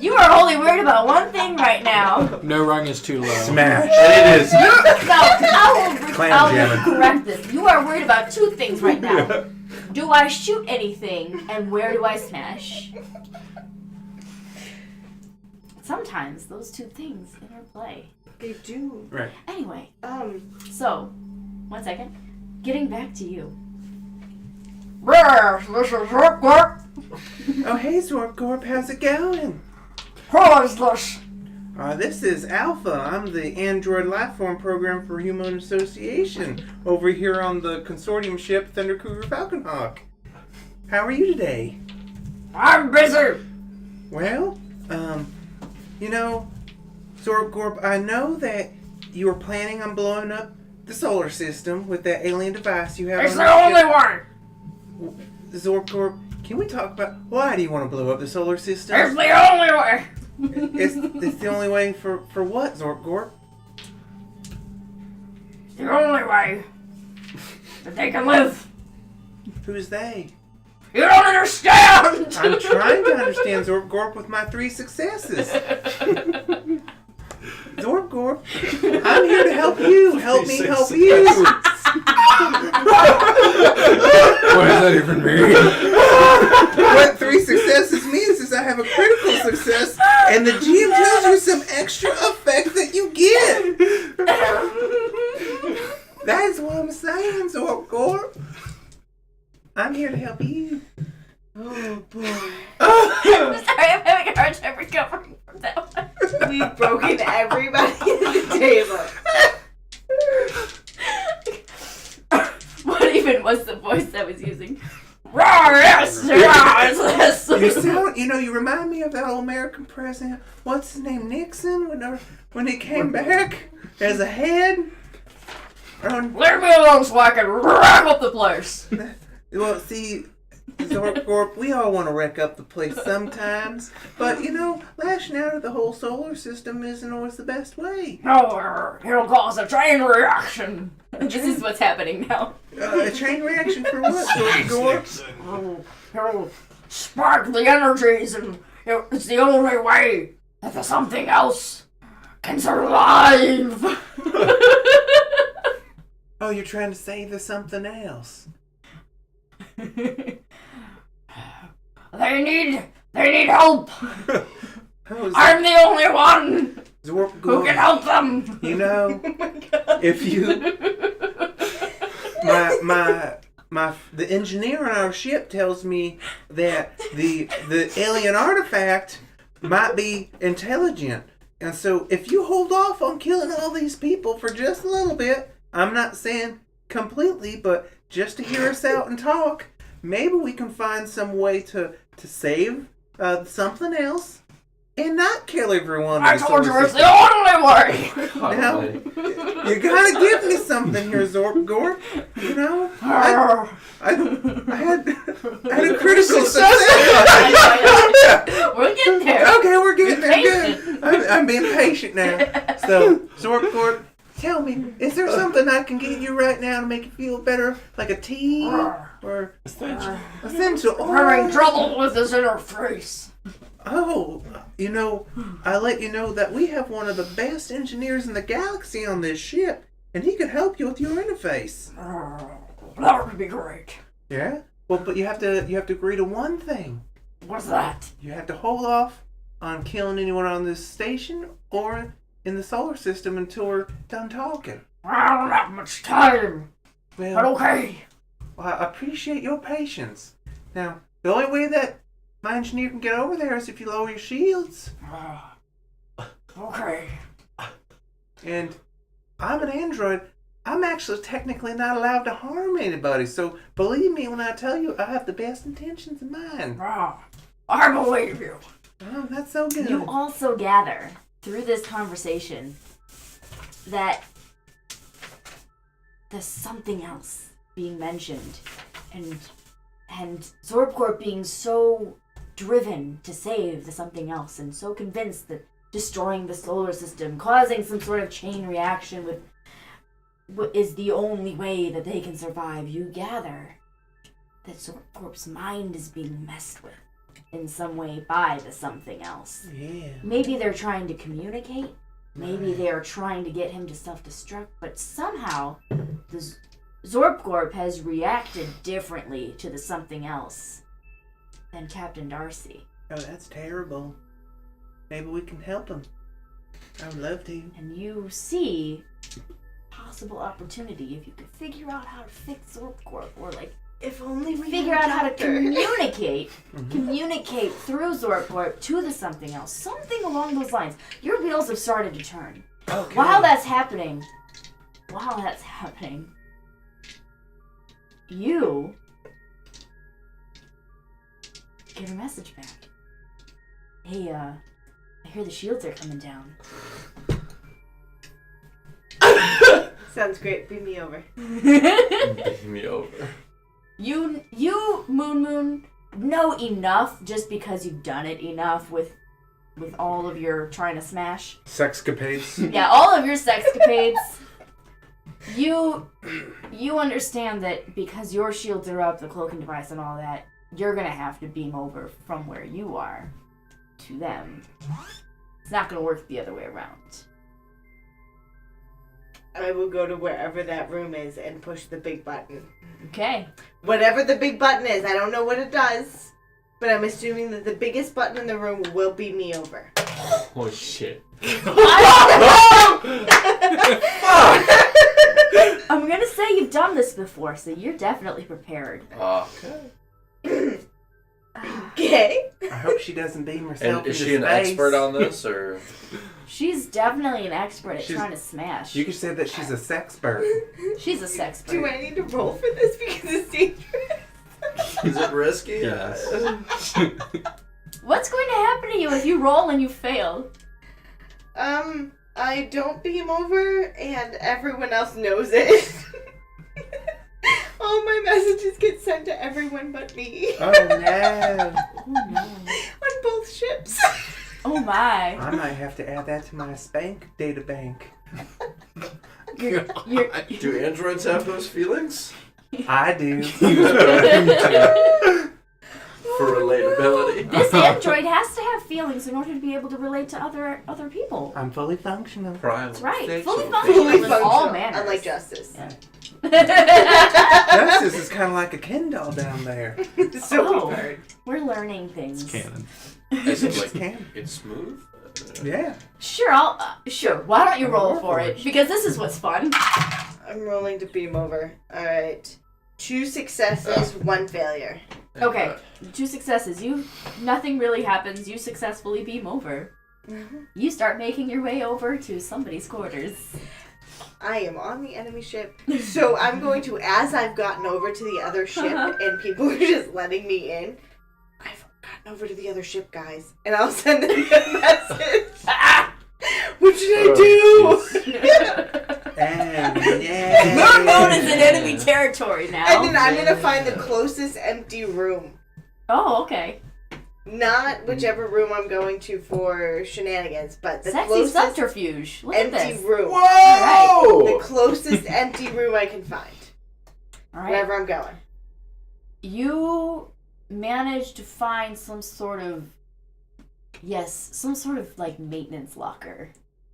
You are only worried about one thing right now. No rung is too low. Smash. And it is. No, I Clam will jamming. correct this. You are worried about two things right now. Do I shoot anything, and where do I smash? Sometimes those two things interplay. They do. Right. Anyway, so, 1 second. Getting back to you. This is Zorkborg. Oh, hey, Zorkborg, how's it going? Who is this? This is Alpha. I'm the Android Lifeform Program for Human Association over here on the consortium ship Thunder Cougar Falconhawk. How are you today? I'm busy. Well, you know, Zorkborg, I know that you were planning on blowing up the solar system with that alien device you have It's on the your only ship. one. Zorkborg, can we talk about why do you want to blow up the solar system? It's the only way. It's the only way for what, Zorkborg? The only way that they can live. Who's they? You don't understand. I'm trying to understand Zorkborg with my 3 successes. Zorkborg, I'm here to help you. Help me help you. What does that even mean? What 3 successes means is I have a critical success, and the GM tells you some extra effect that you get. That's what I'm saying, Zorkborg. I'm here to help you. Oh boy. I'm sorry, I'm having a hard time recovering from that one. We've broken everybody at the table. What even was the voice I was using? Yes, yes. You sound, you remind me of that old American president. What's his name, Nixon? When he came back as a head. Leave me alone so I can wrap up the place. Well, see, Zorp, we all want to wreck up the place sometimes, but lashing out at the whole solar system isn't always the best way. No, it'll cause a chain reaction. This is what's happening now. A chain reaction for what, Zorp? It'll spark the energies, and it's the only way that the something else can survive. Oh, you're trying to say there's something else. They need help. Oh, I'm the only one Zorp, who can help them. If you the engineer on our ship tells me that the alien artifact might be intelligent, and so if you hold off on killing all these people for just a little bit, I'm not saying completely, but just to hear us out and talk, maybe we can find some way to save something else and not kill everyone. I told you it's the only way. Now, you gotta give me something here, Zorp Gorp. I had a critical success. We're getting there. Okay, we're getting there. Patient. Good. I'm being patient now. So, Zorp Gorp, tell me, is there something I can get you right now to make you feel better, like a tea or essential? I'm having trouble with this interface. Oh, I let you know that we have one of the best engineers in the galaxy on this ship, and he could help you with your interface. That would be great. Yeah? Well, but you have to agree to one thing. What's that? You have to hold off on killing anyone on this station or in the solar system until we're done talking. I don't have much time. Well, But okay. I appreciate your patience. Now, the only way that my engineer can get over there is if you lower your shields. Okay. And I'm an android. I'm actually technically not allowed to harm anybody, so believe me when I tell you I have the best intentions in mind. I believe you. Oh, that's so good. You also gather through this conversation that there's something else being mentioned, and Zorbcorp being so driven to save the something else and so convinced that destroying the solar system, causing some sort of chain reaction with is the only way that they can survive. You gather that Zorbcorp's mind is being messed with in some way by the something else. Yeah. Maybe they're trying to communicate. Maybe they're trying to get him to self-destruct. But somehow, the Zorbcorp has reacted differently to the something else than Captain Darcy. Oh, that's terrible. Maybe we can help him. I would love to. And you see possible opportunity if you could figure out how to fix Zorbcorp, or If only we figure had out a how to doctor. communicate through Zorbcorp to the something else. Something along those lines. Your wheels have started to turn. Okay. While that's happening, you get a message back. Hey, I hear the shields are coming down. Sounds great. Beam me over. Beam me over. You, Moon, know enough just because you've done it enough with all of your trying to smash. Sexcapades. Yeah, all of your sexcapades. You understand that because your shields are up, the cloaking device and all that, you're gonna have to beam over from where you are to them. It's not gonna work the other way around. I will go to wherever that room is and push the big button. Okay. Whatever the big button is, I don't know what it does, but I'm assuming that the biggest button in the room will beam me over. Oh shit. I'm gonna say you've done this before, so you're definitely prepared. Okay. I hope she doesn't beam herself And is into she an space. expert on this, or? She's definitely an expert at She's- trying to smash. You could say that she's a sexpert. She's a sexpert. Do I need to roll for this because it's dangerous? Is it risky? Yes. What's going to happen to you if you roll and you fail? I don't beam over, and everyone else knows it. All my messages get sent to everyone but me. Oh no! Oh no. On both ships. Oh my. I might have to add that to my spank data bank. You're Do androids have those feelings? I do. For relatability. This android has to have feelings in order to be able to relate to other people. I'm fully functional. That's right. Sexual Fully feelings. functional Fully with all functional, manners. unlike Justice. Justice is kind of like a Ken doll down there. So Oh. we've heard. We're learning things. It's canon. Is it like Ken. it's smooth? Yeah. Sure, sure. Why don't you roll for it? Because this is what's fun. I'm rolling to beam over. Alright. 2 successes, 1 failure. Okay, 2 successes. Nothing really happens. You successfully beam over. You start making your way over to somebody's quarters. I am on the enemy ship, so I'm going to, as I've gotten over to the other ship and people are just letting me in, I've gotten over to the other ship, guys, and I'll send them a message. What should I do? You're known as an enemy territory now. And then I'm going to find the closest empty room. Oh, okay. Not whichever room I'm going to for shenanigans, but the Sexy closest subterfuge. Look at empty this. room. Whoa! The closest empty room I can find. All right. Wherever I'm going. You managed to find some sort of like maintenance locker.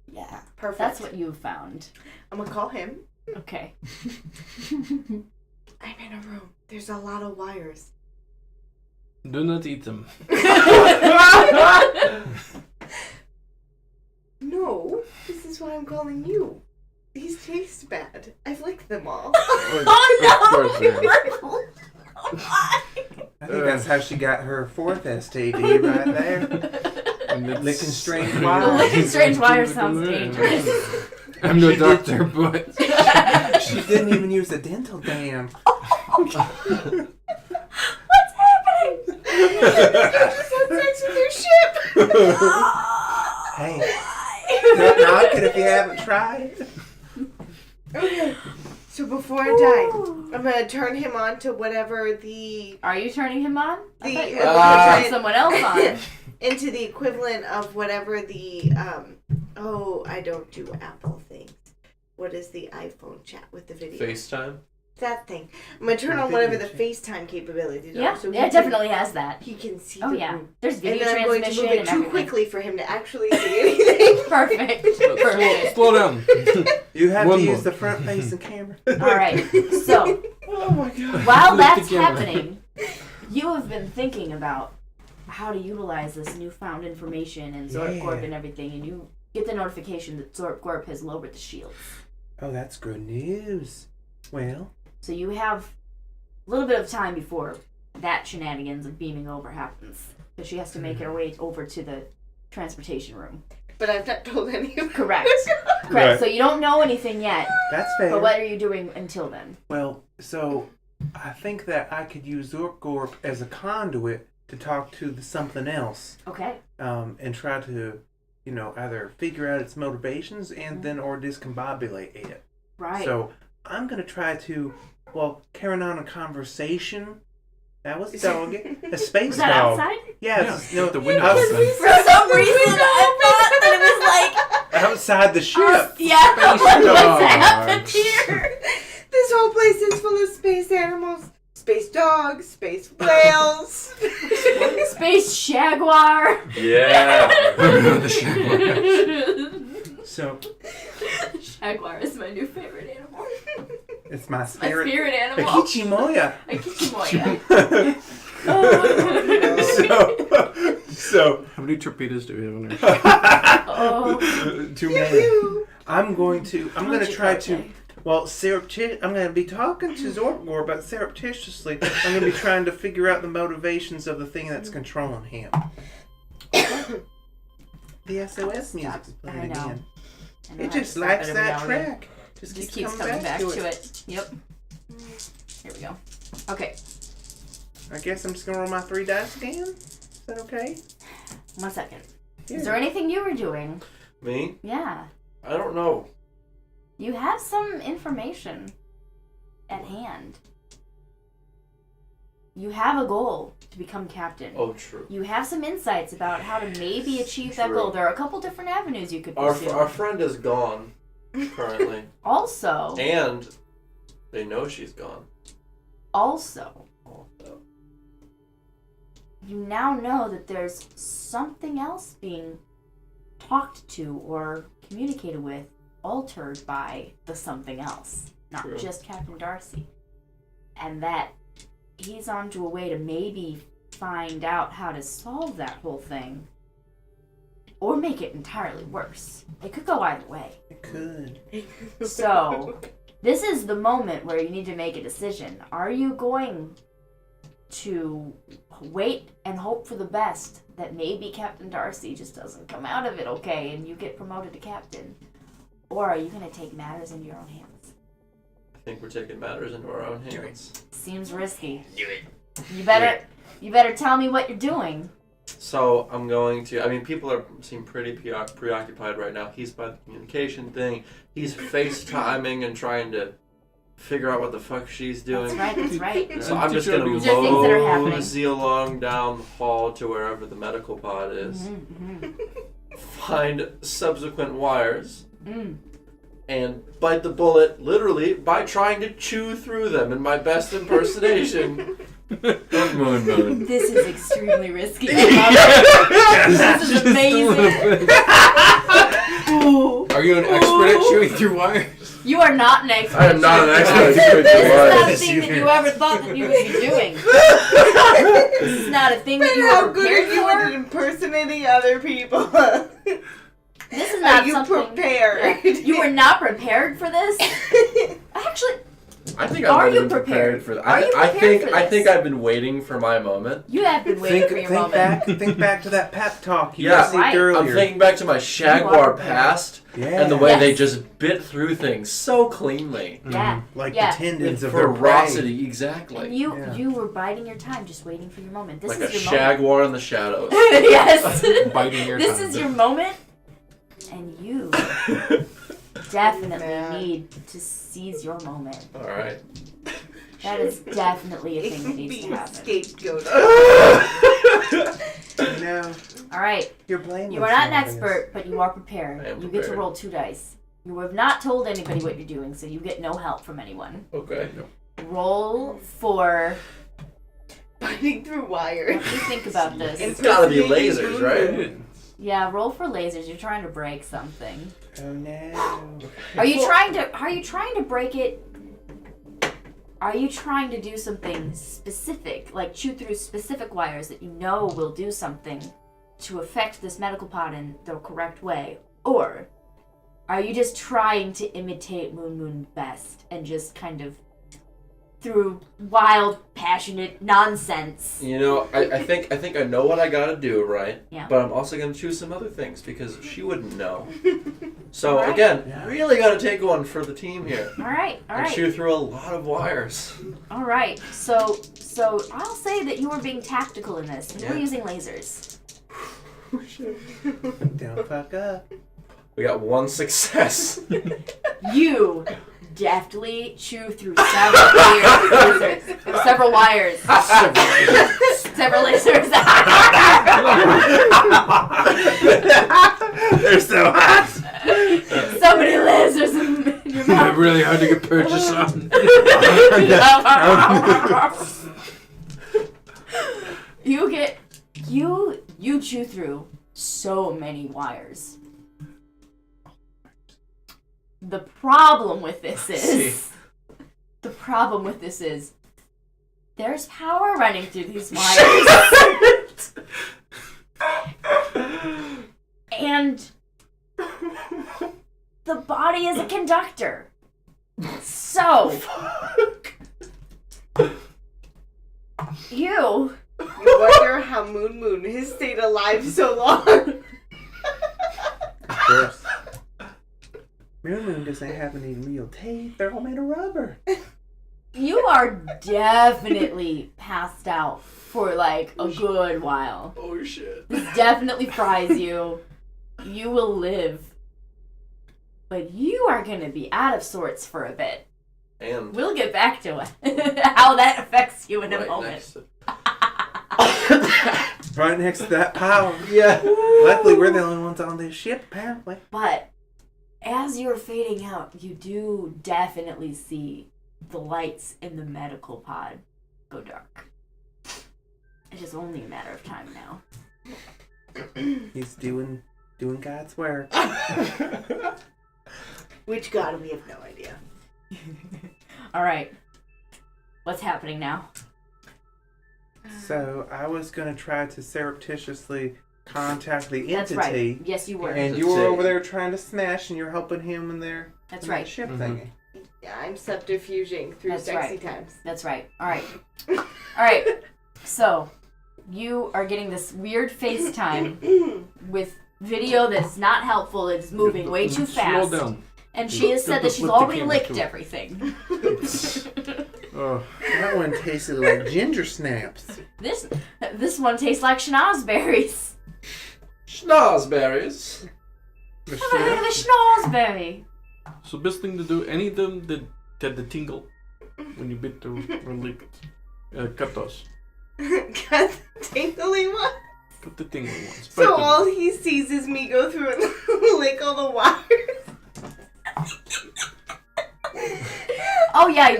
Yeah. Perfect. That's what you found. I'm going to call him. Okay. I'm in a room. There's a lot of wires. Do not eat them. No, this is why I'm calling you. These taste bad. I've licked them all. Oh no! I think that's how she got her 4th STD right there. Licking strange wires. Licking strange wires sounds dangerous. I'm no doctor, but She didn't even use a dental dam. What's happening? Just had sex with your ship. Hey, don't knock it if you haven't tried. Okay. So before I die, I'm gonna turn him on to whatever the Are you turning him on? I The- thought you were going to turn someone else on. into the equivalent of whatever the I don't do Apple things. What is the iPhone chat with the video? FaceTime? That thing. I'm gonna turn on whatever the FaceTime capabilities are. Yeah, So it definitely has that. he can see Oh the yeah, room. there's And video then I'm going to transmission move it and too everything. quickly for him to actually see anything. Perfect. Perfect. slow down. You have One to more. use the front facing camera. All right. So Oh my god. while Lift the that's camera. happening, you have been thinking about how to utilize this newfound information and Zorp Corp Yeah. and everything, and you get the notification that Zorp Corp has lowered the shields. Oh, that's good news. Well, So you have a little bit of time before that shenanigans of beaming over happens. So she has to make her way over to the transportation room. But I've not told any of Correct. Correct. Right. So you don't know anything yet. that's fair. But what are you doing until then? Well, so I think that I could use Zorkgorp as a conduit to talk to the something else, Okay. and try to, either figure out its motivations and then or discombobulate it. Right. So I'm gonna try to, carry on a conversation. That was doggy. A space was that dog. outside? Yeah, Yeah, the window. I was For some reason, I thought that it was like, outside the ship. yeah, what's dogs. happened here? This whole place is full of space animals. Space dogs, space whales. Space jaguar. Yeah! The ship. So Jaguar is my new favorite animal. it's my My spirit. spirit animal. Akichimoya. Akishimoya. Oh. so How many torpedoes do we have in our ship? Oh. too Pew, many. pew. I'm going to try to. Okay. Well, I'm going to be talking to Zorkgor, but surreptitiously, I'm going to be trying to figure out the motivations of the thing that's controlling him. The SOS music's I playing know. again. I know It how to just stop likes it every that now and then. track. Just keeps coming back to it. Yep. Here we go. Okay. I guess I'm just going to roll my 3 dice again. Is that okay? 1 second. Yeah. Is there anything you were doing? Me? Yeah. I don't know. You have some information at hand. you have a goal to become captain. Oh, true. You have some insights about how to maybe achieve that True. goal. There are a couple different avenues you could Our pursue. friend is gone currently, Also, and they know she's gone. also, Also. you now know that there's something else being talked to or communicated with, altered by the something else, not True. just Captain Darcy. And that he's onto a way to maybe find out how to solve that whole thing. Or make it entirely worse. It could go either way. It could. So, this is the moment where you need to make a decision. Are you going to wait and hope for the best that maybe Captain Darcy just doesn't come out of it okay and you get promoted to captain? Or are you going to take matters into your own hands? I think we're taking matters into our own hands. Seems risky. Do it. You better tell me what you're doing. So I'm going to. I mean, people seem pretty preoccupied right now. He's by the communication thing. He's FaceTiming and trying to figure out what the fuck she's doing. That's right. So I'm just gonna These are things that are happening. mosey along down the hall to wherever the medical pod is. Find subsequent wires. And bite the bullet, literally, by trying to chew through them in my best impersonation of Moon Moon. This is extremely risky. This is amazing. Ooh. Are you an expert at chewing through wires? You are not an expert. I am not an expert at This chewing is through not a wires. thing that you ever thought that you would be doing. This is not a thing that you How were good are prepared you at for. impersonating other people? This is not Are you something. prepared? You were not prepared for this. Actually, I think Are I've you been prepared? for that. Are you I prepared think for I this? think I've been waiting for my moment. you have been waiting for your moment. Think back to that pep talk you Yeah. received Right. I'm earlier. thinking back to my You are Shagwar prepared. past yeah. and the way Yes. they just bit through things so cleanly. Yeah. Like Yeah. the tendons With of their prey. ferocity, exactly. And you Yeah. you were biding your time, just waiting for your moment. This Like a is your moment. Shagwar in the shadows. Yes. Biting your This tongue. is your moment, and you definitely Man. need to seize your moment. Alright. That is definitely a It thing that can needs be to a happen. scapegoat. No, All right. you're blameless. You are not an Morpheus. expert, but you are prepared. I am You get to prepared. roll 2 dice. You have not told anybody what you're doing, so you get no help from anyone. Okay. Roll for. Biting through wires. Let me think about this. It's gotta be lasers, right? Yeah, roll for lasers. You're trying to break something. Oh no. Are you trying to break it? Are you trying to do something specific, like chew through specific wires that you know will do something to affect this medical pod in the correct way? Or are you just trying to imitate Moon Moon best and just kind of through wild, passionate nonsense? You know, I think I know what I gotta do, right? Yeah. But I'm also gonna choose some other things because she wouldn't know. So Alright. again, Yeah. really gotta take one for the team here. All right. And chew through a lot of wires. All right. So I'll say that you were being tactical in this. You were Yeah. using lasers. Don't fuck up. We got one success. You deftly chew through several lasers, several wires, several lasers. They're so hot. So many lasers in your mouth. Really hard to get purchase on. You chew through so many wires. The problem with this is there's power running through these wires. And the body is a conductor. So you You wonder how Moon Moon has stayed alive so long. Of course. Moon Moon doesn't have any real teeth. They're all made of rubber. You are definitely passed out for like a good while. Oh shit. This definitely fries you. You will live. But you are gonna be out of sorts for a bit. And We'll get back to it. How that affects you in a right moment. next to Right next to that pile. Yeah. Luckily, we're the only ones on this ship, apparently. But as you're fading out, you do definitely see the lights in the medical pod go dark. It is only a matter of time now. He's doing God's work. Which God, we have no idea. All right. What's happening now? So I was gonna try to surreptitiously contact the entity. That's right. Yes, you were. And you were over there trying to smash, and you're helping him in there. That's in right. That ship Mhm. thingy. Yeah, I'm subterfuging through That's sexy right. times. That's right. All right. All right. So, you are getting this weird FaceTime with video that's not helpful. It's moving way too fast. Slow down. And she has said that she's Flip the already camera licked to it. everything. Oh, That one tasted like ginger snaps. This one tastes like schnozberries. Schnozberries. The Have I heard of shit. a schnozberry? so best thing to do. Any of them that had the tingle when you bit the relic, cut those. Got the tingly one. Cut the tingle ones. So Bite them. all he sees is me go through and lick all the wires. Oh yeah,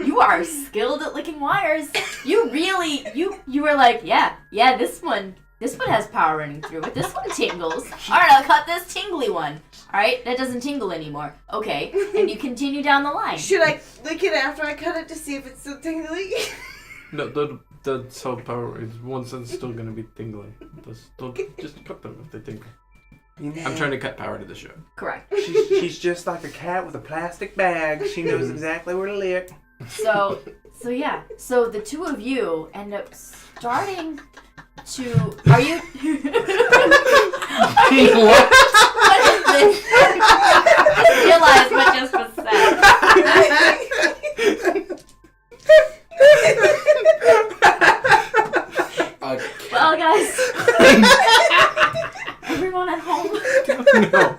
you are skilled at licking wires. You really, you were like, yeah, this one has power running through it. This one tingles. All right, I'll cut this tingly one. All right, that doesn't tingle anymore. Okay, and you continue down the line. Should I lick it after I cut it to see if it's still tingly? No, that's how power is. One sense still gonna be tingling. Don't just cut them if they tingle. You know, I'm trying to cut power to the show. Correct. she's just like a cat with a plastic bag. She knows exactly where to lick. So yeah. So the two of you end up starting to. Are you? What? What is this? Just realize what just was said. Well, guys. Everyone at home. No.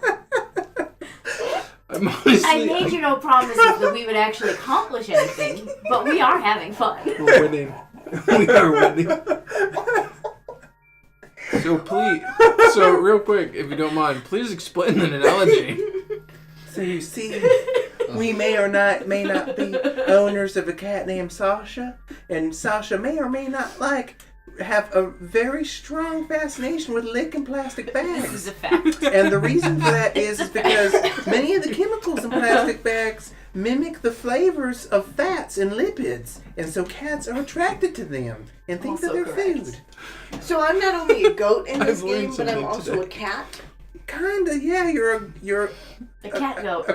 I'm honestly. I made you no promises that we would actually accomplish anything, but we are having fun. We're winning. We are winning. So real quick, if you don't mind, please explain an analogy. So you see, we may not be owners of a cat named Sasha, and Sasha may or may not have a very strong fascination with licking plastic This is bags. a fact. And the reason for that is because many of the chemicals in plastic bags mimic the flavors of fats and lipids, and so cats are attracted to them and think that Also they're correct. food. So I'm not only a goat in this I've learned game, but I'm something also today. a cat. Kinda, yeah. You're The cat goat.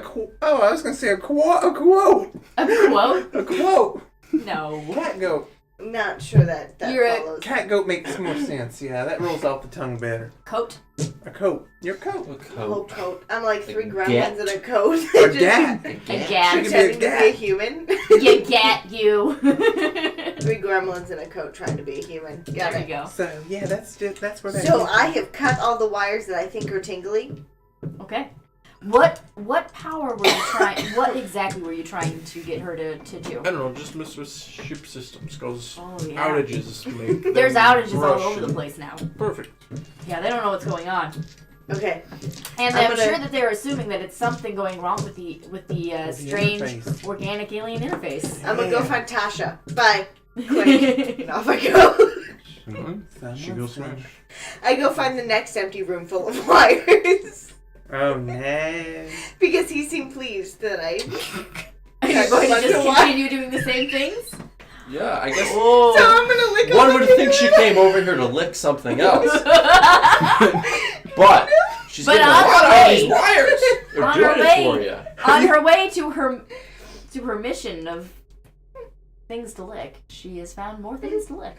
oh, I was gonna say a quote. A quote? A quote. No. Cat goat. I'm not sure that You're a follows. Cat goat makes more sense. Yeah, that rolls off the tongue better. Coat? A coat. Your coat. Whole coat. I'm like three A gremlins in a coat. A Just gat. A She gat. could be a pretending to be a gat. human. You gat, you. Three gremlins in a coat trying to be a human. Got There you it. go. So yeah, that's where that. So came I have cut all the wires that I think are tingly. Okay. What power were you trying? What exactly were you trying to get her to do? I don't know, just mess with ship systems, cause Oh yeah. outages make There's them outages all rush over the and- place now. Perfect. Yeah, they don't know what's going on, Okay. and I'm I'm gonna- sure that they're assuming that it's something going wrong with the strange interface. organic alien interface. I'm gonna go Yeah. find Tasha. Bye. Quick. And off I go. Alright. She goes smash. I go find the next empty room full of wires. Oh no. Because he seemed pleased that I. Are you going to Bunch just of wires. continue doing the same things? Yeah, I guess So Oh. I'm gonna lick all one the would think she tingly came over here to lick something else, but she's But getting a on her lot out of way- these wires. They're on doing her it way- for you. On her way to her mission of things to lick, she has found more things to lick.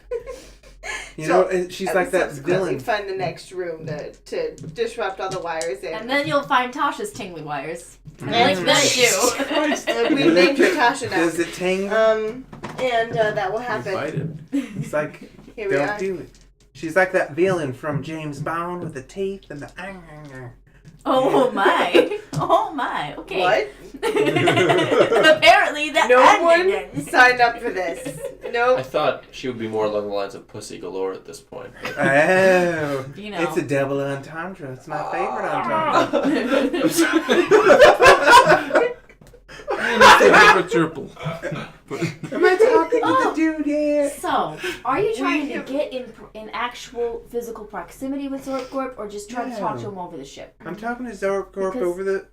You So, know, she's I like would that subsequently villain. find the next room to disrupt all the wires in. And then you'll find Tasha's tingly wires. I Mm. like that too. And we You named lick her it, Tasha now. Does it tingle? And that will happen. Invited. It's like, Here we don't are. do it. She's like that villain from James Bond with the teeth and the. Oh my. Oh my. Okay. What? Apparently that No ended one it. signed up for this. I Nope. thought she would be more along the lines of pussy galore at this point. Oh, You know. it's a double entendre. It's my favorite entendre. Triple. Am I talking to the dude yet? So, are you trying to have- get in actual physical proximity with Zorpcorp, or just trying to talk to him over the ship? I'm talking to Zorpcorp Because- over the.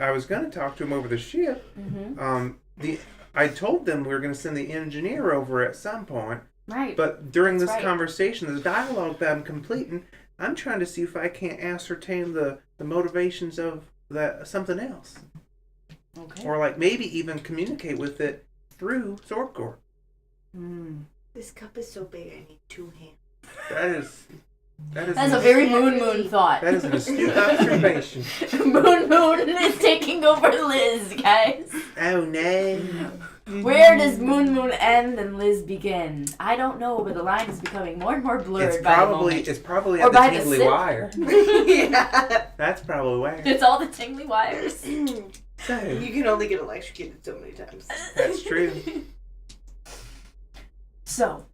I was gonna talk to him over the ship. Mm-hmm. I told them we were gonna send the engineer over at some point, Right. but during That's this right. conversation, the dialogue that I'm completing, I'm trying to see if I can't ascertain the motivations of that something else, Okay. or like maybe even communicate with it through Zorpcorp. Mm. This cup is so big, I need 2 hands. That is That's a an- very moon thought. that is an astute observation. Moon is taking over Liz, guys. Oh no. Where does Moon end and Liz begin? I don't know, but the line is becoming more and more blurred by the moment. It's probably Or at the by the tingly sip. wire. Yeah. That's probably where. It's all the tingly wires. So You can only get electrocuted so many times. that's true. So,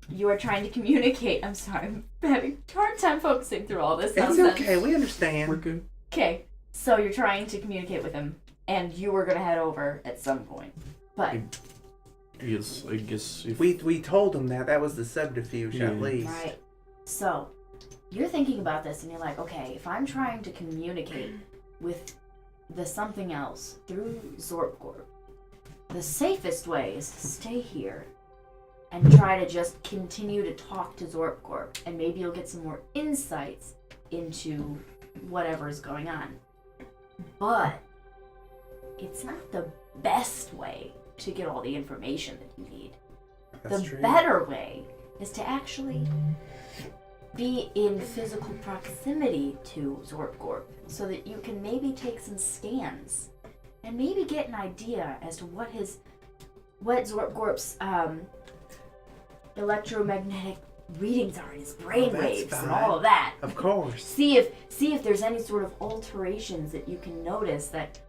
you are trying to communicate. I'm sorry, I'm having a hard time focusing through all this It's nonsense. okay. We understand. We're good. Okay, so you're trying to communicate with him, and you were gonna head over at some point. But, Yes, I guess if We told him that was the subterfuge Yeah. at least. right. So, you're thinking about this, and you're like, okay, if I'm trying to communicate with the something else through Zorpcorp, the safest way is to stay here and try to just continue to talk to Zorpcorp, and maybe you'll get some more insights into whatever's going on. But it's not the best way to get all the information that you need. That's The true. better way is to actually be in physical proximity to Zorpcorp so that you can maybe take some scans and maybe get an idea as to what Zorpcorp's electromagnetic readings are in his brain that's waves and fine. all of that. Of course. See if there's any sort of alterations that you can notice that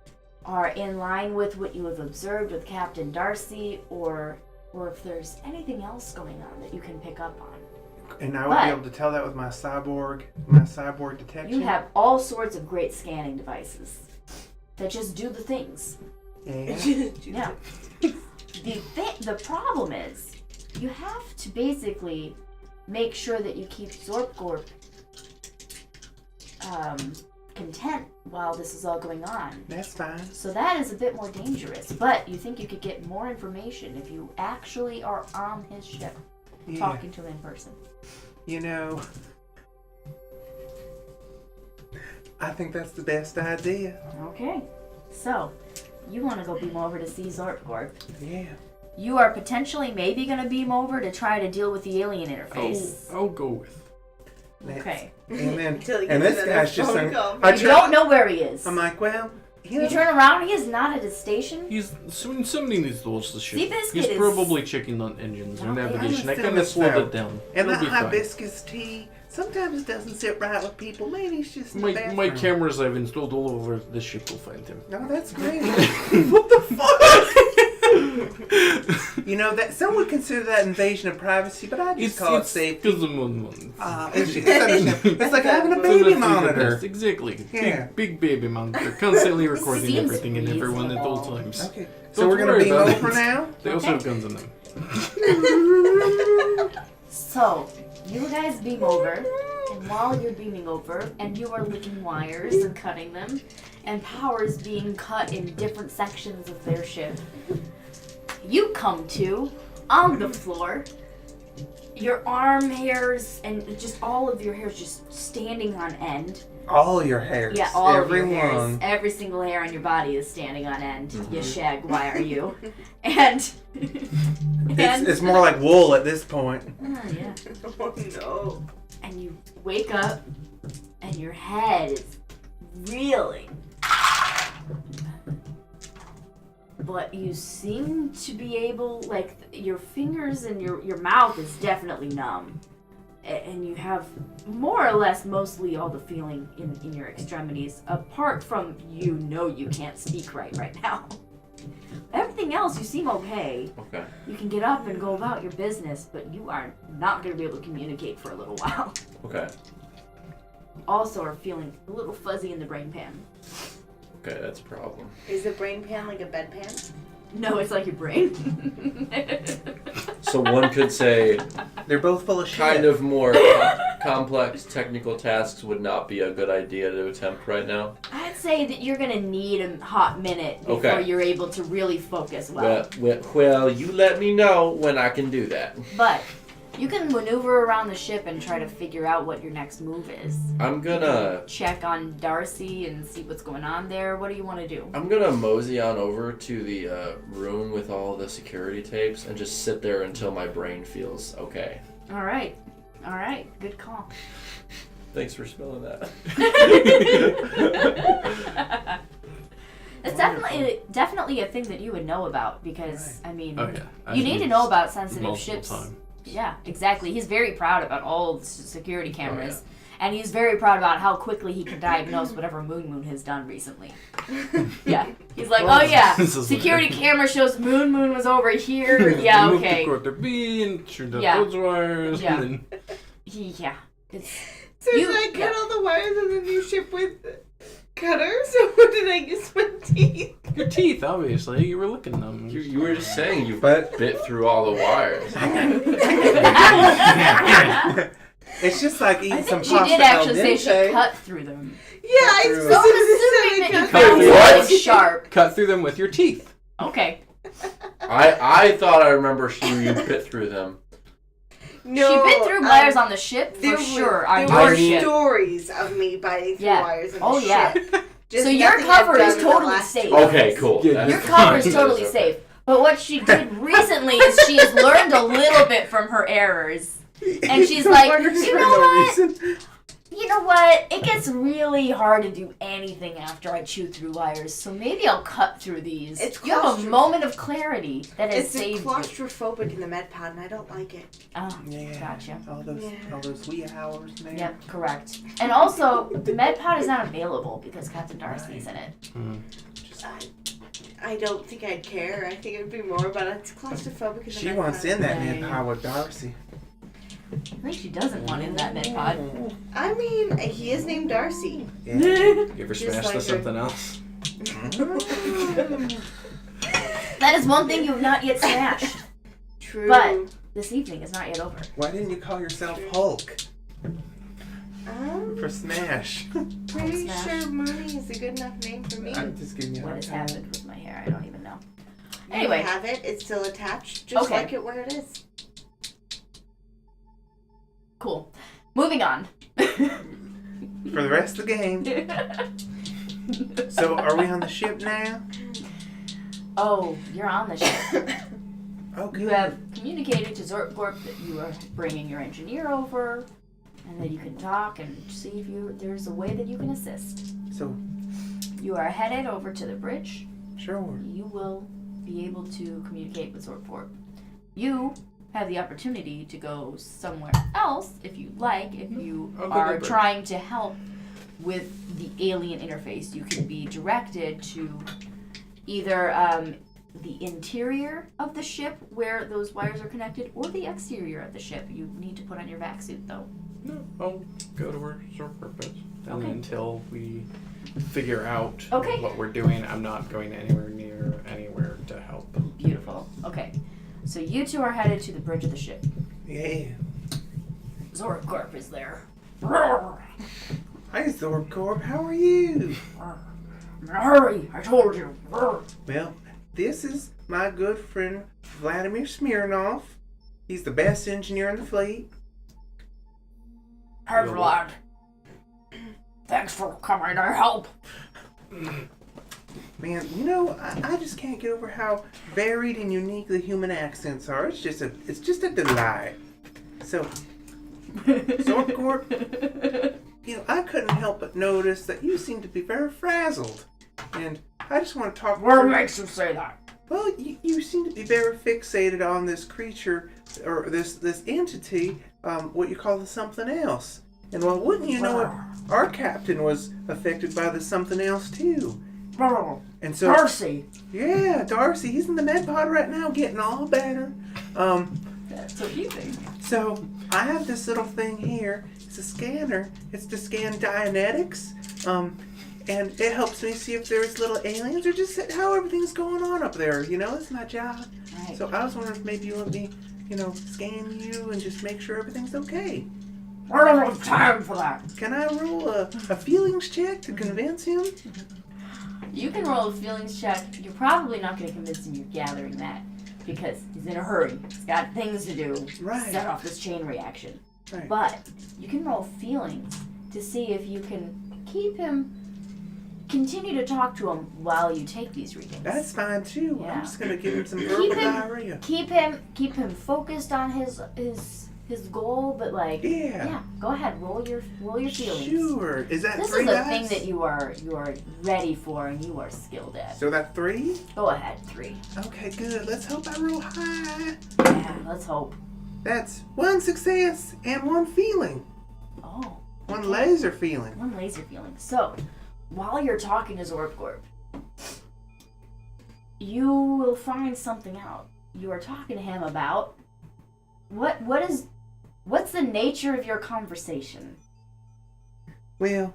are in line with what you have observed with Captain Darcy, or if there's anything else going on that you can pick up on. And I would But- be able to tell that with my cyborg detection. You have all sorts of great scanning devices that just do the things. Yeah. Yeah. The problem is, you have to basically make sure that you keep Zorpcorp content while this is all going on. That's fine. So that is a bit more dangerous, but you think you could get more information if you actually are on his ship, Yeah. talking to him in person. You know, I think that's the best idea. Okay. So, you want to go beam over to see Zorpcorp. Yeah. You are potentially maybe going to beam over to try to deal with the alien interface. I'll go with. Okay. And then, Until he and gets this another guy's just phone saying, call. I You try- don't know where he is. I'm like, well, You turn around, he is not at his station. He's somebody needs to watch the ship. Seabiscuit He's is- probably checking on engines or No, I navigation. I understand kind of this slowed now. it down. and It'll that be fine. hibiscus tea sometimes doesn't sit right with people. Maybe it's just in the My bathroom. cameras I've installed all over the ship will find him. No, that's great. What the fuck? You know that some would consider that invasion of privacy, but I just call it safe. because the moon one. It's like having a baby monitor. Exactly. Yeah. Big baby monitor. Constantly recording seems everything and everyone at all reasonable. times. Okay, so Don't we're gonna worry beam about over it. now. They also Okay. have guns in them. So, you guys beam over, and while you're beaming over, and you are licking wires and cutting them, and power is being cut in different sections of their ship, you come to, on the floor, your arm hairs and just all of your hairs just standing on end. All your hairs. Yeah, all of your everyone. hairs. Every single hair on your body is standing on end. You shag, why are you? And... It's more like wool at this point. yeah. Oh no. And you wake up, and your head is reeling. But you seem to be able, like, your fingers and your mouth is definitely numb. and you have more or less mostly all the feeling in your extremities, apart from you can't speak right now. Everything else, you seem okay. Okay. You can get up and go about your business, but you are not going to be able to communicate for a little while. Okay. Also are feeling a little fuzzy in the brain pan. Okay, that's a problem. Is the brain pan like a bedpan? No, it's like your brain. So one could say They're both full of shit. kind of more complex technical tasks would not be a good idea to attempt right now. I'd say that you're going to need a hot minute before Okay. you're able to really focus well. Well, you let me know when I can do that. But you can maneuver around the ship and try to figure out what your next move is. I'm gonna Check on Darcy and see what's going on there. What do you want to do? mosey on over to the room with all the security tapes and just sit there until my brain feels okay. All right. Good call. Thanks for spilling that. It's definitely a thing that you would know about because, I mean, Oh, yeah. you need to know about sensitive multiple ships. times. Yeah, exactly. He's very proud about all the security cameras. And he's very proud about how quickly he can diagnose whatever Moon has done recently. Yeah. He's like, oh yeah, This is security weird. camera shows Moon was over here. Yeah, Moved to okay. quarter B and turned up Yeah. those wires. Yeah. And then Yeah. It's, So You- did I cut yeah. all the wires on the new ship with cutters, or what did I use my teeth? your teeth, obviously. You were licking them. You were just saying you But- bit through all the wires. It's just like eating I some think she pasta did actually al say she dente. cut through them. Yeah, I Through- specifically Assuming that you said I found cut What? something sharp. Cut through them with your teeth. Okay. I thought I remember you bit through them. No, She bit through wires on the ship for sure. On There your were ship. stories of me biting through Yeah. wires on Oh, the yeah. ship. Just So your nothing I've cover done is in the totally last safe. 2 Okay, years. cool. Yeah, That's Your Your cover is fine. totally That's okay. safe. But what she did recently is she has learned a little bit from her errors. And she's like, you know what? It gets really hard to do anything after I chew through wires, so maybe I'll cut through these. It's You have a claustro- moment of clarity that has It's saved you. claustrophobic in the med pod, and I don't like it. Oh, Yeah. gotcha. All those wee hours, man. Yep, correct. And also, the med pod is not available because Captain Darcy's in it. I don't think I'd care. I think it would be more about it's claustrophobic in the She med wants pod. in that Yeah, man yeah. power with Darcy. I think she doesn't want in that med pod. I mean, he is named Darcy. Yeah. You ever Just smashed like to her. something else? That is one thing you have not yet smashed. True. But- This evening is not yet over. Why didn't you call yourself Hulk I'm for Smash? pretty Smash. sure Mooney is a good enough name for me. I'm just giving you a What hard has time. happened with my hair? I don't even know. You Anyway. have it. It's still attached, just Okay. like it where it is. Cool. Moving on. For the rest of the game. So, are we on the ship now? Oh, you're on the ship. Okay. You have communicated to Zortgorp that you are bringing your engineer over, and that you can talk and see if there's a way that you can assist. So, You are headed over to the bridge. sure. You will be able to communicate with Zortgorp. You have the opportunity to go somewhere else if you like. If you I'll go to the are bridge. trying to help with the alien interface, you can be directed to either the interior of the ship where those wires are connected, or the exterior of the ship. You need to put on your vac suit though. No, I'll go to where Zorkworp is. And Okay. until we figure out Okay. what we're doing, I'm not going anywhere near anywhere to help. Beautiful. Okay. So you two are headed to the bridge of the ship. Yeah. Zortgorp is there. Hi, Zorkorp. How are you? Hurry! I told you. Well, this is my good friend Vladimir Smirnov. He's the best engineer in the fleet. Hey, Vlad. Thanks for coming to help. Man, you know, I just can't get over how varied and unique the human accents are. It's just a delight. So, Zorkorp, you know, I couldn't help but notice that you seem to be very frazzled. And I just want to talk What through- makes you say that? Well, you seem to be very fixated on this creature, or this entity, what you call the something else. And well, wouldn't you know it, our captain was affected by the something else too. And so Darcy. Yeah, Darcy, he's in the med pod right now getting all better. That's what you think. So I have this little thing here. It's a scanner. It's to scan Dianetics. And it helps me see if there's little aliens or just how everything's going on up there. You know, it's my job. Right. So I was wondering if maybe you let me, scan you and just make sure everything's okay. I don't have time for that. Can I roll a feelings check to convince him? You can roll a feelings check. You're probably not going to convince him you're gathering that because he's in a hurry. He's got things to do. Right. Set off this chain reaction. Right. But you can roll feelings to see if you can continue to talk to him while you take these readings. That's fine too. Yeah. I'm just gonna give him some verbal diarrhea. Keep him focused on his goal, but Yeah. go ahead, roll your feelings. Sure. Is that This 3 is a dice? thing that you are ready for and you are skilled at. So that's 3? Go ahead, 3. Okay, good. Let's hope I roll high. Yeah, let's hope. That's 1 success and 1 feeling. Oh, 1 laser feeling. one laser feeling. So, while you're talking to Zorpgorp, you will find something out. You are talking to him about what's the nature of your conversation? Well,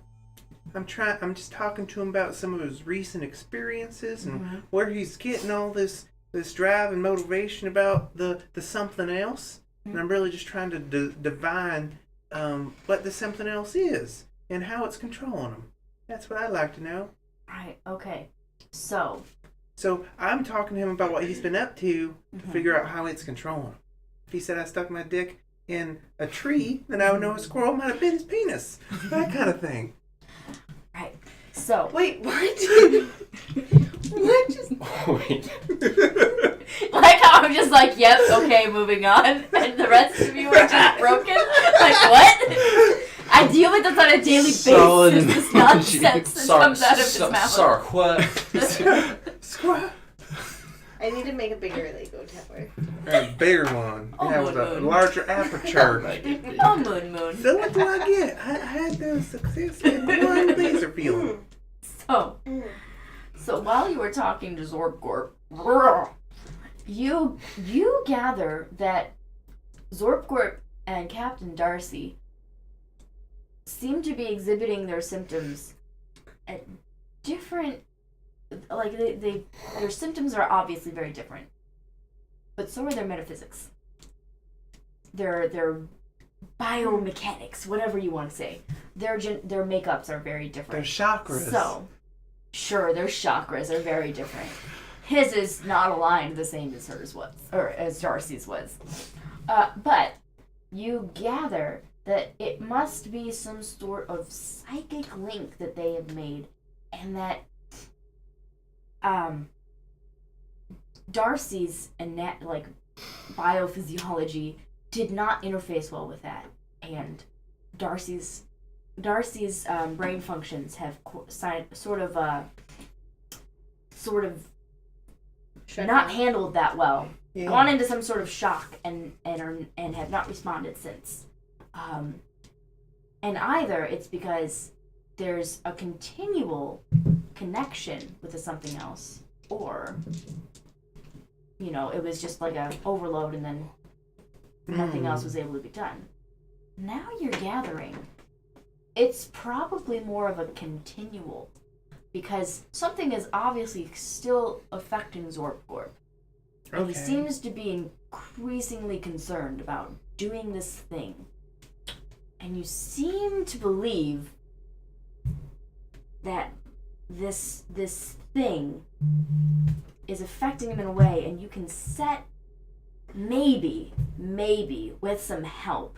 I'm just talking to him about some of his recent experiences and where he's getting all this drive and motivation about the something else. And I'm really just trying to divine what the something else is and how it's controlling him. That's what I'd like to know. Right, okay. So I'm talking to him about what he's been up to figure out how it's controlling him. If he said I stuck my dick in a tree, then I would know a squirrel might have bit his penis. That kind of thing. right. So Wait, what? What just? Wait. like how I'm just like, yep, okay, moving on, and the rest of you are just broken. Like what? I deal with this on a daily Solid basis. This nonsense that comes out of his mouth. Sorry, what? Squirrel. I need to make a bigger Lego tower. A bigger one. Oh, Yeah, with a moon. larger aperture. Oh, moon. So what do I get? I had the success and 1 laser feeling. So while you were talking to Zorpgorp, you gather that Zorpgorp and Captain Darcy seem to be exhibiting their symptoms at different, like their symptoms are obviously very different, but so are their metaphysics. Their biomechanics, whatever you want to say. Their makeups are very different. Their chakras. So, sure, their chakras are very different. His is not aligned the same as hers was, or as Darcy's was. But you gather that it must be some sort of psychic link that they have made, and that Darcy's biophysiology did not interface well with that, and Darcy's brain functions have sort of Shut not down. handled that well. Yeah. Gone into some sort of shock and have not responded since. And either it's because there's a continual connection with the something else, or it was just like a overload and then nothing else was able to be done. Now you're gathering it's probably more of a continual, because something is obviously still affecting Zorpgorp. And he seems to be increasingly concerned about doing this thing. And you seem to believe that this thing is affecting him in a way, and you can set, maybe, with some help,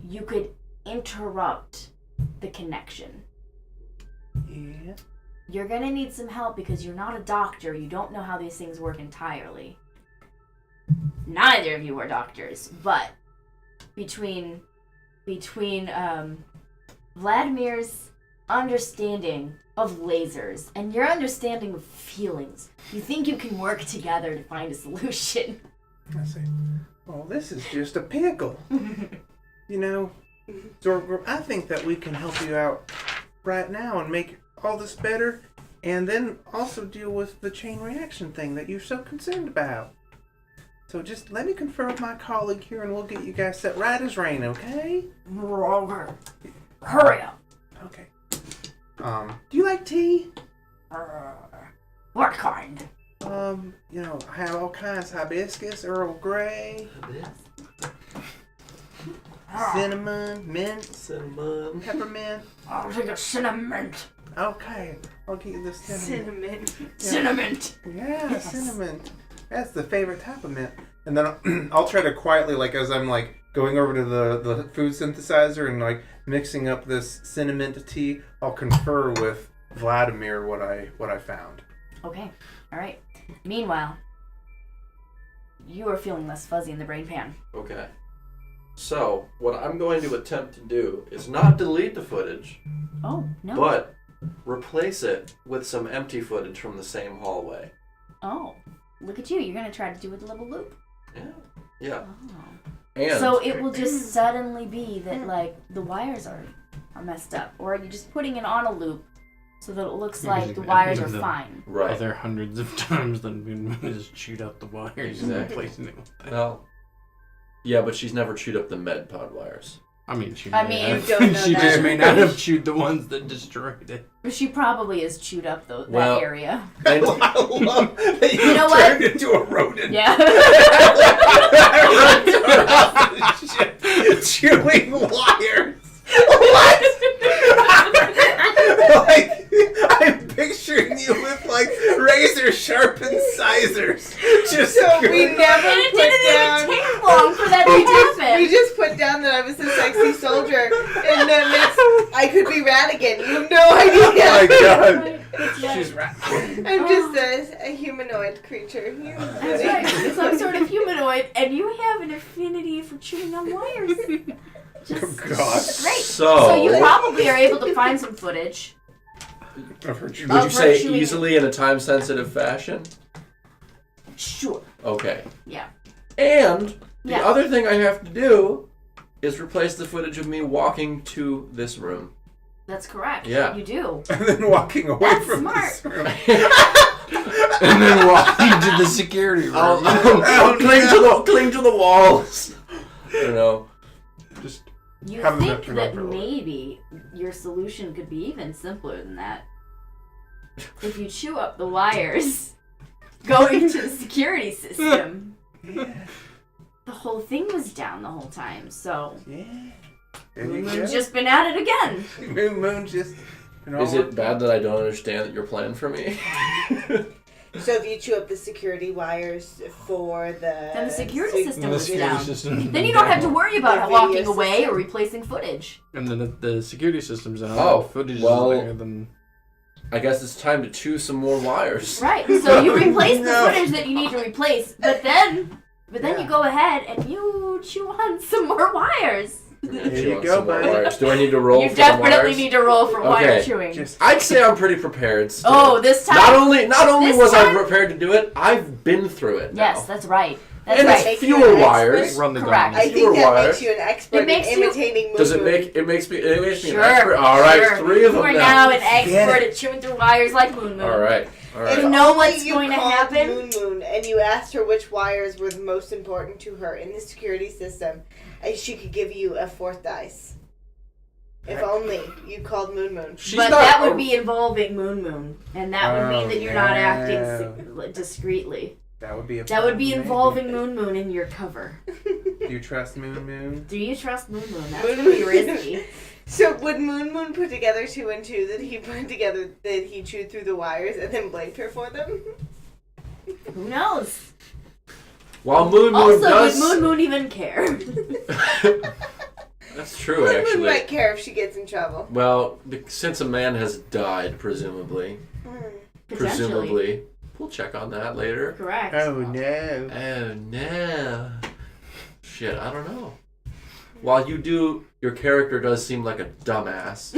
you could interrupt the connection. Yeah. You're gonna need some help because you're not a doctor. You don't know how these things work entirely. Neither of you are doctors, but between Vladimir's understanding of lasers and your understanding of feelings, you think you can work together to find a solution. I say, well, this is just a pickle. You know, Zorgor, I think that we can help you out right now and make all this better, and then also deal with the chain reaction thing that you're so concerned about. So just let me confer with my colleague here, and we'll get you guys set right as rain, okay? Hurry up. Okay. Do you like tea? What kind? You know, I have all kinds: hibiscus, Earl Grey, cinnamon, mint, Cinnamon. peppermint. I'll take a cinnamon. Okay, I'll get you the cinnamon. Cinnamon. Yeah, Yes. cinnamon. That's the favorite type of mint. And then I'll try to quietly, like as I'm like going over to the food synthesizer and like mixing up this cinnamon tea, I'll confer with Vladimir what I found. Okay, alright. Meanwhile, you are feeling less fuzzy in the brain pan. Okay. So, what I'm going to attempt to do is not delete the footage, Oh, no. but replace it with some empty footage from the same hallway. Oh, look at you. You're going to try to do it with a little loop. Yeah. Oh. And So it will just suddenly be that, like, the wires are messed up. Or are you just putting it on a loop so that it looks like the wires are fine? right. Are there hundreds of times that Moon Moon has chewed out the wires and Exactly. replacing it with that? Well, yeah, but she's never chewed up the med pod wires. I mean, she I may mean, have. don't know she that. just may not have chewed the ones that destroyed it. She probably has chewed up that Well- area. And I love that You know what? turned into a rodent. Yeah. Chewing wires. What? Like, I'm picturing you with like razor sharp incisors. Just So we And never it put didn't down. even take long for that to happen. We just put down that I was a sexy soldier, and then I could be Radigan. You have no Oh my idea. god. That's right. She's right. I'm just a humanoid creature. That's right. It's some sort of humanoid, and you have an affinity for chewing on wires. Just Oh god. great. So, So you probably are able to find some footage. I've heard you. would you of say her chewing- easily in a time-sensitive fashion? Sure. Okay. Yeah. And the Yeah. other thing I have to do is replace the footage of me walking to this room. That's correct. Yeah. You do. And then walking away That's from smart. this room. And then walking to the security room. I'll cling to the walls. You know. Just You Have them think turn that over a little. maybe your solution could be even simpler than that. If you chew up the wires going to the security system, yeah. the whole thing was down the whole time, so Yeah. There Moon you Moon's go. just been at it again. Moon Moon just. Is it bad that I don't understand your plan for me? So if you chew up the security wires for the Then the security system And the was security down. system's Then you don't have to worry about The walking video away system. or replacing footage. And then if the security system's out. Oh, the footage well- is there. Then I guess it's time to chew some more wires. Right. So you replace the No. footage that you need to replace, but then Yeah. you go ahead and you chew on some more wires. I'm gonna Here chew you on go, some more buddy. wires. Do I need to roll You for the definitely wires? need to roll for wire Okay. chewing. Just. I'd say I'm pretty prepared still. Oh, this time. Not only This was time? I prepared to do it, I've been through it now. Yes, that's right. That's And right. it's Make you fewer an wires. expert? run the Correct. I gauntlet. think that wires. makes you an expert It makes in you- imitating Moon Does it Moon. make it makes me Sure. an expert? All right, Sure. 3 of You them are now. now an Get expert it. at chewing through wires like Moon Moon. All right. You If know only what's you going to called happen? Moon Moon, and you asked her which wires were the most important to her in the security system, and she could give you a 4th dice. If only you called Moon Moon. She's But not that would a- be involving Moon Moon, and that would mean Oh, that you're not acting no. discreetly. That would be a. That would be problem, involving maybe. Moon Moon in your cover. Do you trust Moon Moon? Do you trust Moon Moon? That's Moon gonna be Moon. risky. So would Moon Moon put together 2 and 2 that he put together that he chewed through the wires and then blamed her for them? Who knows? While Moon Moon Also, does. would Moon Moon even care? That's true, Moon Moon actually. might care if she gets in trouble. Well, since a man has died, presumably, Potentially. we'll check on that later. Correct. Oh no. Oh no. Shit, I don't know. While you do, your character does seem like a dumbass.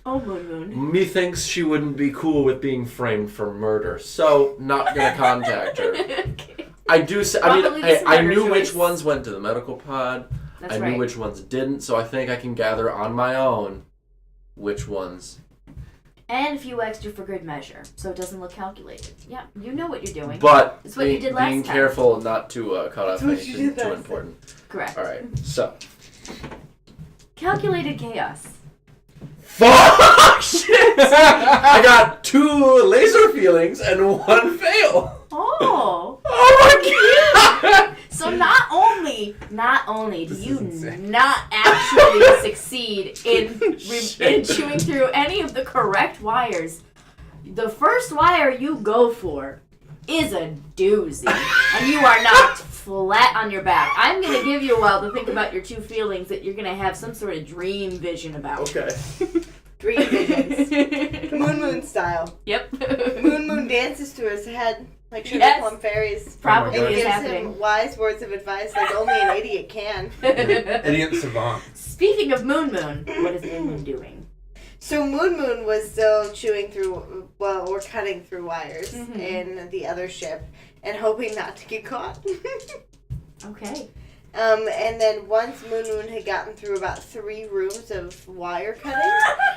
Oh, Moon Moon. Methinks she wouldn't be cool with being framed for murder, so not gonna contact her. Okay. I do. I Probably mean, the I smarter knew which choice. ones went to the medical pod. That's I right. knew which ones didn't, so I think I can gather on my own which ones. And a few extra for good measure, so it doesn't look calculated. Yeah, you know what you're doing. But It's what you did last being time. careful not to cut off That's what you anything did too last important. Correct. All right, so. Calculated chaos. Fuck! Shit! I got 2 laser feelings and 1 fail. Oh. Oh my god! So not only do This you is insane. not actually succeed in Shit. chewing through any of the correct wires, the first wire you go for is a doozy, and you are knocked flat on your back. I'm gonna give you a while to think about your 2 feelings that you're gonna have some sort of dream vision about. Okay. Dream visions. Moon Moon style. Yep. Moon Moon dances to his head like Sugar Yes. Plum Fairies. Probably Oh my And is gives happening. him wise words of advice like only an idiot can. Idiot savant. Speaking of Moon Moon, what is Moon Moon doing? So Moon Moon was still chewing through, well, or cutting through wires Mhm. in the other ship and hoping not to get caught. Okay. And then once Moon Moon had gotten through about 3 rooms of wire cutting,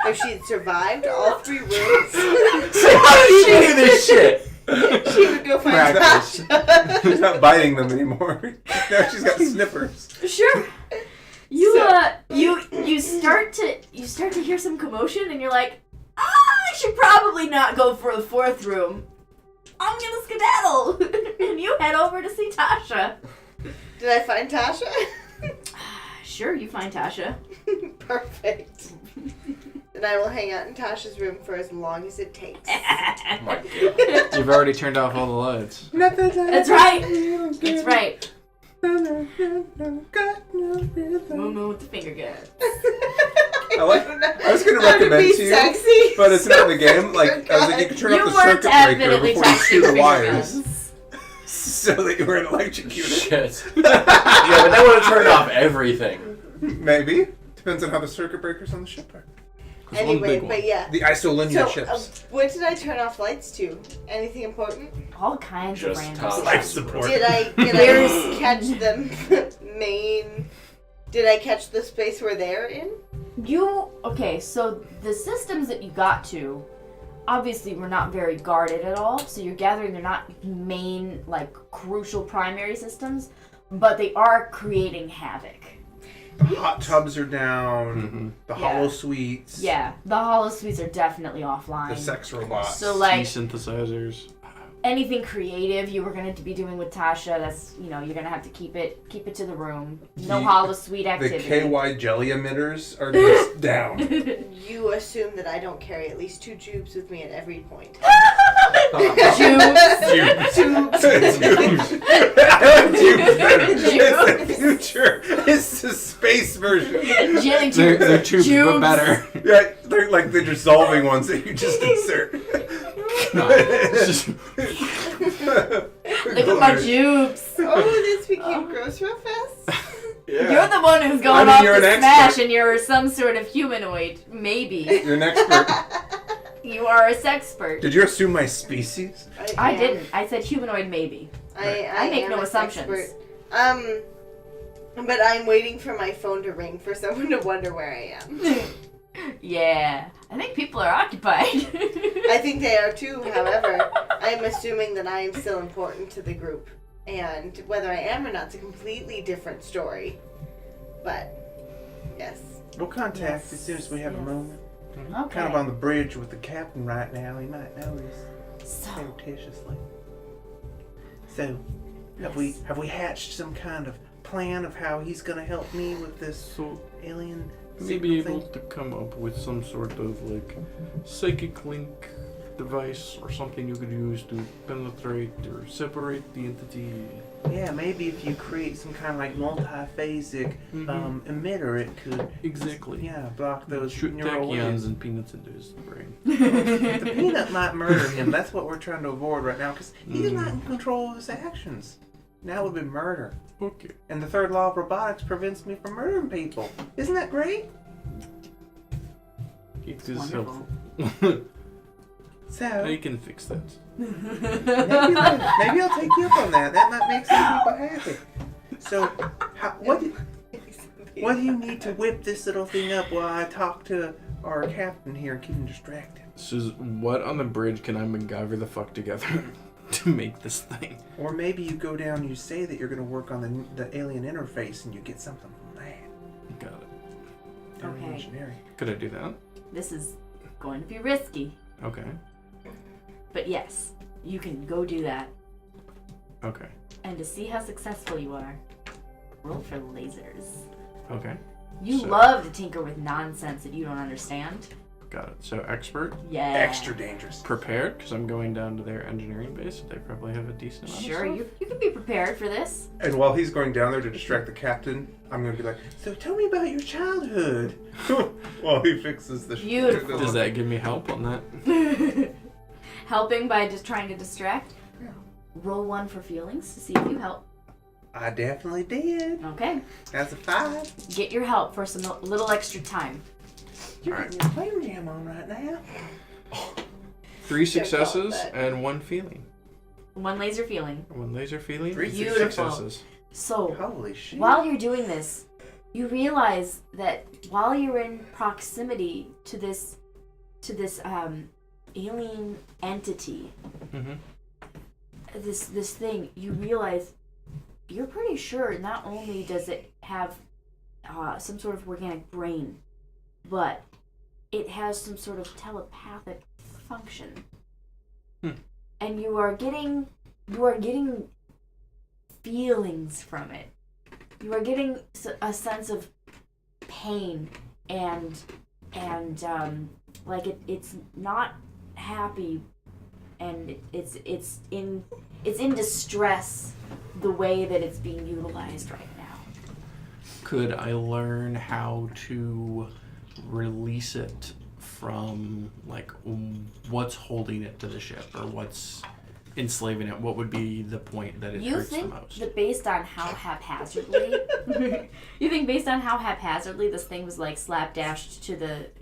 if she'd survived all 3 rooms, So how did she do this shit? she would go find Practice. Tasha. She's not biting them anymore. Now she's got snippers. Sure. You So- you start to hear some commotion and you're like, I should probably not go for the 4th room. I'm gonna skedaddle, and you head over to see Tasha. Did I find Tasha? Sure, you find Tasha. Perfect. Then I will hang out in Tasha's room for as long as it takes. Oh my god. You've already turned off all the lights. That's right. That's right. Moon Moon with the finger gun. I was gonna recommend to you, sexy. but it's not in the game. Like I was like, you could turn You off the were circuit breaker definitely before you texting shoot the finger wires, guns. so that you weren't electrocuted. Shit. Yeah, but they would have turned off everything. Maybe depends on how the circuit breakers on the ship are. There's one Anyway, big one. but yeah. The isolinear So, ships. what did I turn off lights to? Anything important? All kinds Just of random top stuff. Life support. Did I catch the main? Did I catch the space where they're in? Okay, so the systems that you got to obviously were not very guarded at all, so you're gathering they're not main, like, crucial primary systems, but they are creating havoc. The hot tubs are down. Mhm. The Yeah. hollow suites. Yeah, the hollow suites are definitely offline. The sex robots. So, like, synthesizers. anything creative you were going to be doing with Tasha, that's, you're going to have to keep it to the room. No The- hollow suite the activity. KY jelly emitters are just down. You assume that I don't carry at least 2 tubes with me at every point. Tubes. Tubes. It's the future. It's the space version. Jelly They're tubes. tubes, but better. Yeah, they're like the dissolving ones that you just insert. It's just- Look at my tubes. Oh, this became gross real fast. Yeah. You're the one who's going I mean, off you're to an smash, expert. and you're some sort of humanoid. Maybe You're an expert. you are a sexpert. Did you assume my species? I am. didn't. I said humanoid. Maybe. I make am no a assumptions. sexpert. But I'm waiting for my phone to ring for someone to wonder where I am. Yeah, I think people are occupied. I think they are too, however. I'm assuming that I am still important to the group. And whether I am or not is a completely different story. But, yes. We'll contact Yes. as soon as we have a Yes. moment. Okay. Kind of on the bridge with the captain right now. He might notice So, surreptitiously. So, have we hatched some kind of plan of how he's gonna help me with this So alien maybe signal able thing? to come up with some sort of like psychic link device or something you could use to penetrate or separate the entity. Yeah, maybe if you create some kind of like multi-phasic Mhm. emitter, it could Exactly. block those Shoot neural tachyons waves. and peanuts into his brain. The peanut might murder him. That's what we're trying to avoid right now, because he's Mm. not in control of his actions. Now it would be murder. Okay. And the 3rd law of robotics prevents me from murdering people. Isn't that great? It is wonderful. helpful. So I can fix that. maybe I'll take you up on that. That might make some people happy. So, what do you need to whip this little thing up while I talk to our captain here and keep him distracted? So what on the bridge can I MacGyver the fuck together to make this thing? Or maybe you go down and you say that you're going to work on the alien interface and you get something from that. Got it. Alien Okay. engineering. Could I do that? This is going to be risky, Okay. but yes, you can go do that. Okay. And to see how successful you are, roll for lasers. Okay. You So- love to tinker with nonsense that you don't understand. Got it. So expert, Yeah. Extra dangerous. prepared, because I'm going down to their engineering base. They probably have a decent amount Sure, of you can be prepared for this. And while he's going down there to distract the captain, I'm going to be like, so tell me about your childhood. While he fixes the Beautiful. stuff. Does that give me help on that? Helping by just trying to distract. Yeah. Roll 1 for feelings to see if you help. I definitely did. Okay. That's a 5. Get your help for some little extra time. You're Alright. getting your flame jam on right now. 3 Can't successes call it that. and 1 feeling. 1 laser feeling. 1 laser feeling. 3 Beautiful. successes. So, Holy shit. while you're doing this, you realize that while you're in proximity to this alien entity, Mm-hmm. this thing, you realize you're pretty sure not only does it have some sort of organic brain, but it has some sort of telepathic function. And you are getting feelings from it. You are getting a sense of pain and like it's not happy, and it's in distress the way that it's being utilized right now. Could I learn how to release it from, like, what's holding it to the ship, or what's enslaving it? What would be the point that it You hurts the think most? that based on how haphazardly this thing was like slapdashed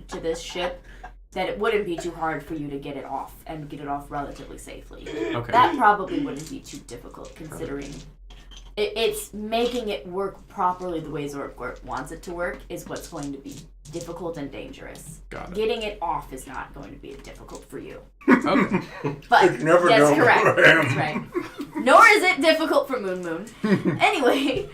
to this ship, that it wouldn't be too hard for you to get it off and get it off relatively safely. Okay. That probably wouldn't be too difficult, considering it's making it work properly the way Zorpgorp wants it to work is what's going to be difficult and dangerous. Got it. Getting it off is not going to be difficult for you. Okay. But It's never that's done correct. for him. That's right. Nor is it difficult for Moon. Anyway,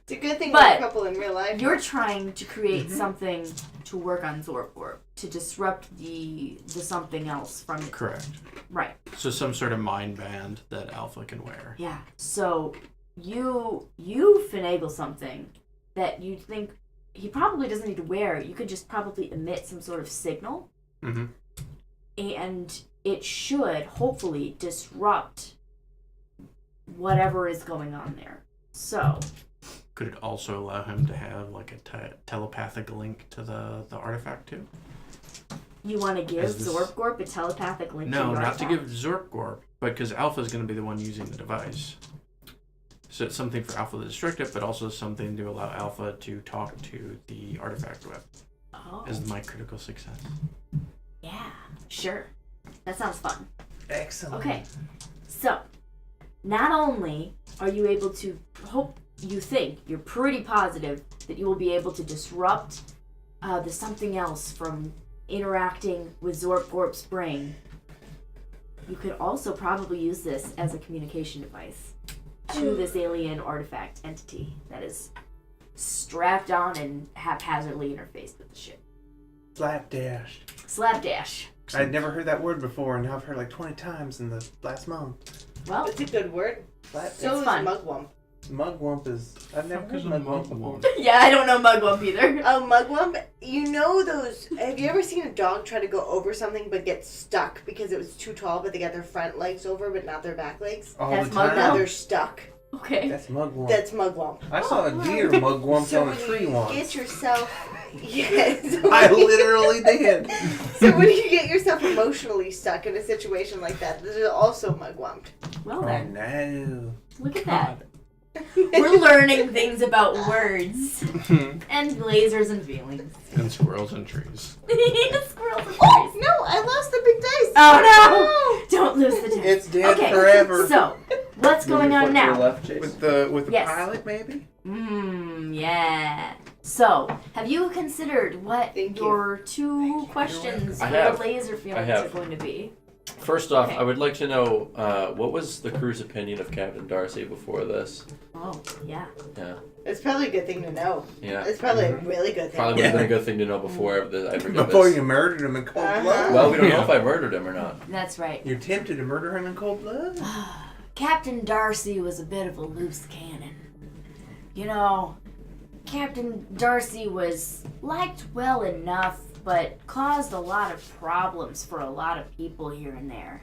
It's a good thing But we're a couple in real life. you're trying to create something to work on Zorpgorp, to disrupt the something else from it. Correct. Right. So some sort of mind band that Alpha can wear. Yeah. So you finagle something that you think he probably doesn't need to wear. You could just probably emit some sort of signal, Mm-hmm. and it should hopefully disrupt whatever is going on there. So Could it also allow him to have, like, a telepathic link to the artifact too? you want to give Is this- Zorpgorp a telepathic link? No, to your not to artifact? give Zorpgorp, but because Alpha's going to be the one using the device. So it's something for Alpha to destruct it, but also something to allow Alpha to talk to the artifact with Oh, as my critical success. yeah, sure. That sounds fun. Excellent. Okay, so not only are you able to you're pretty positive that you will be able to disrupt the something else from interacting with Zorpgorp's brain, you could also probably use this as a communication device to this alien artifact entity that is strapped on and haphazardly interfaced with the ship. Slapdash. Slapdash. I'd never heard that word before, and now I've heard like 20 times in the last month. Well, It's a good word. Slap. So is fun. mugwump. Mugwump is. I've never Fuck heard is a mugwump before. mugwump? yeah, I don't know Mugwump either. Oh, mugwump. You know those? Have you ever seen a dog try to go over something but get stuck because it was too tall, but they got their front legs over but not their back legs? All That's the mugwump? Now time. they're stuck. Okay. That's mugwump. That's mugwump. I saw a deer Oh. mugwump So on a when tree you once. get yourself, yes. I literally did. So when you get yourself emotionally stuck in a situation like that, this is also mugwumped. Well Oh then, no. look at that. We're learning things about words and lasers and feelings. And squirrels and trees. Squirrels and Oh trees. no! I lost the big dice. Oh no! Don't lose the dice. It's dead Okay, forever. So, what's going on now? Left, Jason? With the Yes. pilot, maybe? Yeah. So, have you considered what Thank you. your two questions I for have. the laser feelings have. are going to be? First off, Okay. I would like to know what was the crew's opinion of Captain Darcy before this? Oh, yeah. Yeah, It's probably a good thing to know. yeah. It's probably a really good thing. Probably would have been a good thing to know before I ever did Before this. you murdered him in cold Uh-huh. blood. Well, we don't know if I murdered him or not. That's right. You attempted to murder him in cold blood? Captain Darcy was a bit of a loose cannon. You know, Captain Darcy was liked well enough, but caused a lot of problems for a lot of people here and there.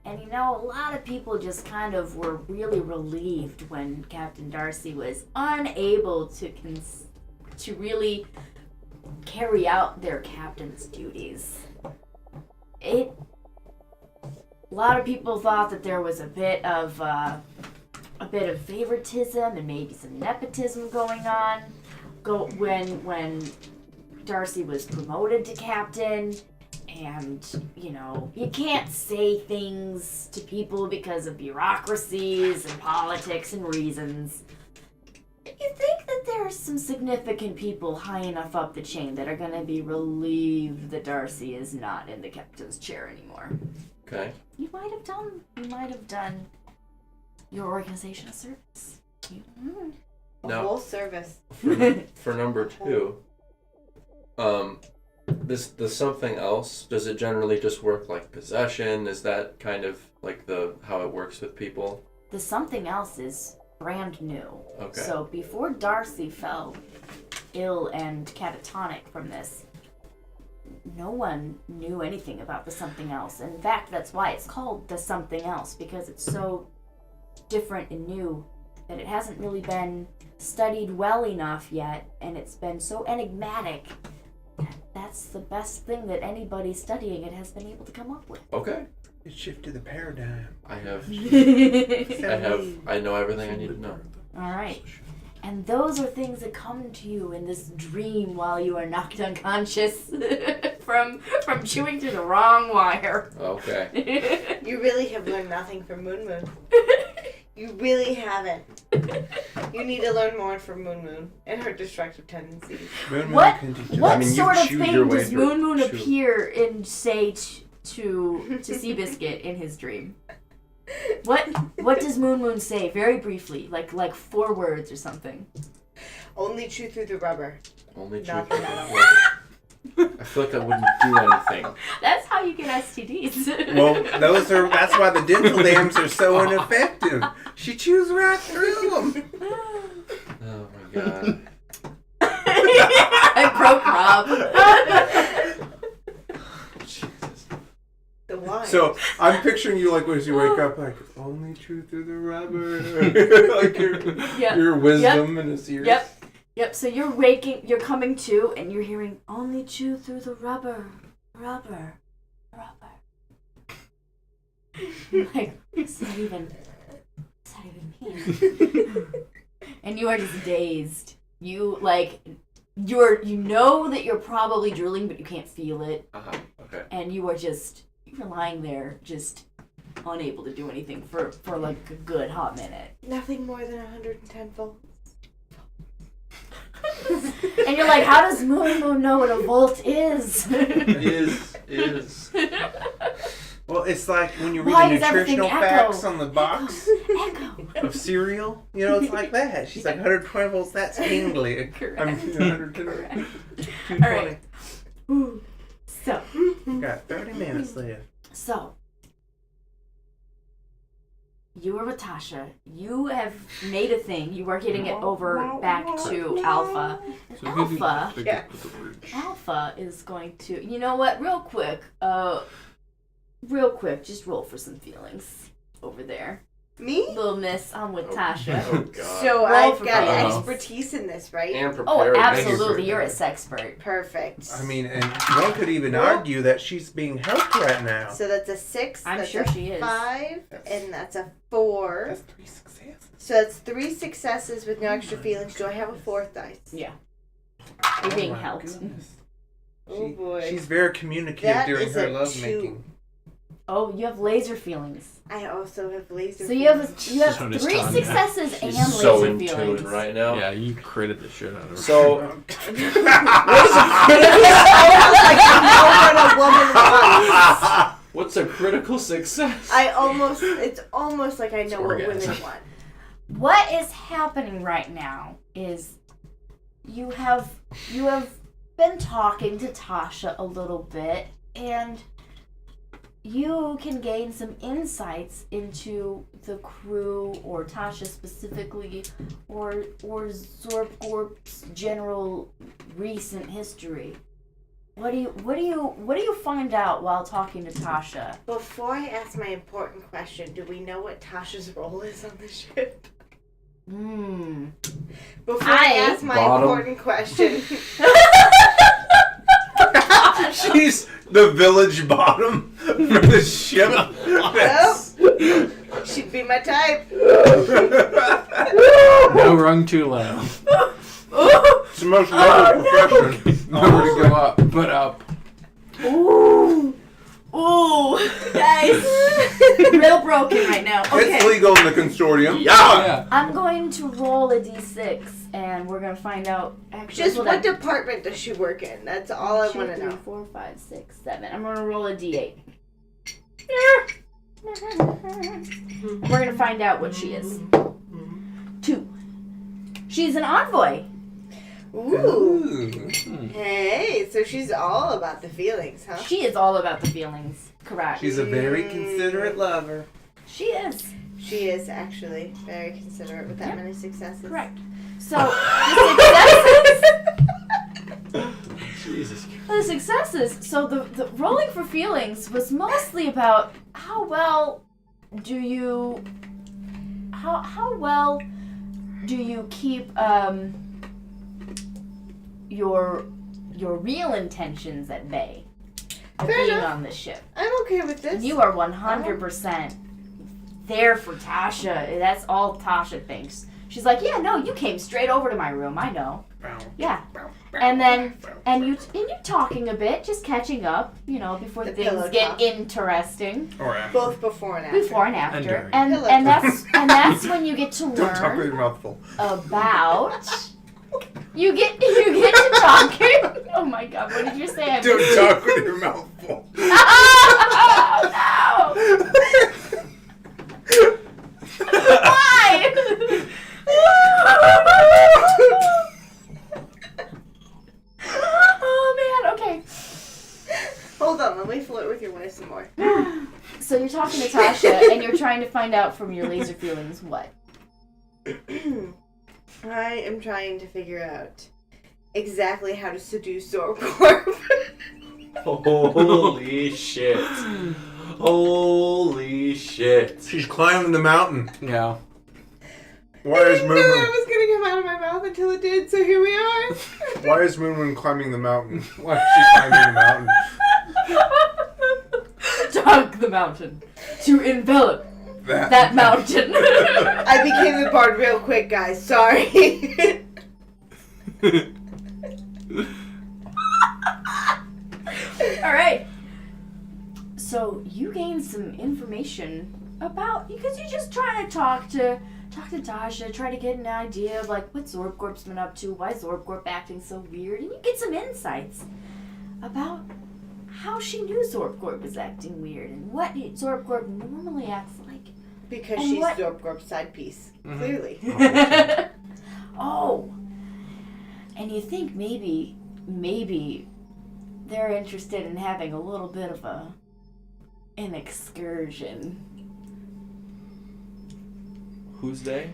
And you know, a lot of people just kind of were really relieved when Captain Darcy was unable to really carry out their captain's duties. A lot of people thought that there was a bit of favoritism and maybe some nepotism going on. When Darcy was promoted to captain, and you know, you can't say things to people because of bureaucracies and politics and reasons. You think that there are some significant people high enough up the chain that are going to be relieved that Darcy is not in the captain's chair anymore. Okay. You might have done your organization a service. A Now- whole service. For number two, the something else, does it generally just work like possession? Is that kind of like how it works with people? The something else is brand new. Okay. So before Darcy fell ill and catatonic from this, no one knew anything about the something else. In fact, that's why it's called the something else, because it's so different and new that it hasn't really been studied well enough yet, and it's been so enigmatic. That's the best thing that anybody studying it has been able to come up with. Okay. It shifted the paradigm. I have. All I know everything I need to know. right. And those are things that come to you in this dream while you are knocked unconscious from chewing through the wrong wire. Okay. You really have learned nothing from Moon Moon. You really haven't. You need to learn more from Moon Moon and her destructive tendencies. Moon What- can teach you What I mean, you've sort of chewed thing your way does through Moon Moon two. appear in, say, to Seabiscuit in his dream? What does Moon Moon say, very briefly, like 4 words or something? Only chew through the rubber. Only Not truth. the I feel like that wouldn't do anything. That's how you get STDs. Well, that's why the dental dams are so ineffective. She chews right through them. Oh my god. I broke Rob. Jesus. The wine. So I'm picturing you like as you wake up, like only chew through the rubber, like your wisdom in a series. Yep, so you're coming to, and you're hearing, only chew through the rubber. You're like, what's that even mean? And you are just dazed. You know that you're probably drooling, but you can't feel it. Okay. And you're lying there, just unable to do anything for like a good hot minute. Nothing more than 110 volts. And you're like, how does Moon Moon know what a volt is? Is. Well, it's like when you read Why the does everything nutritional echo? facts on the box Echo. of cereal. You know, it's like that. She's like 120 volts. That's tingly. Correct. I'm 110. Correct. 220. All right. Ooh. So, Got 30 minutes left. you are with Tasha. You have made a thing. You are getting it over back to Alpha. And Alpha, Yeah. Alpha is going to. You know what? Real quick, just roll for some feelings over there. Me? Little miss, I'm with Oh. Tasha. Oh God. So Roll I've for got feelings. expertise in this, right? And Oh, prepared. absolutely. You're a sexpert. Perfect. I mean, and one could even argue that she's being helped right now. So that's a 6. I'm that's sure a she is. 5, and that's a 4. That's 3 successes. So that's 3 successes with no extra feelings. Do I have a 4th dice? Yeah. You're being my helped. goodness. Oh boy. She's very communicative That during is her a lovemaking. Oh, you have laser feelings. I also have laser. So you have feelings. So does 3 Tanya. successes and She's so laser in feelings. tune right now. Yeah, you critted the shit out of her. So What a woman wants. what's a critical success? It's almost like I know what orgasm. women want. What is happening right now is you have been talking to Tasha a little bit, and you can gain some insights into the crew, or Tasha specifically, or Zorpcorp's general recent history. What do you find out while talking to Tasha? Before I ask my important question, do we know what Tasha's role is on the ship? Before I ask my Bottom. important question, She's the village bottom for the ship. That's- she'd be my type. No rung too low. It's the most noble profession. Nowhere to go up, but up. Ooh, guys, real broken right now. It's Okay, legal in the consortium. Yeah. I'm going to roll a d6, and we're gonna find out. Actually, Just hold what on. department does she work in? That's all I 2, want to 3, know. 4, 5, 6, 7. I'm gonna roll a d8. We're gonna find out what she is. 2. She's an envoy. Ooh. Hey, so she's all about the feelings, huh? She is all about the feelings. Correct. She's a very considerate lover. She is. She is actually very considerate with that many successes. Correct. So the successes. Jesus. The successes. So the rolling for feelings was mostly about how well do you keep your real intentions at bay of Fair being enough. on this ship. I'm okay with this. And you are 100% there for Tasha. That's all Tasha thinks. She's like, yeah, no, you came straight over to my room. I know. Yeah. And then you talking a bit, just catching up, before The things pillow get talk. interesting. Or after. Both before and after. Before and after. during. And Pillow and talk. that's when you get to Don't talk with learn your mouth full. about you get to talking. Oh my god, what did you say? I Don't missed- talk with your mouth full. Oh no! Why? Oh man, okay. Hold on, let me flirt with your wife some more. So you're talking to Tasha and you're trying to find out from your laser feelings what? I am trying to figure out exactly how to seduce Zorcorp. Holy shit. Holy shit. She's climbing the mountain. Yeah. Why is I Moon didn't know Moon? it was gonna come out of my mouth until it did, so here we are. Why is Moon Moon climbing the mountain? Why is she climbing the mountain? Dug the mountain to envelop that mountain. I became the bard real quick, guys. Sorry. All right. So you gained some information about because you're just trying to talk to Tasha, try to get an idea of like what Zorpcorp's been up to, why Zorpcorp acting so weird, and you get some insights about how she knew Zorpcorp was acting weird and what Zorpcorp normally acts like. Because And she's what- Zorpcorp's side piece. Clearly. Oh, and you think maybe they're interested in having a little bit of an excursion. Who's they?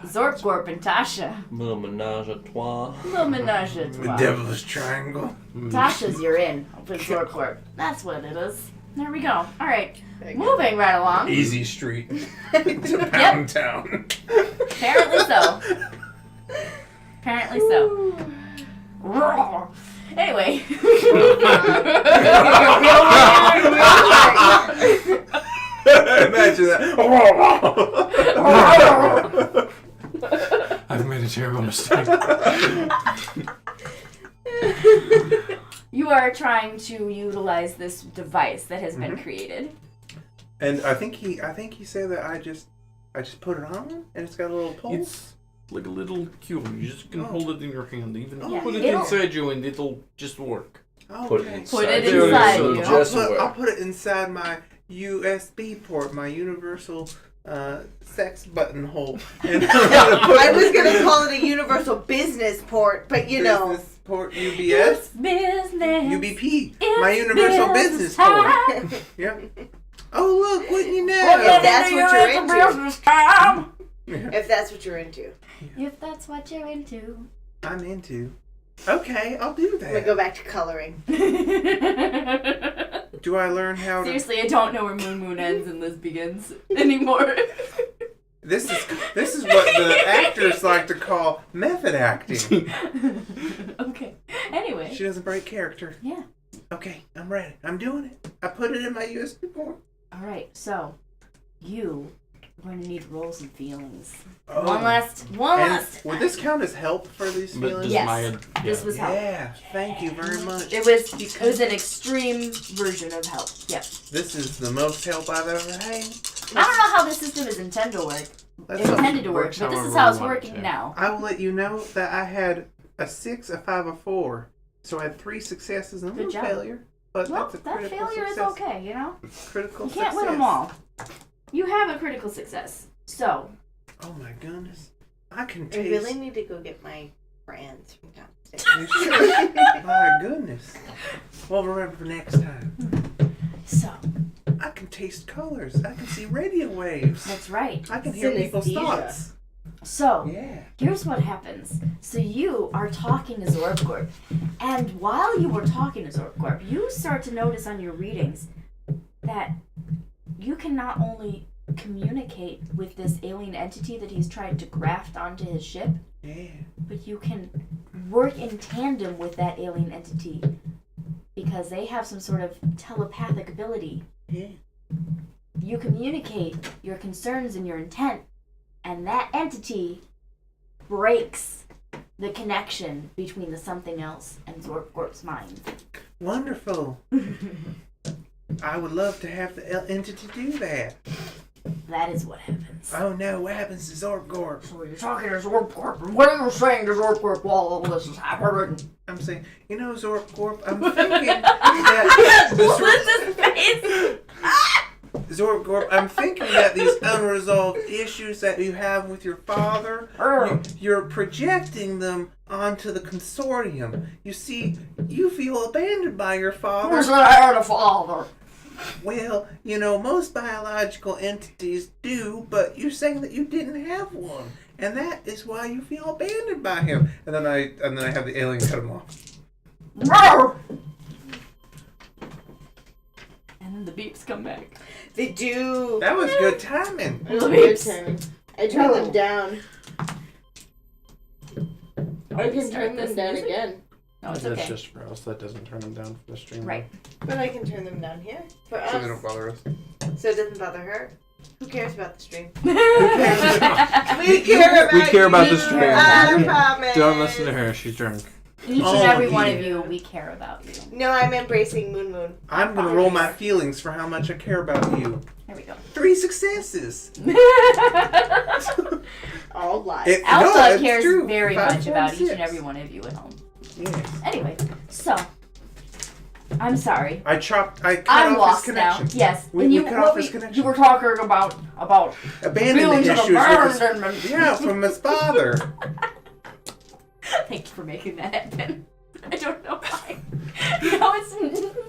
Zorpcorp and Tasha. Little menage a trois. Little menage a The trois. Devil's Triangle. Tasha's you're in with Zorpcorp. That's what it is. There we go. All right. Moving right along. Easy Street to Pound Town. Apparently so. Apparently so. Anyway. Imagine that. I've made a terrible mistake. You are trying to utilize this device that has been created. And I think he said that I just put it on and it's got a little pulse. It's like a little cube. You just can hold it in your hand. Even Yeah. put it It'll- inside you and it'll just work. Put it Okay. inside. Put it you. inside So you. just I'll work. put it inside my USB port, my universal sex button hole. And I was gonna call it a universal business port, but you know. business port UBS. Business. UBP. It's My universal business port. Yeah. Oh look, wouldn't you know? If that's what you're into. Business time. If that's what you're into. If that's what you're into. I'm into. Okay, I'll do I'm gonna go that. back to coloring. Do I learn how to? Seriously, I don't know where Moon ends and this begins anymore. This is what the actors like to call method acting. Okay. Anyway. She doesn't break character. Yeah. Okay, I'm ready. I'm doing it. I put it in my USB port. Alright, so you are going to need rolls and feelings. Oh. One last. And would this count as help for these But feelings? does Yes. Maya, This was help. Yeah, thank you very much. It was an extreme version of help. Yep. This is the most help I've ever had. I don't know how this system is intended to work. Let's Intended to work, works but this is however how we it's want it working to. now. I will let you know that I had a 6, a 5, a 4. So I had 3 successes and a Good little job. failure. But Well, that's a that critical failure success. is okay, you know? Critical You can't success. win them all. You have a critical success. So, Oh my goodness. I can I taste. really need to go get my brands from downstairs. You should. My goodness. Well, remember for next time. so I can taste colors. I can see radio waves. that's right. I can hear people's Synesthesia. thoughts. So, Yeah. here's what happens. So you are talking to Zorpcorp, and while you were talking to Zorpcorp, you start to notice on your readings that you can not only communicate with this alien entity that he's tried to graft onto his ship, Yeah. but you can work in tandem with that alien entity because they have some sort of telepathic ability. Yeah. You communicate your concerns and your intent, and that entity breaks the connection between the something else and Zorpcorp's mind. Wonderful. I would love to have the entity do that. That is what happens. Oh no, what happens to Zorpgorp? So you're talking to Zorpcorp, and what are you saying to Zorpcorp while all this is happening? I'm saying, you know, Zorpgorp, I'm thinking that What's his face? Zorpgorp, I'm thinking that these unresolved issues that you have with your father, you're projecting them onto the consortium. You see, you feel abandoned by your father. Who's that had a father? Well, you know, most biological entities do, but you're saying that you didn't have one, and that is why you feel abandoned by him. And then I have the alien cut him off. And then the beeps come back. They do. That was good timing. It was good timing. I turn them down. I can Start turn this them down music? again. No, it's That's okay. just for us. That doesn't turn them down for the stream. Right. But I can turn them down here. For us. So they don't bother us. So it doesn't bother her. Who cares about the stream? We We care about We care about you. the stream. I promise. Don't listen to her. She's drunk. Each Oh, and every one yeah. of you, we care about you. No, I'm embracing Moon Moon. I'm gonna roll my feelings for how much I care about you. There we go. 3 successes. All lies. Alpha it's cares true. very 5, much 4, about each 6. and every one of you at home. Yes. Anyway, so I'm sorry. I cut I'm off his lost now. connection. Yes. We- and we you, cut what off his we- connection. you were talking about Abandonment feelings of issues with his, abandonment. yeah, from his father. Thank you for making that happen. I don't know why. No, it's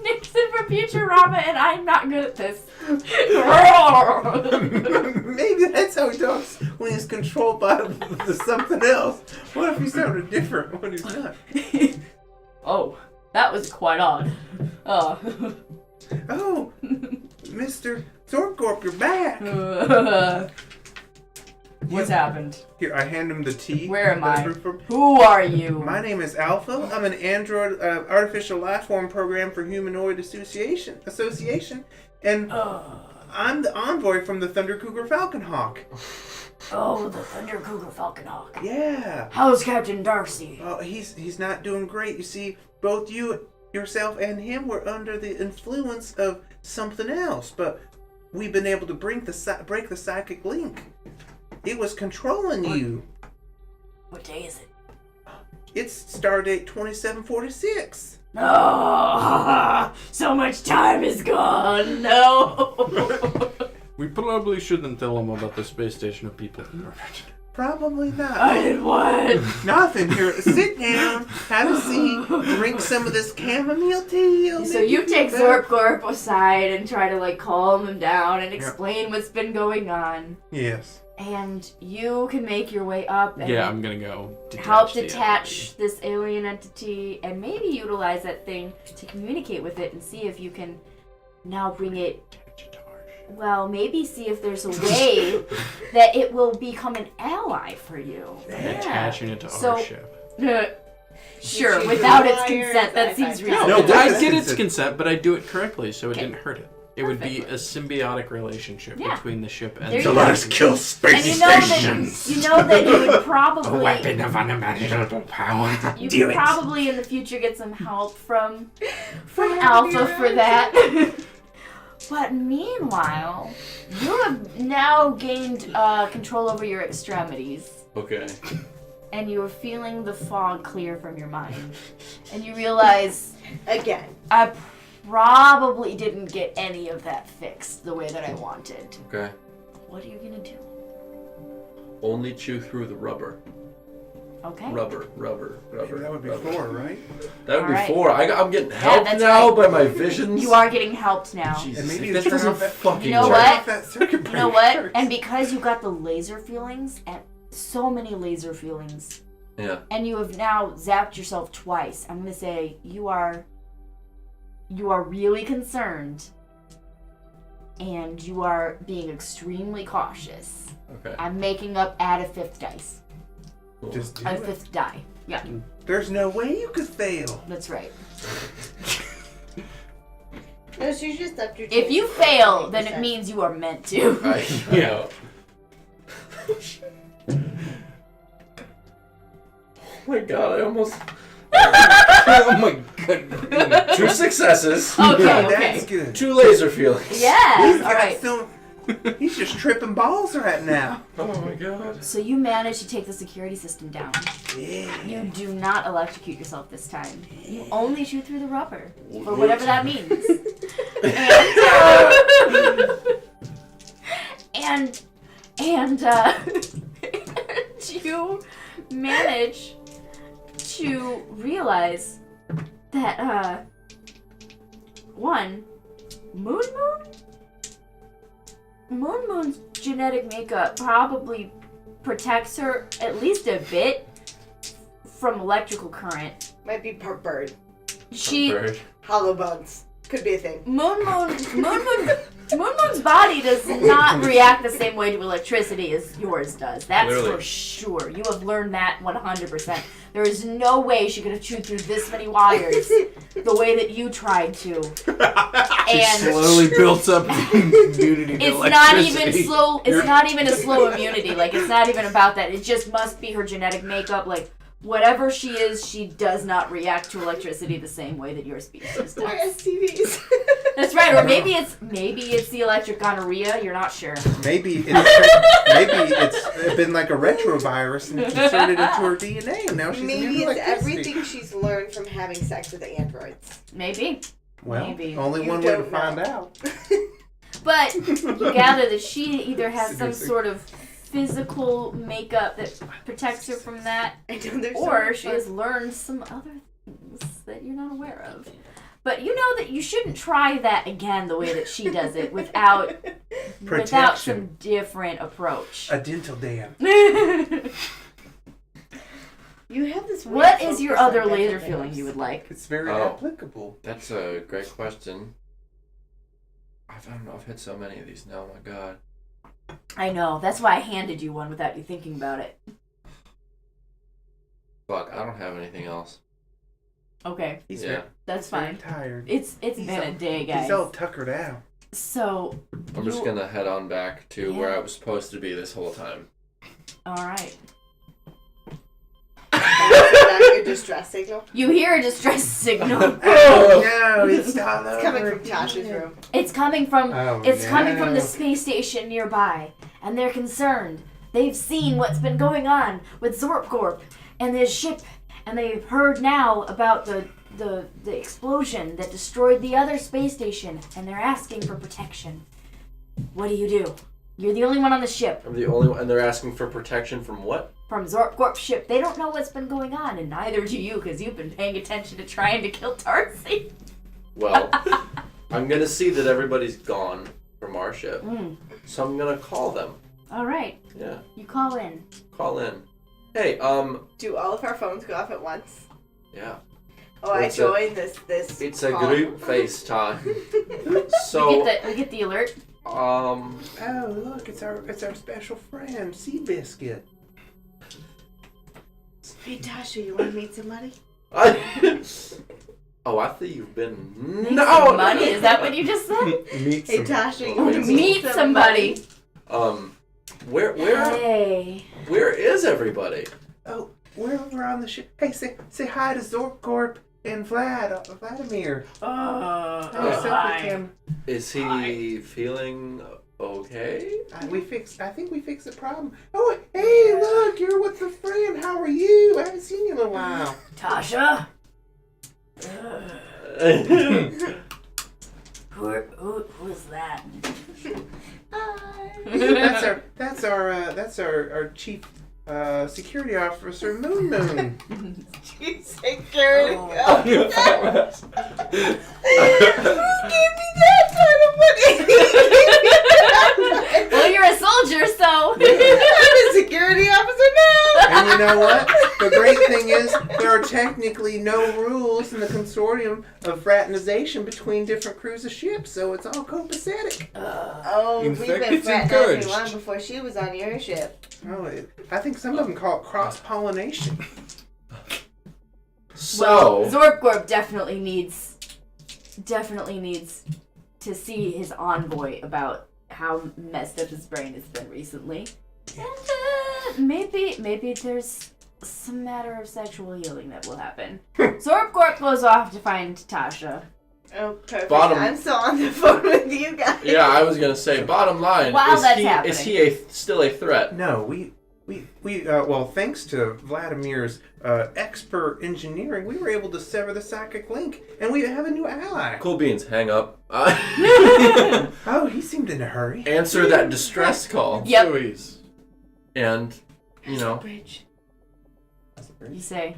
Nixon from Futurama, and I'm not good at this. Maybe that's how he talks when he's controlled by the something else. What if he sounded different when he's not? Oh, that was quite odd. Oh, Mr. Zorkorp, you're back. What's happened? Here, I hand him the tea. Where am that I? brewed for- Who are you? My name is Alpha. I'm an android artificial life form program for Humanoid Association, and I'm the envoy from the Thunder Cougar Falconhawk. Oh, the Thunder Cougar Falconhawk. Yeah. How's Captain Darcy? Oh, he's not doing great. You see, both yourself and him were under the influence of something else, but we've been able to break the psychic link. It was controlling you. What day is it? It's stardate 2746. No, so much time is gone. No. We probably shouldn't tell them about the space station of people. Probably not. I did what? Nothing here. Sit down, have a seat, drink some of this chamomile tea. It'll So make you feel take better. Zorkorp aside and try to like calm him down and explain what's been going on. Yes. And you can make your way up and Yeah, I'm gonna go help the detach this alien entity and maybe utilize that thing to communicate with it and see if you can now bring it. Well, maybe see if there's a way that it will become an ally for you. Attaching it to So- our ship. Sure, choose without its wires, consent, that I seems find- reasonable. No, with I its get its consent. consent, but I do it correctly, so it Okay. didn't hurt it. It would be a symbiotic relationship Yeah. between the ship and There the you go. Let us kill And space you know that stations. you would probably of unimaginable power. you Do could it. probably in the future get some help from Alpha for that. But meanwhile, you have now gained control over your extremities, Okay. and you are feeling the fog clear from your mind, and you realize Again. I probably didn't get any of that fixed the way that I wanted. Okay. What are you gonna do? Only chew through the rubber. Okay. Rubber. That would be rubber. 4, right? That would be Alright. 4. I'm getting help that's now right. by my visions. You are getting helped now. Jesus, And maybe that it's doesn't turn off that- fucking You know work. what? Off that circuit You know breaker what? first. And because you got the laser feelings, and so many laser feelings, Yeah. and you have now zapped yourself twice, I'm gonna say you are really concerned, and you are being extremely cautious. Okay. I'm making up add a 5th dice. Cool. Just do A it. 5th die. Yeah, There's no way you could fail. that's right. No, so you just upped your If you chances fail, by then it 20%. means you are meant to. Yeah. Oh my god, I almost. Oh my goodness. 2 successes. Okay, That's okay. good. 2 laser feelings. Yeah, He's got alright. some. He's just tripping balls right now. Oh my god. So you managed to take the security system down. Yeah. You do not electrocute yourself this time. You only shoot through the rubber, or whatever that means. And and you manage to realize that Moon's genetic makeup probably protects her at least a bit from electrical current. Might be part bird. She Bird. Hollow bones. Could be a thing. Moon's body does not react the same way to electricity as yours does. That's Clearly. for sure. You have learned that 100%. There is no way she could have chewed through this many wires the way that you tried to. And Slowly built up immunity to it's not even electricity. slow. It's not even a slow immunity. Like, it's not even about that. It just must be her genetic makeup. Like, whatever she is, she does not react to electricity the same way that your species Or does. STDs. That's right. Or maybe it's the electric gonorrhea. You're not sure. Maybe it's been like a retrovirus and inserted into her DNA, and now she's Maybe immune to it's electricity. everything she's learned from having sex with androids. Maybe. Well, Maybe. only You one way to don't know. find out. But you gather that she either has some Seducing. sort of physical makeup that protects her from that, I know there's or so she much has learned some other things that you're not aware of. But you know that you shouldn't try that again the way that she does it without some Protection. different approach. A dental dam. You have this. What weird is your focus other on laser dental feeling dams. you would like? It's very Oh. applicable. That's a great question. I don't know. I've had so many of these now. Oh my god. I know. That's why I handed you one without you thinking about it. Fuck, I don't have anything else. Okay, He's Yeah. that's very fine. tired. It's He's been a all- day, guys. He's all tuckered out. So, I'm just you- gonna head on back to where Yeah. I was supposed to be this whole time. all right. Is that your distress signal? You hear a distress signal. Oh no, it's all It's coming over from Tasha's again. room. It's coming from Oh, It's coming from the no. space station nearby, and they're concerned. They've seen what's been going on with Zorpcorp and his ship, and they've heard now about the explosion that destroyed the other space station, and they're asking for protection. What do? You're the only one on the ship. I'm the only one, and they're asking for protection from what? From Zorpcorp's ship. They don't know what's been going on, and neither do you, because you've been paying attention to trying to kill Tarsi. Well, I'm gonna see that everybody's gone from our ship, so I'm gonna call them. All right, Yeah, you call in. call in. Hey, Do all of our phones go off at once? yeah, Oh, I What's joined this. it's a call. group FaceTime. We So, get the alert. Oh look, it's our special friend, Seabiscuit. Hey, Tasha, you want to meet somebody? oh, I thought you've been Make some money. Is that what you just said? Meet Hey, some- Tasha, you Oh, want to yes. Meet somebody. Where Hey. where is everybody? Oh, we're over on the ship. Hey, say hi to Zorpcorp and Vladimir. How's up with him? Is he feeling okay? I think we fixed the problem. Oh, hey, look, you're with the friend. How are you? I haven't seen you in a while. Tasha? Who's that? That's our chief security officer, Moon Moon. Security. Oh. Oh. Who gave me that kind of money? Well, you're a soldier, so. I'm a security officer now. And you know what? The great thing is there are technically no rules in the consortium of fraternization between different crews of ships, so it's all copacetic. Oh, In we've fact, been it's fraternizing encouraged. long before she was on your ship. Oh, I think some of them call it cross-pollination. So, Zorpcorp definitely needs to see his envoy about how messed up his brain has been recently. And maybe there's some matter of sexual healing that will happen. Zorpcorp goes off to find Tasha. Oh, perfect. Bottom- I'm still on the phone with you guys. yeah, I was gonna say, bottom line, While that's is he still a threat? No, we well, thanks to Vladimir's expert engineering, we were able to sever the psychic link, and we have a new ally. Cool beans, hang up. Oh, he seemed in a hurry. Answer that distress call, Yep. Louise. and you know, Bridge. You say.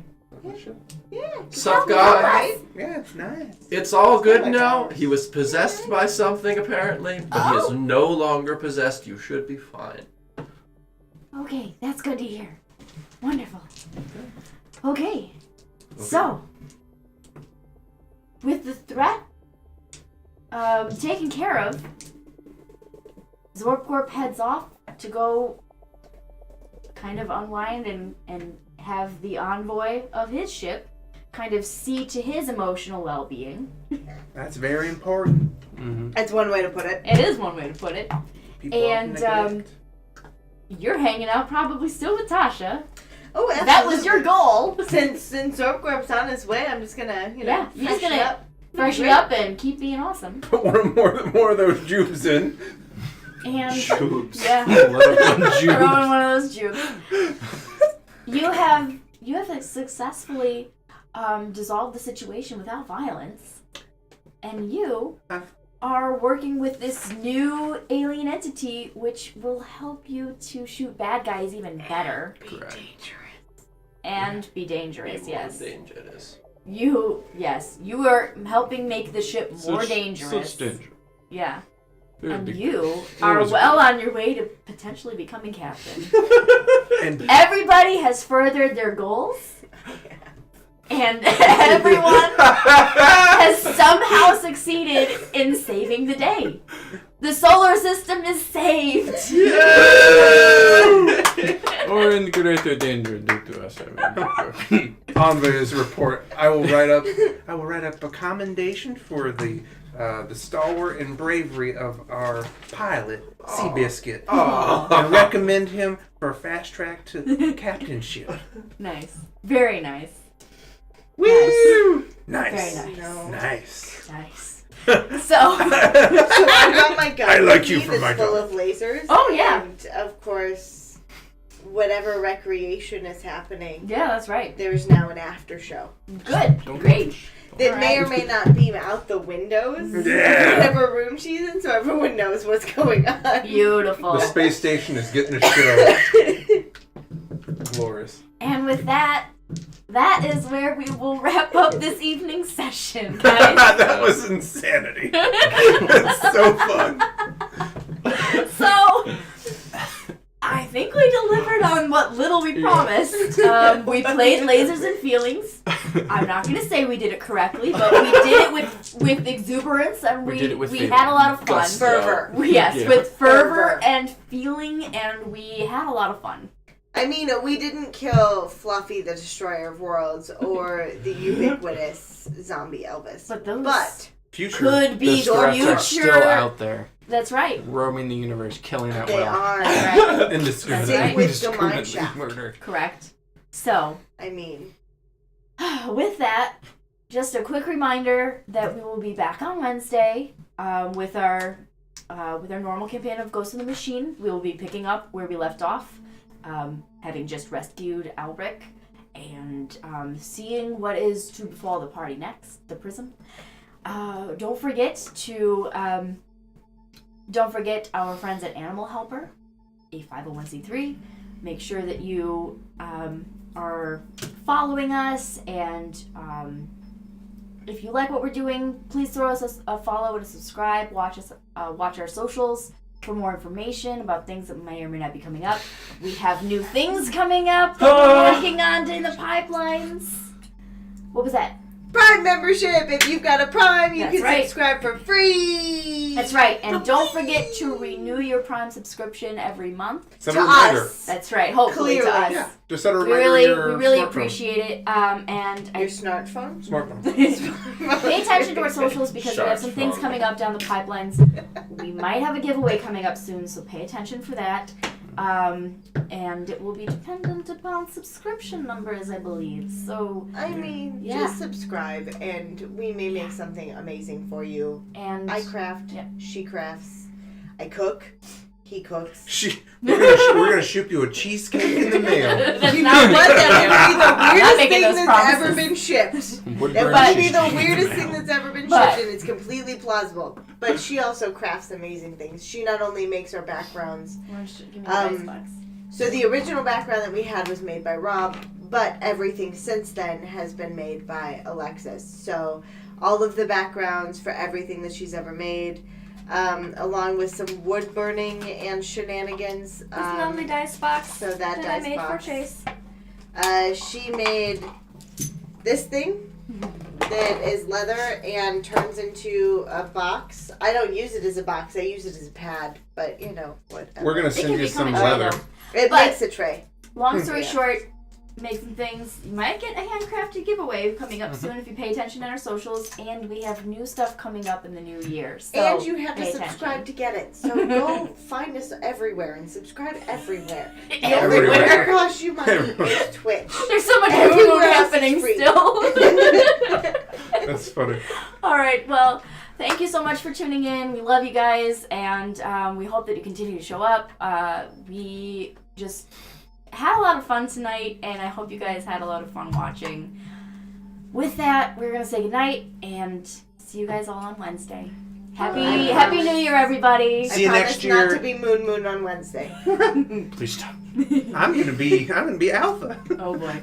Yeah. sup guys? Right? Yeah, it's nice. It's all good like now. ours. He was possessed by something apparently, but he is no longer possessed. You should be fine. Okay, that's good to hear. Wonderful. Okay. So, with the threat taken care of, Zorpcorp heads off to go kind of unwind and have the envoy of his ship kind of see to his emotional well-being. That's very important. That's one way to put it. It is one way to put it. People often And, neglect. You're hanging out probably still with Tasha. Oh, absolutely. That was your goal. Since Zorpcorp's on his way, I'm just gonna, Yeah, you're just freshen gonna up. freshen up and keep being awesome. Put more of those jubes in. And Shoobs. yeah, Let up on Jude. throw in one of those jukes. You have successfully dissolved the situation without violence, and you are working with this new alien entity, which will help you to shoot bad guys even better Correct. and be dangerous. Be more Yes, dangerous. you are helping make the ship more dangerous. Such danger. Yeah. Very And big you There are was a- well on your way to potentially becoming captain. And Everybody has furthered their goals. And everyone has somehow succeeded in saving the day. The solar system is saved. Or in greater danger due to us. On his report, I will write up a commendation for the stalwart and bravery of our pilot, Seabiscuit, and recommend him for a fast track to captainship. Nice. Very nice. Woo! Very Nice. nice. No. Nice. Nice. So I got my gun. I like you for that's my full gun. of lasers. Oh, yeah. And of course, whatever recreation is happening, Yeah, that's right. there's now an after show. Good. Great. That may or Alright. may not beam out the windows. Yeah. Whatever room she's in, so everyone knows what's going on. Beautiful. The space station is getting a show. Glorious. And with that is where we will wrap up this evening's session, guys. That was insanity. That's so fun. So, I think we delivered on what little we promised. We played Lasers and Feelings. I'm not going to say we did it correctly, but we did it with exuberance, and We did it with we feeling. had a lot of fun. Gusto. Fervor. Yes, Yeah. with fervor Fervor. and feeling, and we had a lot of fun. I mean, we didn't kill Fluffy the Destroyer of Worlds or the ubiquitous zombie Elvis. But those Future. could be The threats are future. still out there, That's right. roaming the universe, killing at they will. are. Right. Indiscriminate. That's right. With the mine Indiscriminately shaft. murder. Correct. So, I mean, with that, just a quick reminder that we will be back on Wednesday with our normal campaign of Ghost in the Machine. We will be picking up where we left off, having just rescued Albric, and seeing what is to befall the party next, the Prism. Don't forget our friends at Animal Helper, a 501c3. Make sure that you are following us, and if you like what we're doing, please throw us a follow and a subscribe. Watch our socials for more information about things that may or may not be coming up. We have new things coming up that we're working on in the pipelines. What was that? Prime membership. If you've got a Prime, you That's can right. subscribe for free. That's right, and don't forget to renew your Prime subscription every month. Send To a reminder. us. That's right, hopefully to Clearly. us. Yeah. Just set a We reminder. really, in your we really smartphone. appreciate it. And Your I smartphone. Smartphone. pay attention to our socials because we have some things Smartphone. coming up down the pipelines. We might have a giveaway coming up soon, so pay attention for that. And it will be dependent upon subscription numbers, I believe. So, I mean, Yeah. just subscribe, and we may make something amazing for you. and I craft. Yeah. She crafts. I cook. He cooks. We're gonna ship you a cheesecake in the mail. that's You know not what? That would be the weirdest making thing those that's promises. ever been shipped. Would That burn would be cheesecake the in weirdest mail. thing that's ever been But- shipped, and it's completely plausible. But she also crafts amazing things. She not only makes our backgrounds. Give me the dice Um, box. So the original background that we had was made by Rob, but everything since then has been made by Alexis. So all of the backgrounds for everything that she's ever made, along with some wood burning and shenanigans. This lovely dice box so that I dice made box. for Chase. She made this thing that is leather and turns into a box. I don't use it as a box. I use it as a pad, but you know, whatever. We're gonna It send can you become some a tray, leather. though. It but- makes a tray. Long story Yeah. short, make some things. You might get a handcrafted giveaway coming up soon if you pay attention in our socials, and we have new stuff coming up in the new year. So And you have to pay subscribe attention. to get it. So go find us everywhere and subscribe everywhere. The only Everywhere. thing that costs you money Everywhere. is Twitch. There's so much Everywhere food else is happening free. still. That's funny. All right, well, thank you so much for tuning in. We love you guys, and we hope that you continue to show up. We just had a lot of fun tonight, and I hope you guys had a lot of fun watching. With that, we're going to say goodnight, and see you guys all on Wednesday. Happy New Year, everybody. See you I next promise year. not to be Moon on Wednesday. Please stop. I'm gonna be Alpha. Oh boy.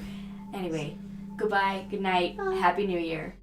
Anyway, goodbye, good night, Happy New Year.